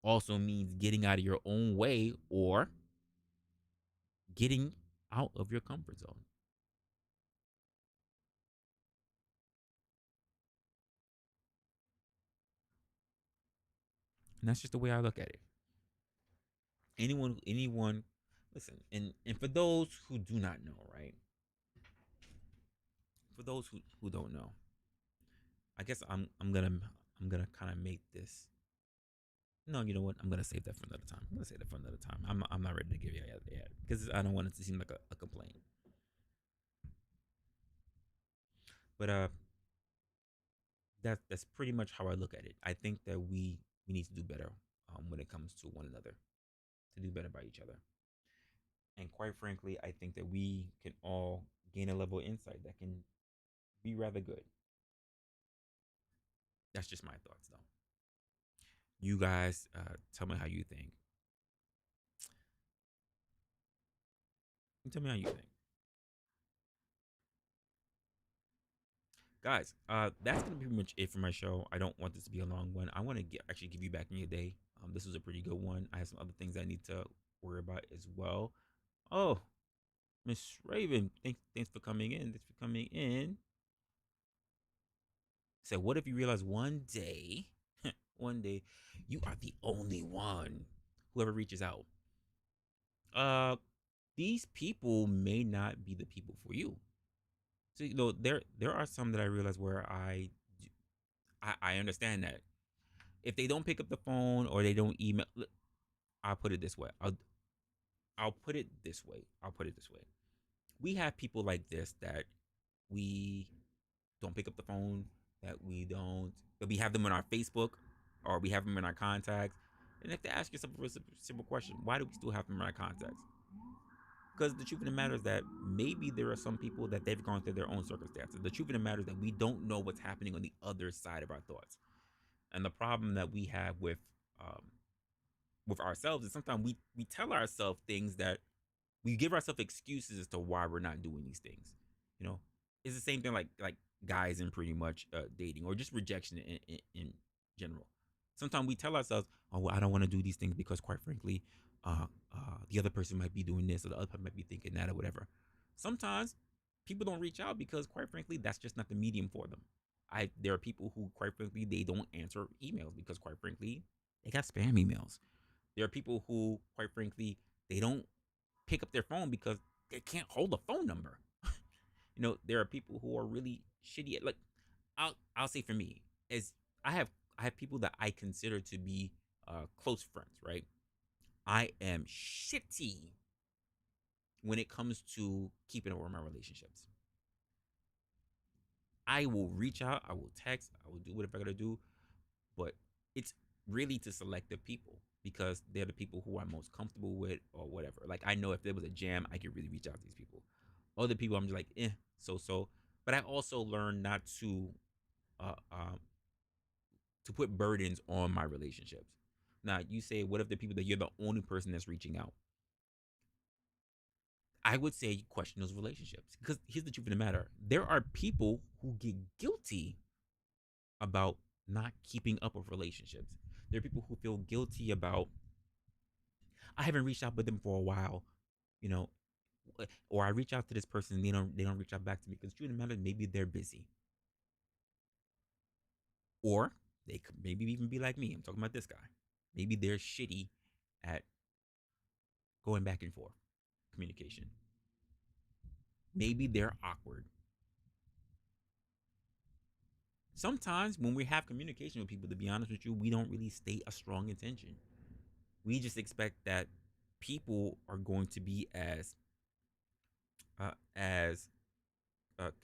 also means getting out of your own way or getting out of your comfort zone. And that's just the way I look at it. Anyone, listen, and for those who do not know, right? For those who don't know, I guess I'm gonna kind of make this. No, you know what? I'm gonna save that for another time. I'm gonna save that for another time. I'm not ready to give you yet because I don't want it to seem like a complaint. But that's pretty much how I look at it. I think that we need to do better when it comes to one another, to do better by each other. And quite frankly, I think that we can all gain a level of insight that can be rather good. That's just my thoughts, though. You guys, tell me how you think. Tell me how you think, guys. That's gonna be pretty much it for my show. I don't want this to be a long one. I want to actually give you back in your day. This was a pretty good one. I have some other things I need to worry about as well. Oh, Miss Raven, thanks for coming in. Thanks for coming in. So, what if you realize one day, one day, you are the only one who ever reaches out? Uh, these people may not be the people for you. So, there are some that I realize where I understand that if they don't pick up the phone or they don't email, I'll put it this way. I'll put it this way. I'll put it this way. We have people like this that we don't pick up the phone, that we have them on our Facebook or we have them in our contacts. And if they ask yourself a simple question, why do we still have them in our contacts? Because the truth of the matter is that maybe there are some people that they've gone through their own circumstances. The truth of the matter is that we don't know what's happening on the other side of our thoughts. And the problem that we have with ourselves is sometimes we tell ourselves things that we give ourselves excuses as to why we're not doing these things. You know, it's the same thing like guys in pretty much dating or just rejection in general. Sometimes we tell ourselves, "Oh, well, I don't want to do these things because, quite frankly, the other person might be doing this or the other person might be thinking that or whatever." Sometimes people don't reach out because, quite frankly, that's just not the medium for them. There are people who, quite frankly, they don't answer emails because, quite frankly, they got spam emails. There are people who, quite frankly, they don't pick up their phone because they can't hold a phone number. There are people who are really shitty at, like, I'll say for me, as I have people that I consider to be close friends, right? I am shitty when it comes to keeping up with my relationships. I will reach out, I will text, I will do whatever I gotta do, but it's really to select the people because they're the people who I'm most comfortable with or whatever. Like, I know if there was a jam, I could really reach out to these people. Other people, I'm just like, so. But I also learned not uh, um, to put burdens on my relationships. Now, you say, what if the people that you're the only person that's reaching out? I would say you question those relationships because here's the truth of the matter: there are people who get guilty about not keeping up with relationships. There are people who feel guilty about, I haven't reached out with them for a while, you know, or I reach out to this person and they don't reach out back to me because truth of the matter, maybe they're busy, or they could maybe even be like me. I'm talking about this guy. Maybe they're shitty at going back and forth communication. Maybe they're awkward. Sometimes when we have communication with people, to be honest with you, we don't really state a strong intention. We just expect that people are going to be as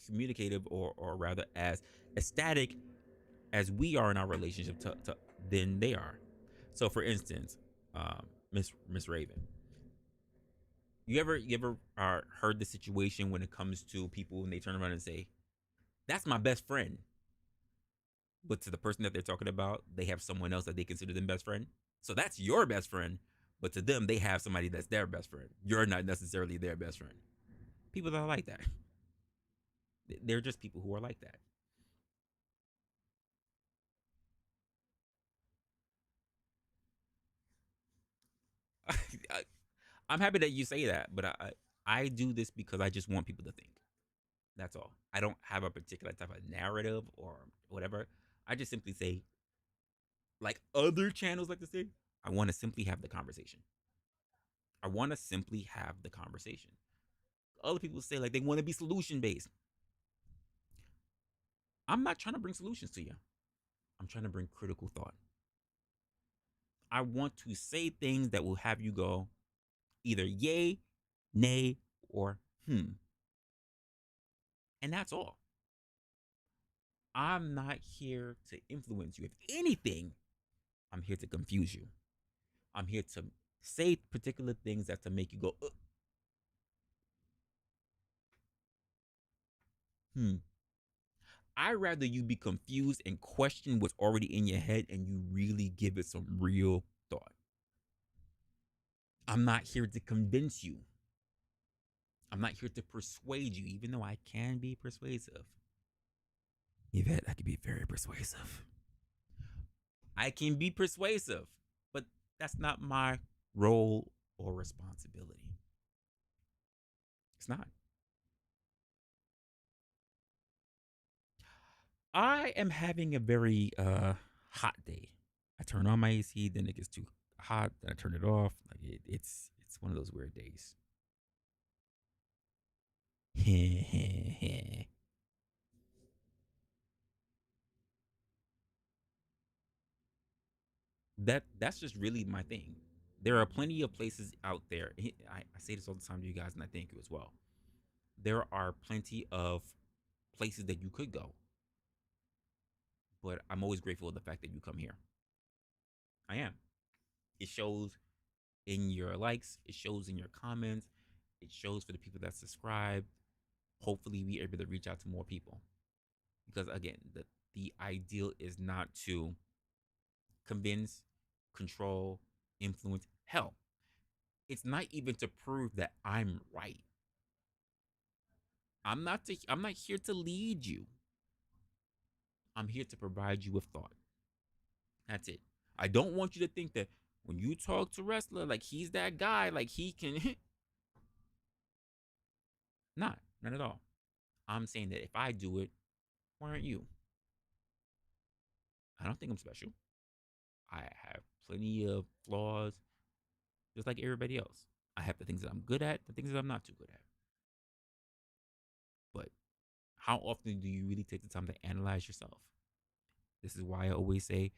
communicative, or rather as ecstatic as we are in our relationship than they are. So, for instance, Miss Raven, you ever heard the situation when it comes to people when they turn around and say, "That's my best friend," but to the person that they're talking about, they have someone else that they consider them best friend. So that's your best friend, but to them, they have somebody that's their best friend. You're not necessarily their best friend. People that are like that. They're just people who are like that. I, I'm happy that you say that, but I do this because I just want people to think. That's all. I don't have a particular type of narrative or whatever. I just simply say, like other channels like to say, I want to simply have the conversation. I want to simply have the conversation. Other people say like they want to be solution based. I'm not trying to bring solutions to you. I'm trying to bring critical thought. I want to say things that will have you go either yay, nay, or hmm. And that's all. I'm not here to influence you. If anything, I'm here to confuse you. I'm here to say particular things that to make you go, hmm. I'd rather you be confused and question what's already in your head and you really give it some real thought. I'm not here to convince you. I'm not here to persuade you, even though I can be persuasive. Yvette, I can be very persuasive. I can be persuasive, but that's not my role or responsibility. It's not. I am having a very hot day. I turn on my AC, then it gets too hot, then I turn it off. Like it's one of those weird days. That's just really my thing. There are plenty of places out there. I say this all the time to you guys, and I thank you as well. There are plenty of places that you could go, but I'm always grateful of the fact that you come here. I am. It shows in your likes, it shows in your comments, it shows for the people that subscribe. Hopefully, we are able to reach out to more people because again, the ideal is not to convince, control, influence. Hell, it's not even to prove that I'm right. I'm not here to lead you. I'm here to provide you with thought. That's it. I don't want you to think that when you talk to Resla, like he's that guy, like he can not at all. I'm saying that if I do it, why aren't you? I don't think I'm special. I have plenty of flaws, just like everybody else. I have the things that I'm good at, the things that I'm not too good at. But how often do you really take the time to analyze yourself? This is why I always say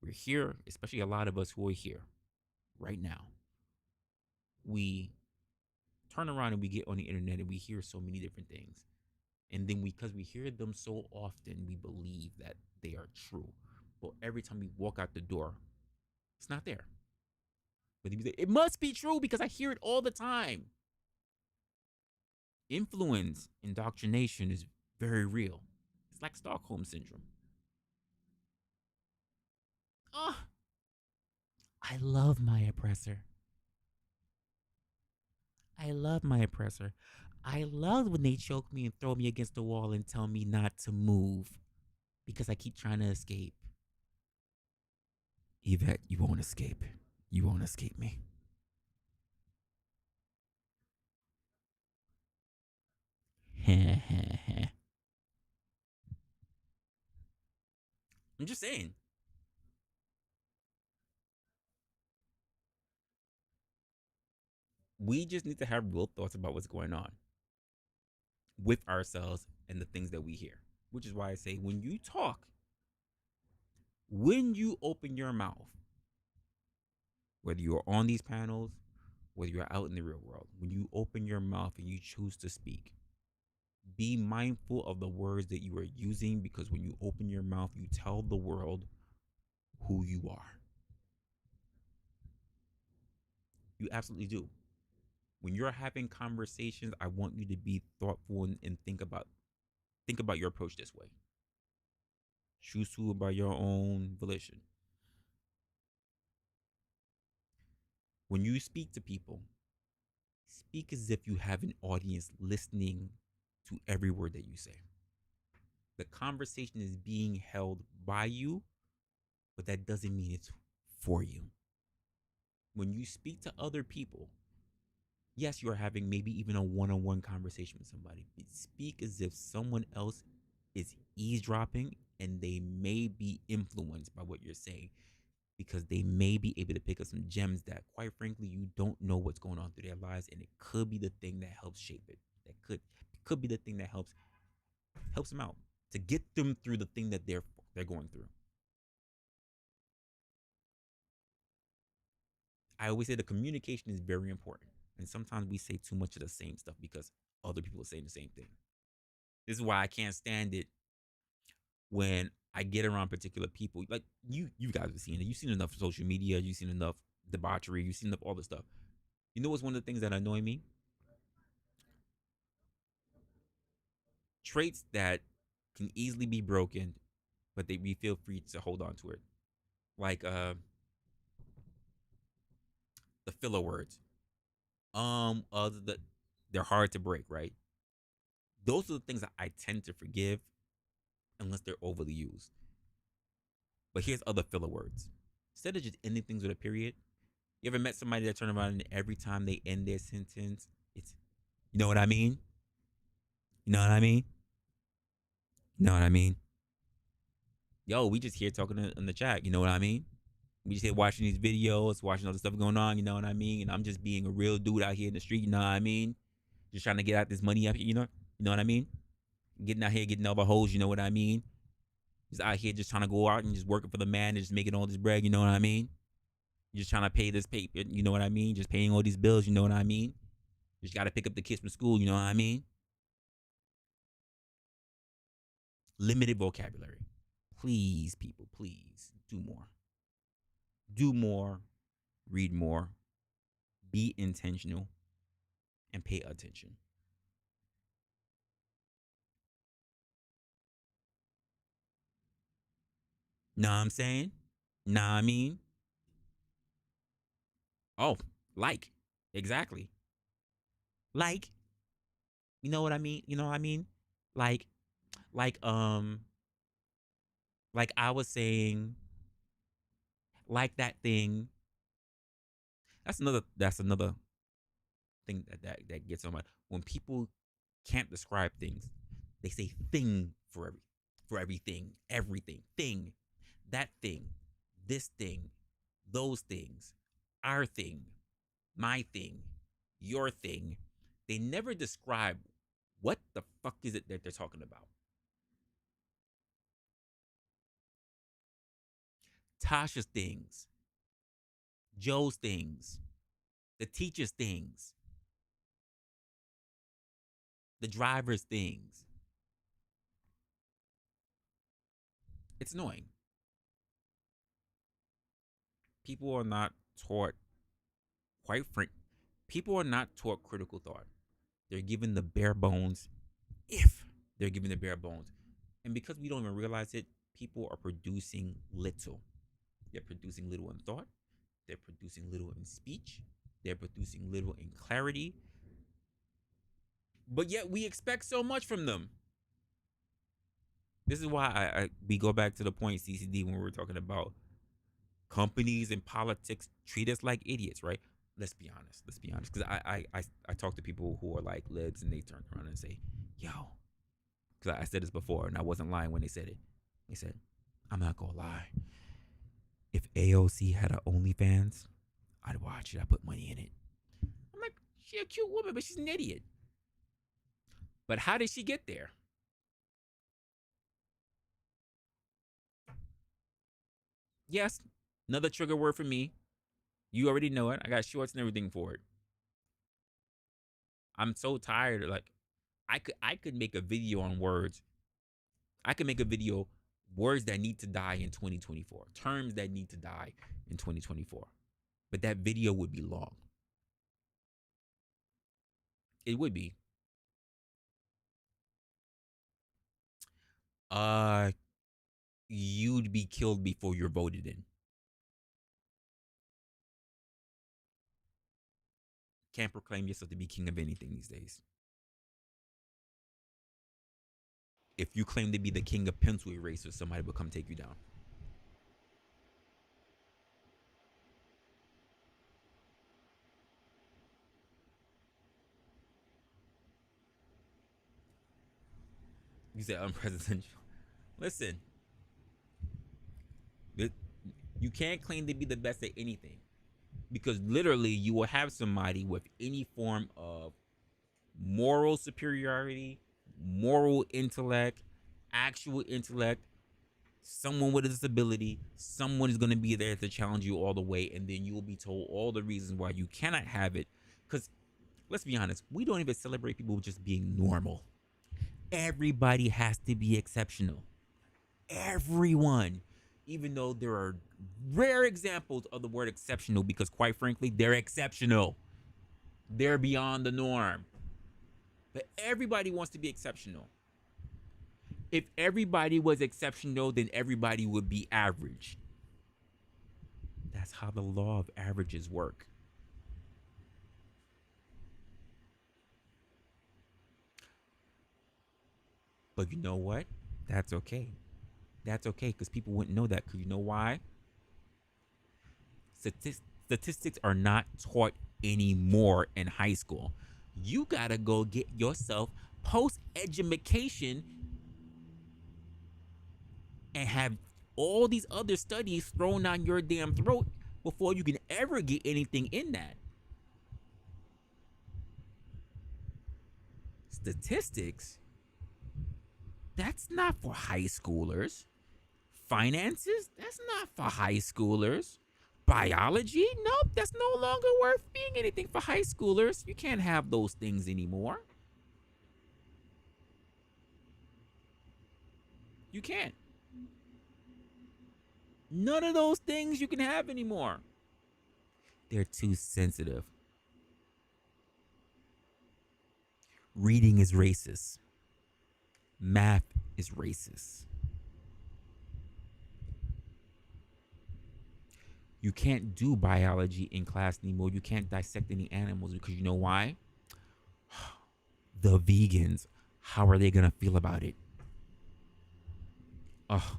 we're here, especially a lot of us who are here right now. We turn around and we get on the internet and we hear so many different things. And then because we hear them so often, we believe that they are true. But every time we walk out the door, it's not there. But it must be true because I hear it all the time. Influence, indoctrination is very real. It's like Stockholm syndrome. Oh, I love my oppressor. I love my oppressor. I love when they choke me and throw me against the wall and tell me not to move because I keep trying to escape. Yvette, you won't escape. You won't escape me. I'm just saying. We just need to have real thoughts about what's going on with ourselves and the things that we hear. Which is why I say when you talk, when you open your mouth, whether you're on these panels, whether you're out in the real world, when you open your mouth and you choose to speak, Be mindful of the words that you are using, because when you open your mouth, you tell the world who you are. You absolutely do. When you're having conversations, I want you to be thoughtful and think about your approach this way. Choose to by your own volition. When you speak to people, speak as if you have an audience listening to every word that you say. The conversation is being held by you, but that doesn't mean it's for you. When you speak to other people, yes, you're having maybe even a one-on-one conversation with somebody, but speak as if someone else is eavesdropping and they may be influenced by what you're saying, because they may be able to pick up some gems that, quite frankly, you don't know what's going on through their lives, and it could be the thing that helps shape it. That could be the thing that helps them out to get them through the thing that they're going through. I always say the communication is very important, and sometimes we say too much of the same stuff because other people are saying the same thing. This is why I can't stand it when I get around particular people. Like you guys have seen it. You've seen enough social media. You've seen enough debauchery. You've seen enough all this stuff. You know what's one of the things that annoy me? Traits that can easily be broken, but we feel free to hold on to it. Like the filler words. They're hard to break, right? Those are the things that I tend to forgive unless they're overly used. But here's other filler words. Instead of just ending things with a period, you ever met somebody that turn around and every time they end their sentence, it's, you know what I mean? You know what I mean? You know what I mean? Yo, we just here talking in the chat. You know what I mean? We just here watching these videos, watching all the stuff going on. You know what I mean? And I'm just being a real dude out here in the street. You know what I mean? Just trying to get out this money up here. You know what I mean? Getting out here, getting all the hoes. You know what I mean? Just out here, just trying to go out and just working for the man and just making all this bread. You know what I mean? Just trying to pay this paper. You know what I mean? Just paying all these bills. You know what I mean? Just got to pick up the kids from school. You know what I mean? Limited vocabulary. Please, people, please do more. Do more. Read more. Be intentional. And pay attention. Know what I'm saying? Know what I mean? Oh, like. Exactly. Like. You know what I mean? You know what I mean? Like, like, like I was saying, like that thing. That's another thing that gets on my, when people can't describe things, they say thing for everything, thing, that thing, this thing, those things, our thing, my thing, your thing. They never describe what the fuck is it that they're talking about. Tasha's things, Joe's things, the teacher's things, the driver's things. It's annoying. People are not taught, quite frank, people are not taught critical thought. They're given the bare bones, if they're given the bare bones. And because we don't even realize it, people are producing little. They're producing little in thought. They're producing little in speech. They're producing little in clarity. But yet we expect so much from them. This is why we go back to the point, CCD, when we were talking about companies and politics treat us like idiots, right? Let's be honest. Because I talk to people who are like libs and they turn around and say, yo, because I said this before and I wasn't lying when they said it. They said, I'm not gonna lie. If AOC had a OnlyFans, I'd watch it. I'd put money in it. I'm like, she's a cute woman, but she's an idiot. But how did she get there? Yes, another trigger word for me. You already know it. I got shorts and everything for it. I'm so tired. Like, I could make a video on words. I could make a video words that need to die in 2024, terms that need to die in 2024. But that video would be long. It would be. You'd be killed before you're voted in. Can't proclaim yourself to be king of anything these days. If you claim to be the king of pencil erasers, somebody will come take you down. You said unpresidential. Listen, you can't claim to be the best at anything, because literally you will have somebody with any form of moral superiority, moral intellect, actual intellect, someone with a disability, someone is going to be there to challenge you all the way, and then you will be told all the reasons why you cannot have it. Because let's be honest, we don't even celebrate people just being normal. Everybody has to be exceptional. Everyone. Even though there are rare examples of the word exceptional, because quite frankly, they're exceptional. They're beyond the norm. But everybody wants to be exceptional. If everybody was exceptional, then everybody would be average. That's how the law of averages work. But you know what? That's okay. That's okay, because people wouldn't know that. Because you know why? Statistics are not taught anymore in high school. You gotta go get yourself post-education and have all these other studies thrown down your damn throat before you can ever get anything in that. Statistics? That's not for high schoolers. Finances? That's not for high schoolers. Biology? Nope, that's no longer worth being anything for high schoolers. You can't have those things anymore. You can't. None of those things you can have anymore. They're too sensitive. Reading is racist. Math is racist. You can't do biology in class anymore. You can't dissect any animals, because you know why? The vegans. How are they going to feel about it? Oh.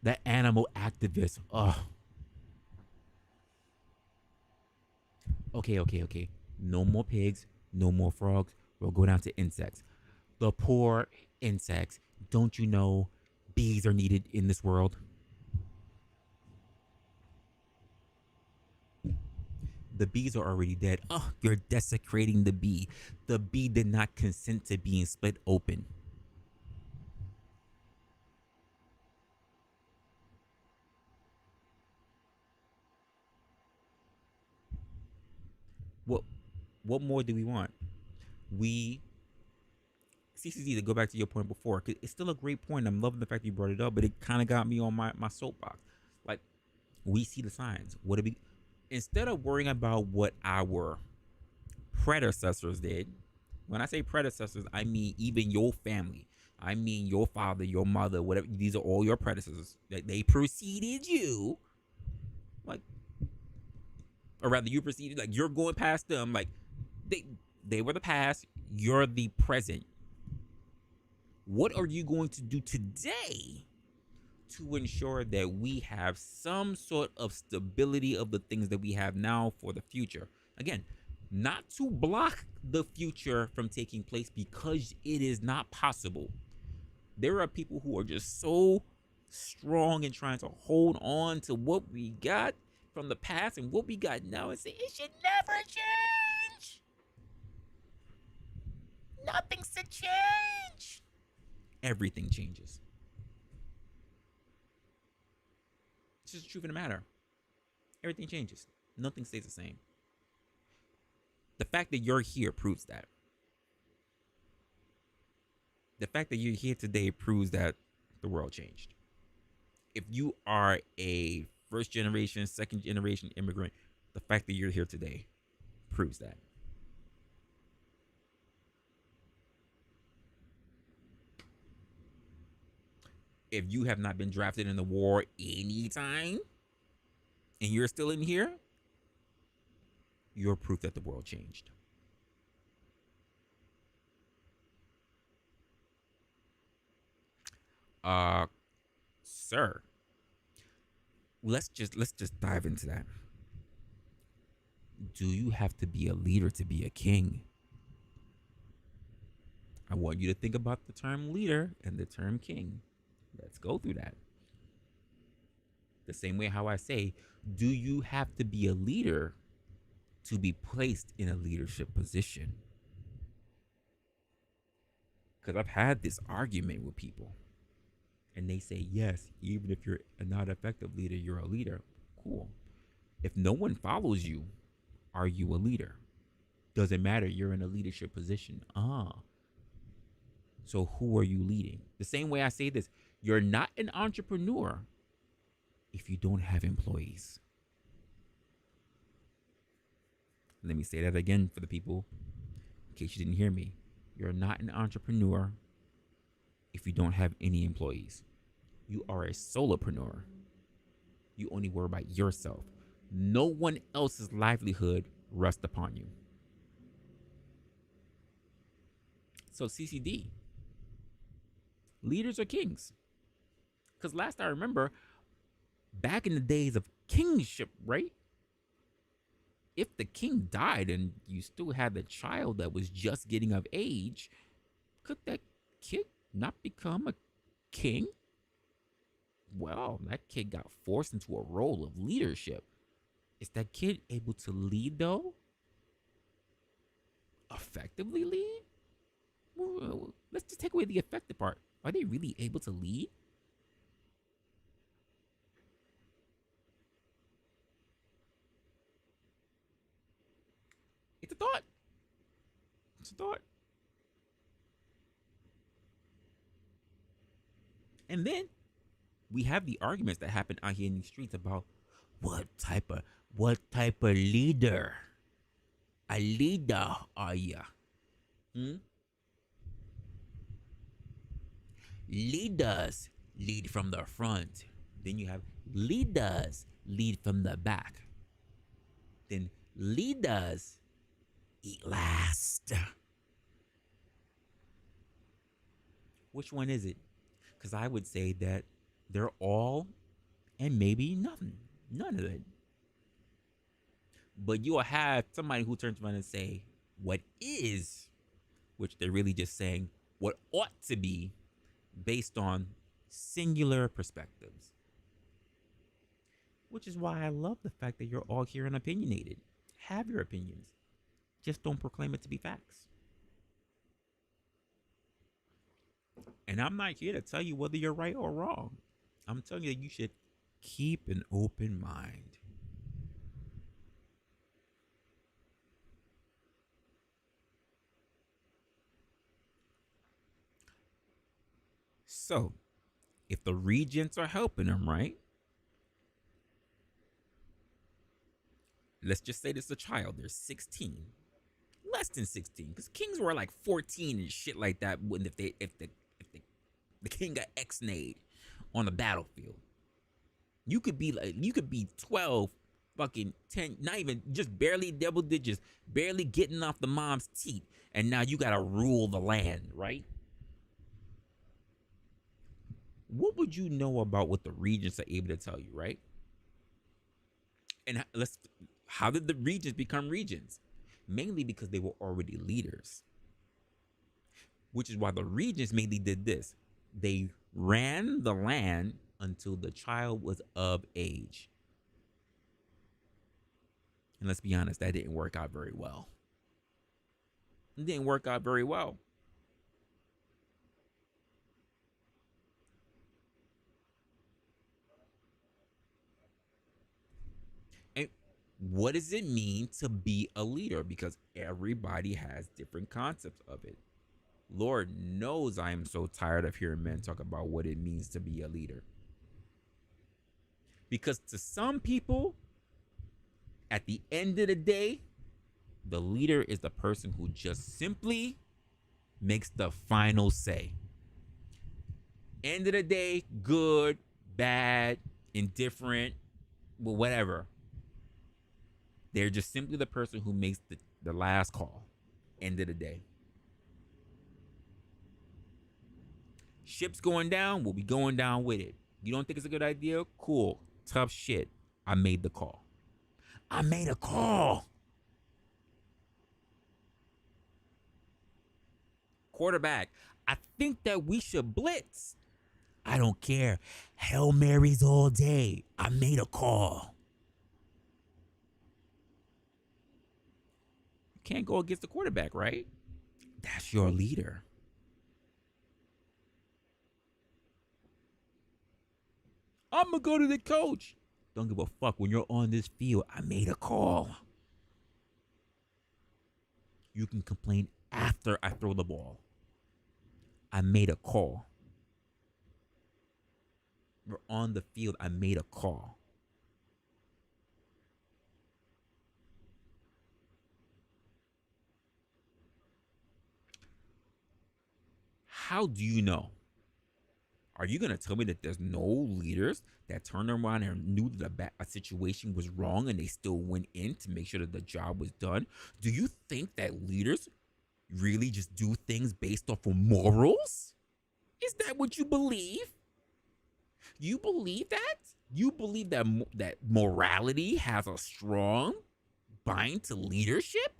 The animal activists. Oh. Okay. No more pigs. No more frogs. We'll go down to insects. The poor insects. Don't you know bees are needed in this world? The bees are already dead. Oh, you're desecrating the bee. The bee did not consent to being split open. What more do we want? CCZ, to go back to your point before, 'cause it's still a great point. I'm loving the fact you brought it up, but it kind of got me on my soapbox. Like, we see the signs. Instead of worrying about what our predecessors did, when I say predecessors, I mean even your family. I mean your father, your mother, whatever. These are all your predecessors. They preceded you. Like, or rather, you preceded, like, you're going past them. Like, they were the past. You're the present. What are you going to do today to ensure that we have some sort of stability of the things that we have now for the future? Again, not to block the future from taking place, because it is not possible. There are people who are just so strong in trying to hold on to what we got from the past and what we got now and say it should never change. Nothing should change. Everything changes. It's just the truth of the matter. Everything changes. Nothing stays the same. The fact that you're here proves that. The fact that you're here today proves that the world changed. If you are a first generation, second generation immigrant, the fact that you're here today proves that. If you have not been drafted in the war anytime and you're still in here, you're proof that the world changed. Sir, let's just dive into that. Do you have to be a leader to be a king? I want you to think about the term leader and the term king. Let's go through that. The same way how I say, do you have to be a leader to be placed in a leadership position? Because I've had this argument with people and they say, yes, even if you're a not effective leader, you're a leader. Cool. If no one follows you, are you a leader? Doesn't matter. You're in a leadership position. So who are you leading? The same way I say this, you're not an entrepreneur if you don't have employees. Let me say that again for the people, in case you didn't hear me. You're not an entrepreneur if you don't have any employees. You are a solopreneur. You only worry about yourself. No one else's livelihood rests upon you. So CCD, leaders are kings. Because last I remember, back in the days of kingship, right? If the king died and you still had the child that was just getting of age, could that kid not become a king? Well, that kid got forced into a role of leadership. Is that kid able to lead though? Effectively lead? Well, let's just take away the effective part. Are they really able to lead? It's a thought. It's a thought. And then we have the arguments that happen out here in the streets about what type of leader, a leader are you? Leaders lead from the front. Then you have leaders lead from the back. Then leaders eat last. Which one is it? Because I would say that they're all and maybe none of it. But you'll have somebody who turns around and say what is, which they're really just saying what ought to be based on singular perspectives. Which is why I love the fact that you're all here and opinionated. Have your opinions. Just don't proclaim it to be facts. And I'm not here to tell you whether you're right or wrong. I'm telling you that you should keep an open mind. So, if the regents are helping them, right? Let's just say this is a child. They're 16. Less than 16. Because kings were like 14 and shit like that if the king got X-nayed on the battlefield. You could be 12, fucking 10, not even just barely double digits, barely getting off the mom's teat, and now you gotta rule the land, right? What would you know about what the regents are able to tell you, right? And how did the regents become regents? Mainly because they were already leaders. Which is why the regents mainly did this. They ran the land until the child was of age. And let's be honest, that didn't work out very well. It didn't work out very well. And what does it mean to be a leader? Because everybody has different concepts of it. Lord knows I am so tired of hearing men talk about what it means to be a leader. Because to some people, at the end of the day, the leader is the person who just simply makes the final say. End of the day, good, bad, indifferent, well, whatever. They're just simply the person who makes the last call. End of the day. Ship's going down, we'll be going down with it. You don't think it's a good idea? Cool. Tough shit. I made the call. I made a call. Quarterback, I think that we should blitz. I don't care. Hail Marys all day. I made a call. You can't go against the quarterback, right? That's your leader. I'm going to go to the coach. Don't give a fuck. When you're on this field, I made a call. You can complain after I throw the ball. I made a call. We're on the field. I made a call. How do you know? Are you going to tell me that there's no leaders that turned around and knew that a situation was wrong and they still went in to make sure that the job was done? Do you think that leaders really just do things based off of morals? Is that what you believe? You believe that? You believe that that morality has a strong bind to leadership?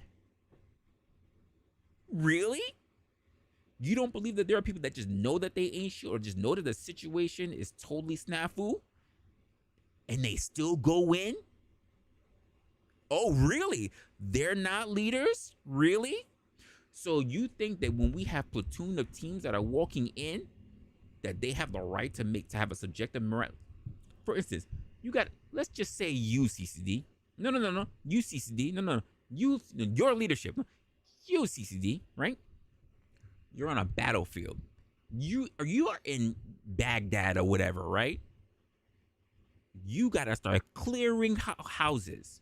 Really? You don't believe that there are people that just know that they ain't shit or just know that the situation is totally snafu and they still go in? Oh, really? They're not leaders? Really? So you think that when we have platoon of teams that are walking in, that they have the right to have a subjective moral? For instance, you got, let's just say you, CCD. No. You, CCD. No. You, your leadership. You, CCD, right? You're on a battlefield. You are in Baghdad or whatever, right? You got to start clearing houses.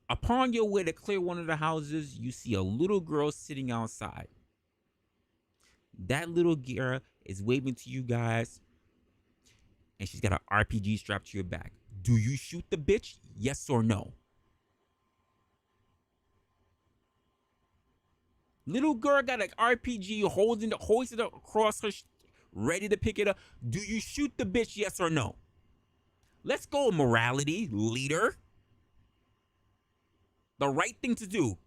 Upon your way to clear one of the houses, you see a little girl sitting outside. That little girl is waving to you guys, and she's got an RPG strapped to your back. Do you shoot the bitch? Yes or no? Little girl got an RPG hoisted across her, ready to pick it up. Do you shoot the bitch? Yes or no? Let's go, morality, leader. The right thing to do.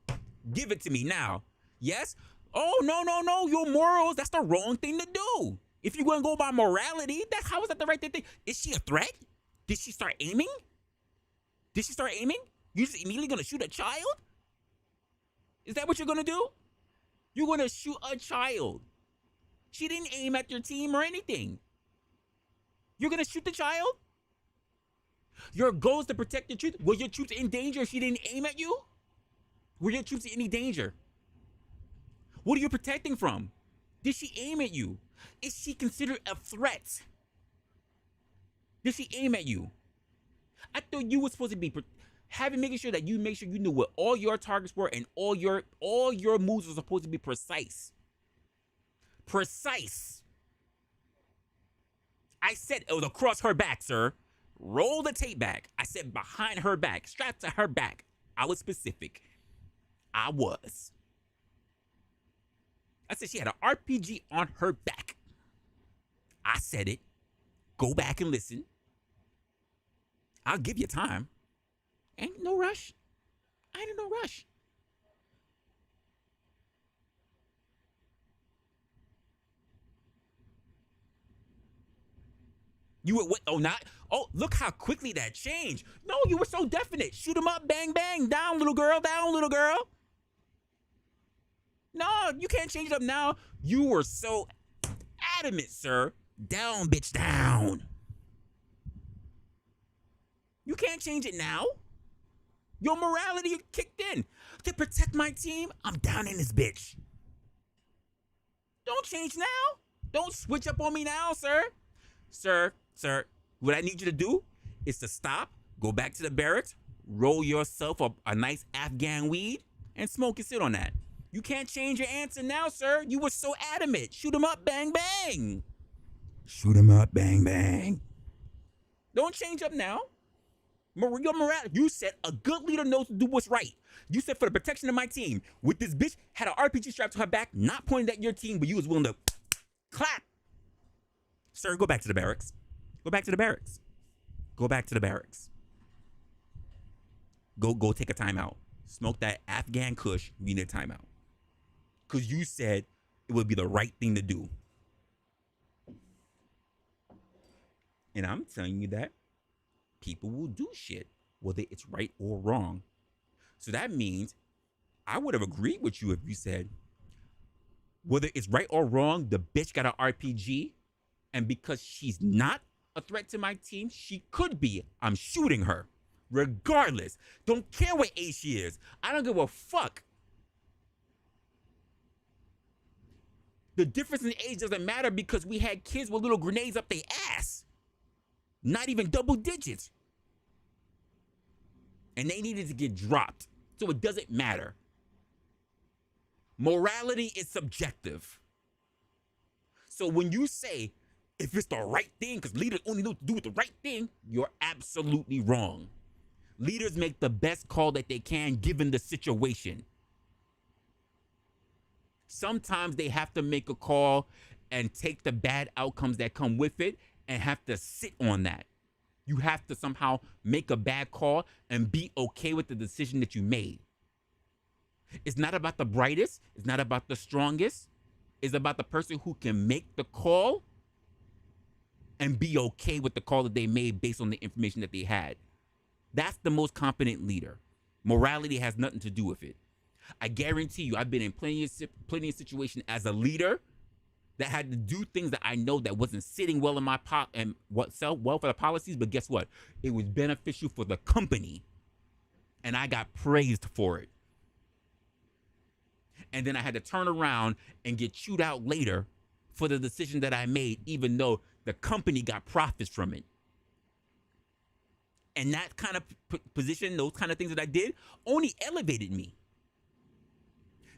Give it to me now. Yes? Oh, no. Your morals, that's the wrong thing to do. If you're going to go by morality, how is that the right thing? Is she a threat? Did she start aiming? You just immediately going to shoot a child? Is that what you're going to do? You're going to shoot a child. She didn't aim at your team or anything. You're going to shoot the child? Your goal is to protect the troops. Were your troops in danger if she didn't aim at you? Were your troops in any danger? What are you protecting from? Did she aim at you? Is she considered a threat? Did she aim at you? I thought you were supposed to be making sure that you make sure you knew what all your targets were and all your moves were supposed to be precise. Precise. I said it was across her back, sir. Roll the tape back. I said behind her back, strapped to her back. I was specific. I was. I said she had an RPG on her back. I said it. Go back and listen. I'll give you time. Ain't no rush. I ain't in no rush. You were what? Oh, not. Oh, look how quickly that changed. No, you were so definite. Shoot him up, bang, bang. Down, little girl. Down, little girl. No, you can't change it up now. You were so adamant, sir. Down, bitch, down. You can't change it now. Your morality kicked in. To protect my team, I'm down in this bitch. Don't change now. Don't switch up on me now, sir. Sir, what I need you to do is to stop, go back to the barracks, roll yourself up a nice Afghan weed, and smoke and sit on that. You can't change your answer now, sir. You were so adamant. Shoot him up, bang, bang. Shoot him up, bang, bang. Don't change up now. Maria Morales, you said a good leader knows to do what's right. You said for the protection of my team, with this bitch had an RPG strapped to her back, not pointed at your team, but you was willing to clap. Sir, go back to the barracks. Go back to the barracks. Go back to the barracks. Go take a timeout. Smoke that Afghan kush. You need a timeout. Because you said it would be the right thing to do. And I'm telling you that people will do shit, whether it's right or wrong. So that means I would have agreed with you if you said, whether it's right or wrong, the bitch got an RPG, and because she's not a threat to my team, she could be. I'm shooting her. Regardless. Don't care what age she is. I don't give a fuck. The difference in age doesn't matter because we had kids with little grenades up their ass. Not even double digits. And they needed to get dropped. So it doesn't matter. Morality is subjective. So when you say, if it's the right thing, because leaders only know to do with the right thing, you're absolutely wrong. Leaders make the best call that they can given the situation. Sometimes they have to make a call and take the bad outcomes that come with it and have to sit on that. You have to somehow make a bad call and be okay with the decision that you made. It's not about the brightest. It's not about the strongest. It's about the person who can make the call and be okay with the call that they made based on the information that they had. That's the most competent leader. Morality has nothing to do with it. I guarantee you, I've been in plenty of situations as a leader that had to do things that I know that wasn't sitting well in my and what sell well for the policies, but guess what? It was beneficial for the company, and I got praised for it. And then I had to turn around and get chewed out later for the decision that I made, even though the company got profits from it. And that kind of position, those kind of things that I did, only elevated me.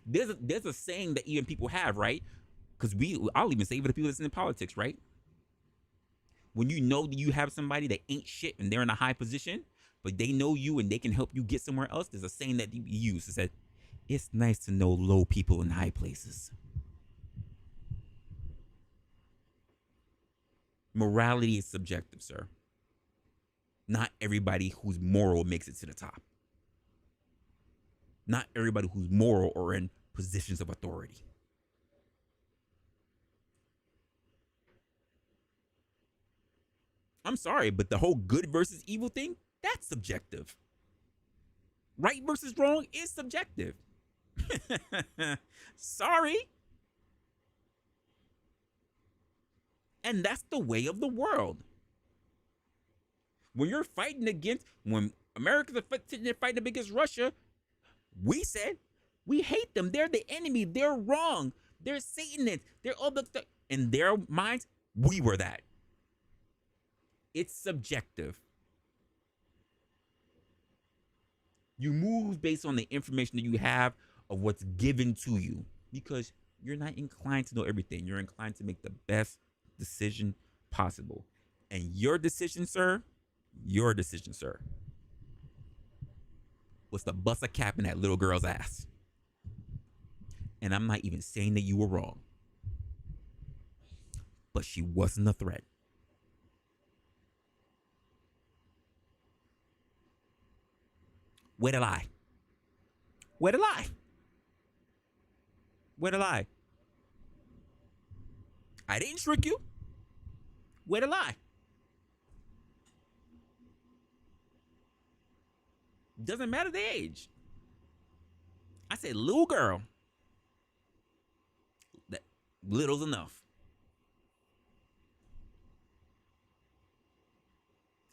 There's a saying that even people have, right? Because I'll even say for the people that's in politics, right? When you know that you have somebody that ain't shit and they're in a high position, but they know you and they can help you get somewhere else, there's a saying that you use that said, it's nice to know low people in high places. Morality is subjective, sir. Not everybody who's moral makes it to the top. Not everybody who's moral are in positions of authority. I'm sorry, but the whole good versus evil thing, that's subjective. Right versus wrong is subjective. Sorry. And that's the way of the world. When you're fighting when America's fighting against Russia, we said, we hate them. They're the enemy. They're wrong. They're Satanists. They're all the stuff. In their minds, we were that. It's subjective. You move based on the information that you have of what's given to you because you're not inclined to know everything. You're inclined to make the best decision possible. And your decision, sir, was to bust a cap in that little girl's ass. And I'm not even saying that you were wrong. But she wasn't a threat. Where to lie? Where to lie? Where to lie? I didn't trick you. Where to lie? Doesn't matter the age. I said little girl. That little's enough.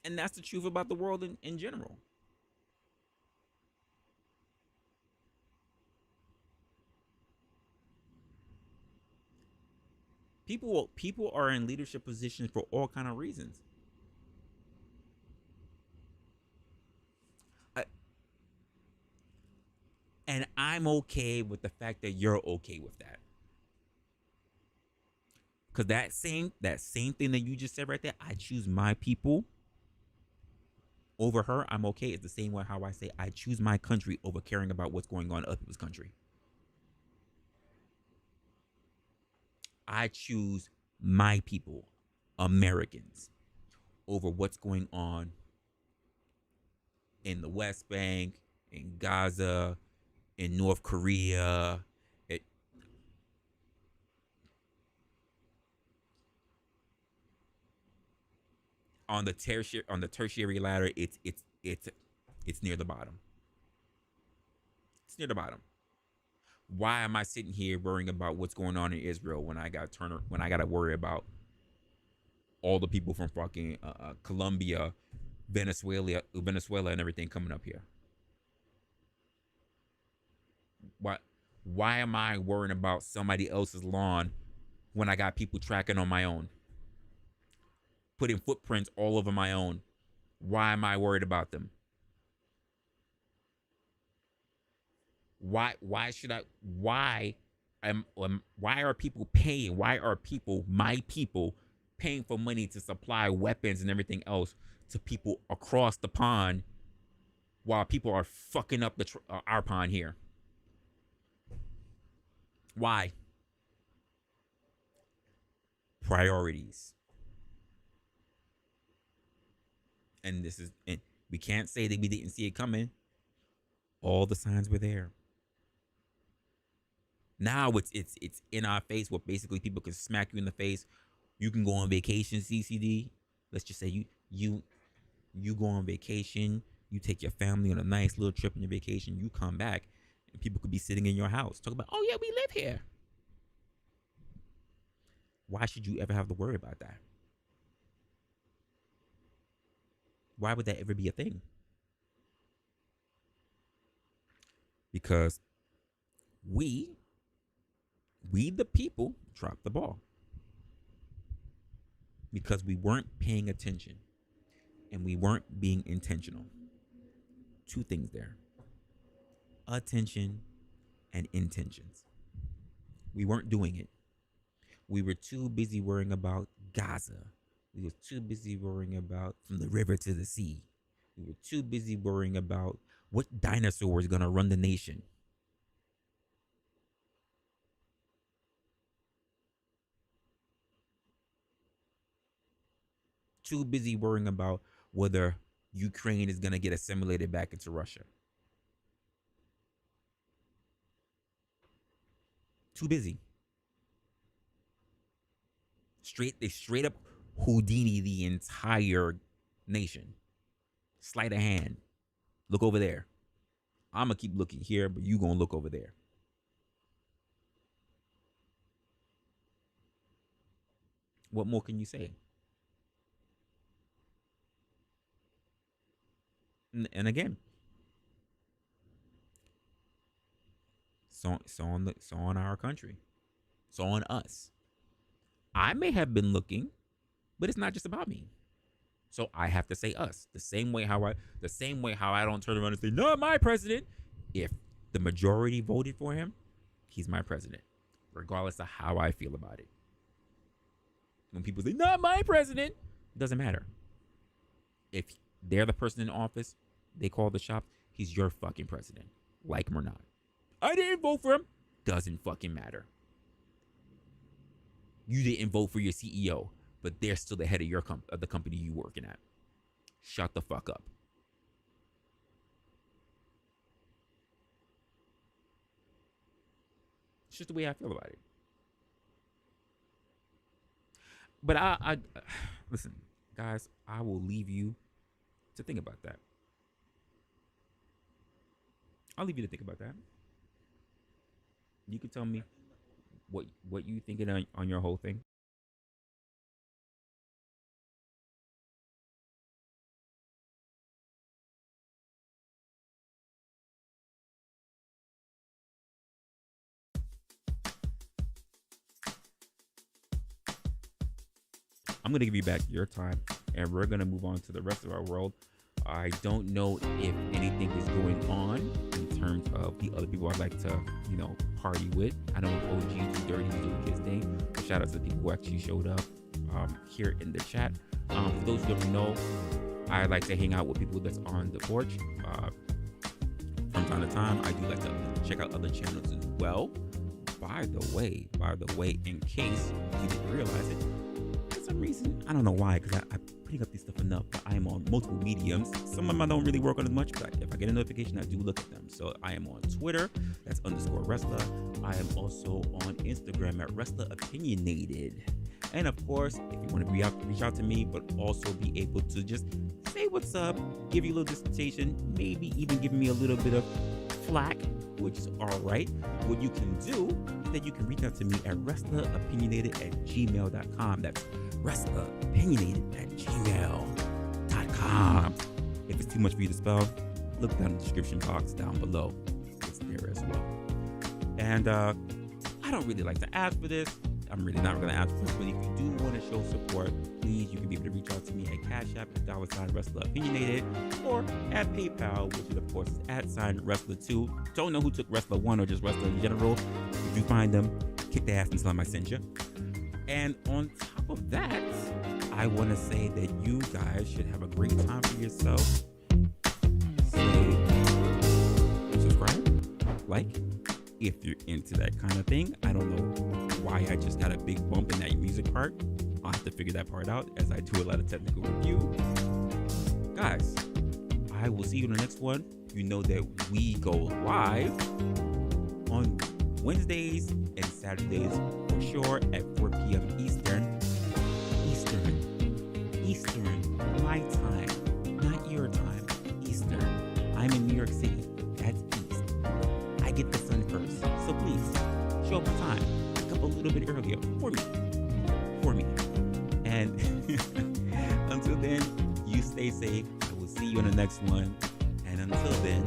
And that's the truth about the world in general. People are in leadership positions for all kind of reasons. I, and I'm okay with the fact that you're okay with that. Cause that same thing that you just said right there, I choose my people over her. I'm okay. It's the same way how I say I choose my country over caring about what's going on in other people's country. I choose my people, Americans, over what's going on in the West Bank, in Gaza, in North Korea. It, on the tertiary ladder, it's near the bottom. It's near the bottom. Why am I sitting here worrying about what's going on in Israel when I got to worry about all the people from fucking Colombia, Venezuela, and everything coming up here? Why am I worrying about somebody else's lawn when I got people tracking on my own, putting footprints all over my own? Why am I worried about them? Why should I? Why are people paying? Why are my people, paying for money to supply weapons and everything else to people across the pond, while people are fucking up our pond here? Why? Priorities. And we can't say that we didn't see it coming. All the signs were there. Now it's in our face, where basically people can smack you in the face. You can go on vacation, CCD. Let's just say you go on vacation, you take your family on a nice little trip on your vacation, you come back, and people could be sitting in your house talk about, oh yeah, we live here. Why should you ever have to worry about that? Why would that ever be a thing? Because we the people, dropped the ball. Because we weren't paying attention and we weren't being intentional. Two things there: attention and intentions. We weren't doing it. We were too busy worrying about Gaza. We were too busy worrying about from the river to the sea. We were too busy worrying about what dinosaur is going to run the nation. Too busy worrying about whether Ukraine is going to get assimilated back into Russia. Too busy. They straight up Houdini the entire nation. Sleight of hand. Look over there. I'm going to keep looking here, but you going to look over there. What more can you say? And again, so on our country, so on us. I may have been looking, but it's not just about me. So I have to say us. The same way how I don't turn around and say, not my president. If the majority voted for him, he's my president, regardless of how I feel about it. When people say, not my president, it doesn't matter. If they're the person in office, they call the shots, he's your fucking president. Like him or not. I didn't vote for him. Doesn't fucking matter. You didn't vote for your CEO, but they're still the head of the company you working at. Shut the fuck up. It's just the way I feel about it. But I listen, guys, I will leave you to think about that. I'll leave you to think about that. You can tell me what you thinking on your whole thing. I'm going to give you back your time, and we're going to move on to the rest of our world. I don't know if anything is going on in terms of the other people I'd like to, party with. I know OG Too Dirty is doing his thing. So shout out to the people who actually showed up here in the chat. For those who don't know, I like to hang out with people that's on the porch. From time to time, I do like to check out other channels as well. By the way, in case you didn't realize it, for some reason, I don't know why, because I'm putting up this stuff enough, but I am on multiple mediums. Some of them I don't really work on as much, but if I get a notification, I do look at them. So I am on Twitter, that's _Resla. I am also on Instagram at Resla Opinionated. And of course, if you want to reach out to me, but also be able to just say what's up, give you a little dissertation, maybe even give me a little bit of flack, which is all right. What you can do is that you can reach out to me at wrestleropinionated@gmail.com. That's wrestleopinionated@gmail.com. If it's too much for you to spell, look down in the description box down below. It's there as well. And I don't really like to ask for this. I'm really not going to ask for this, but if you do want to show support, please, you can be able to reach out to me at Cash App at $Resla or at PayPal, which is, of course, @Resla2. Don't know who took Resla 1 or just Resla in general. If you find them, kick their ass and tell them I sent you. And on top of that, I want to say that you guys should have a great time for yourself. Say, subscribe, like, if you're into that kind of thing. I don't know why I just got a big bump in that music part. I'll have to figure that part out as I do a lot of technical review. Guys, I will see you in the next one. You know that we go live on Wednesdays and Saturdays for sure at 4 p.m. Eastern, my time, not your time, Eastern. I'm in New York City, that's East. I get the sun first, so please, show up on time, wake up a little bit earlier, for me. And until then, you stay safe. I will see you in the next one. And until then,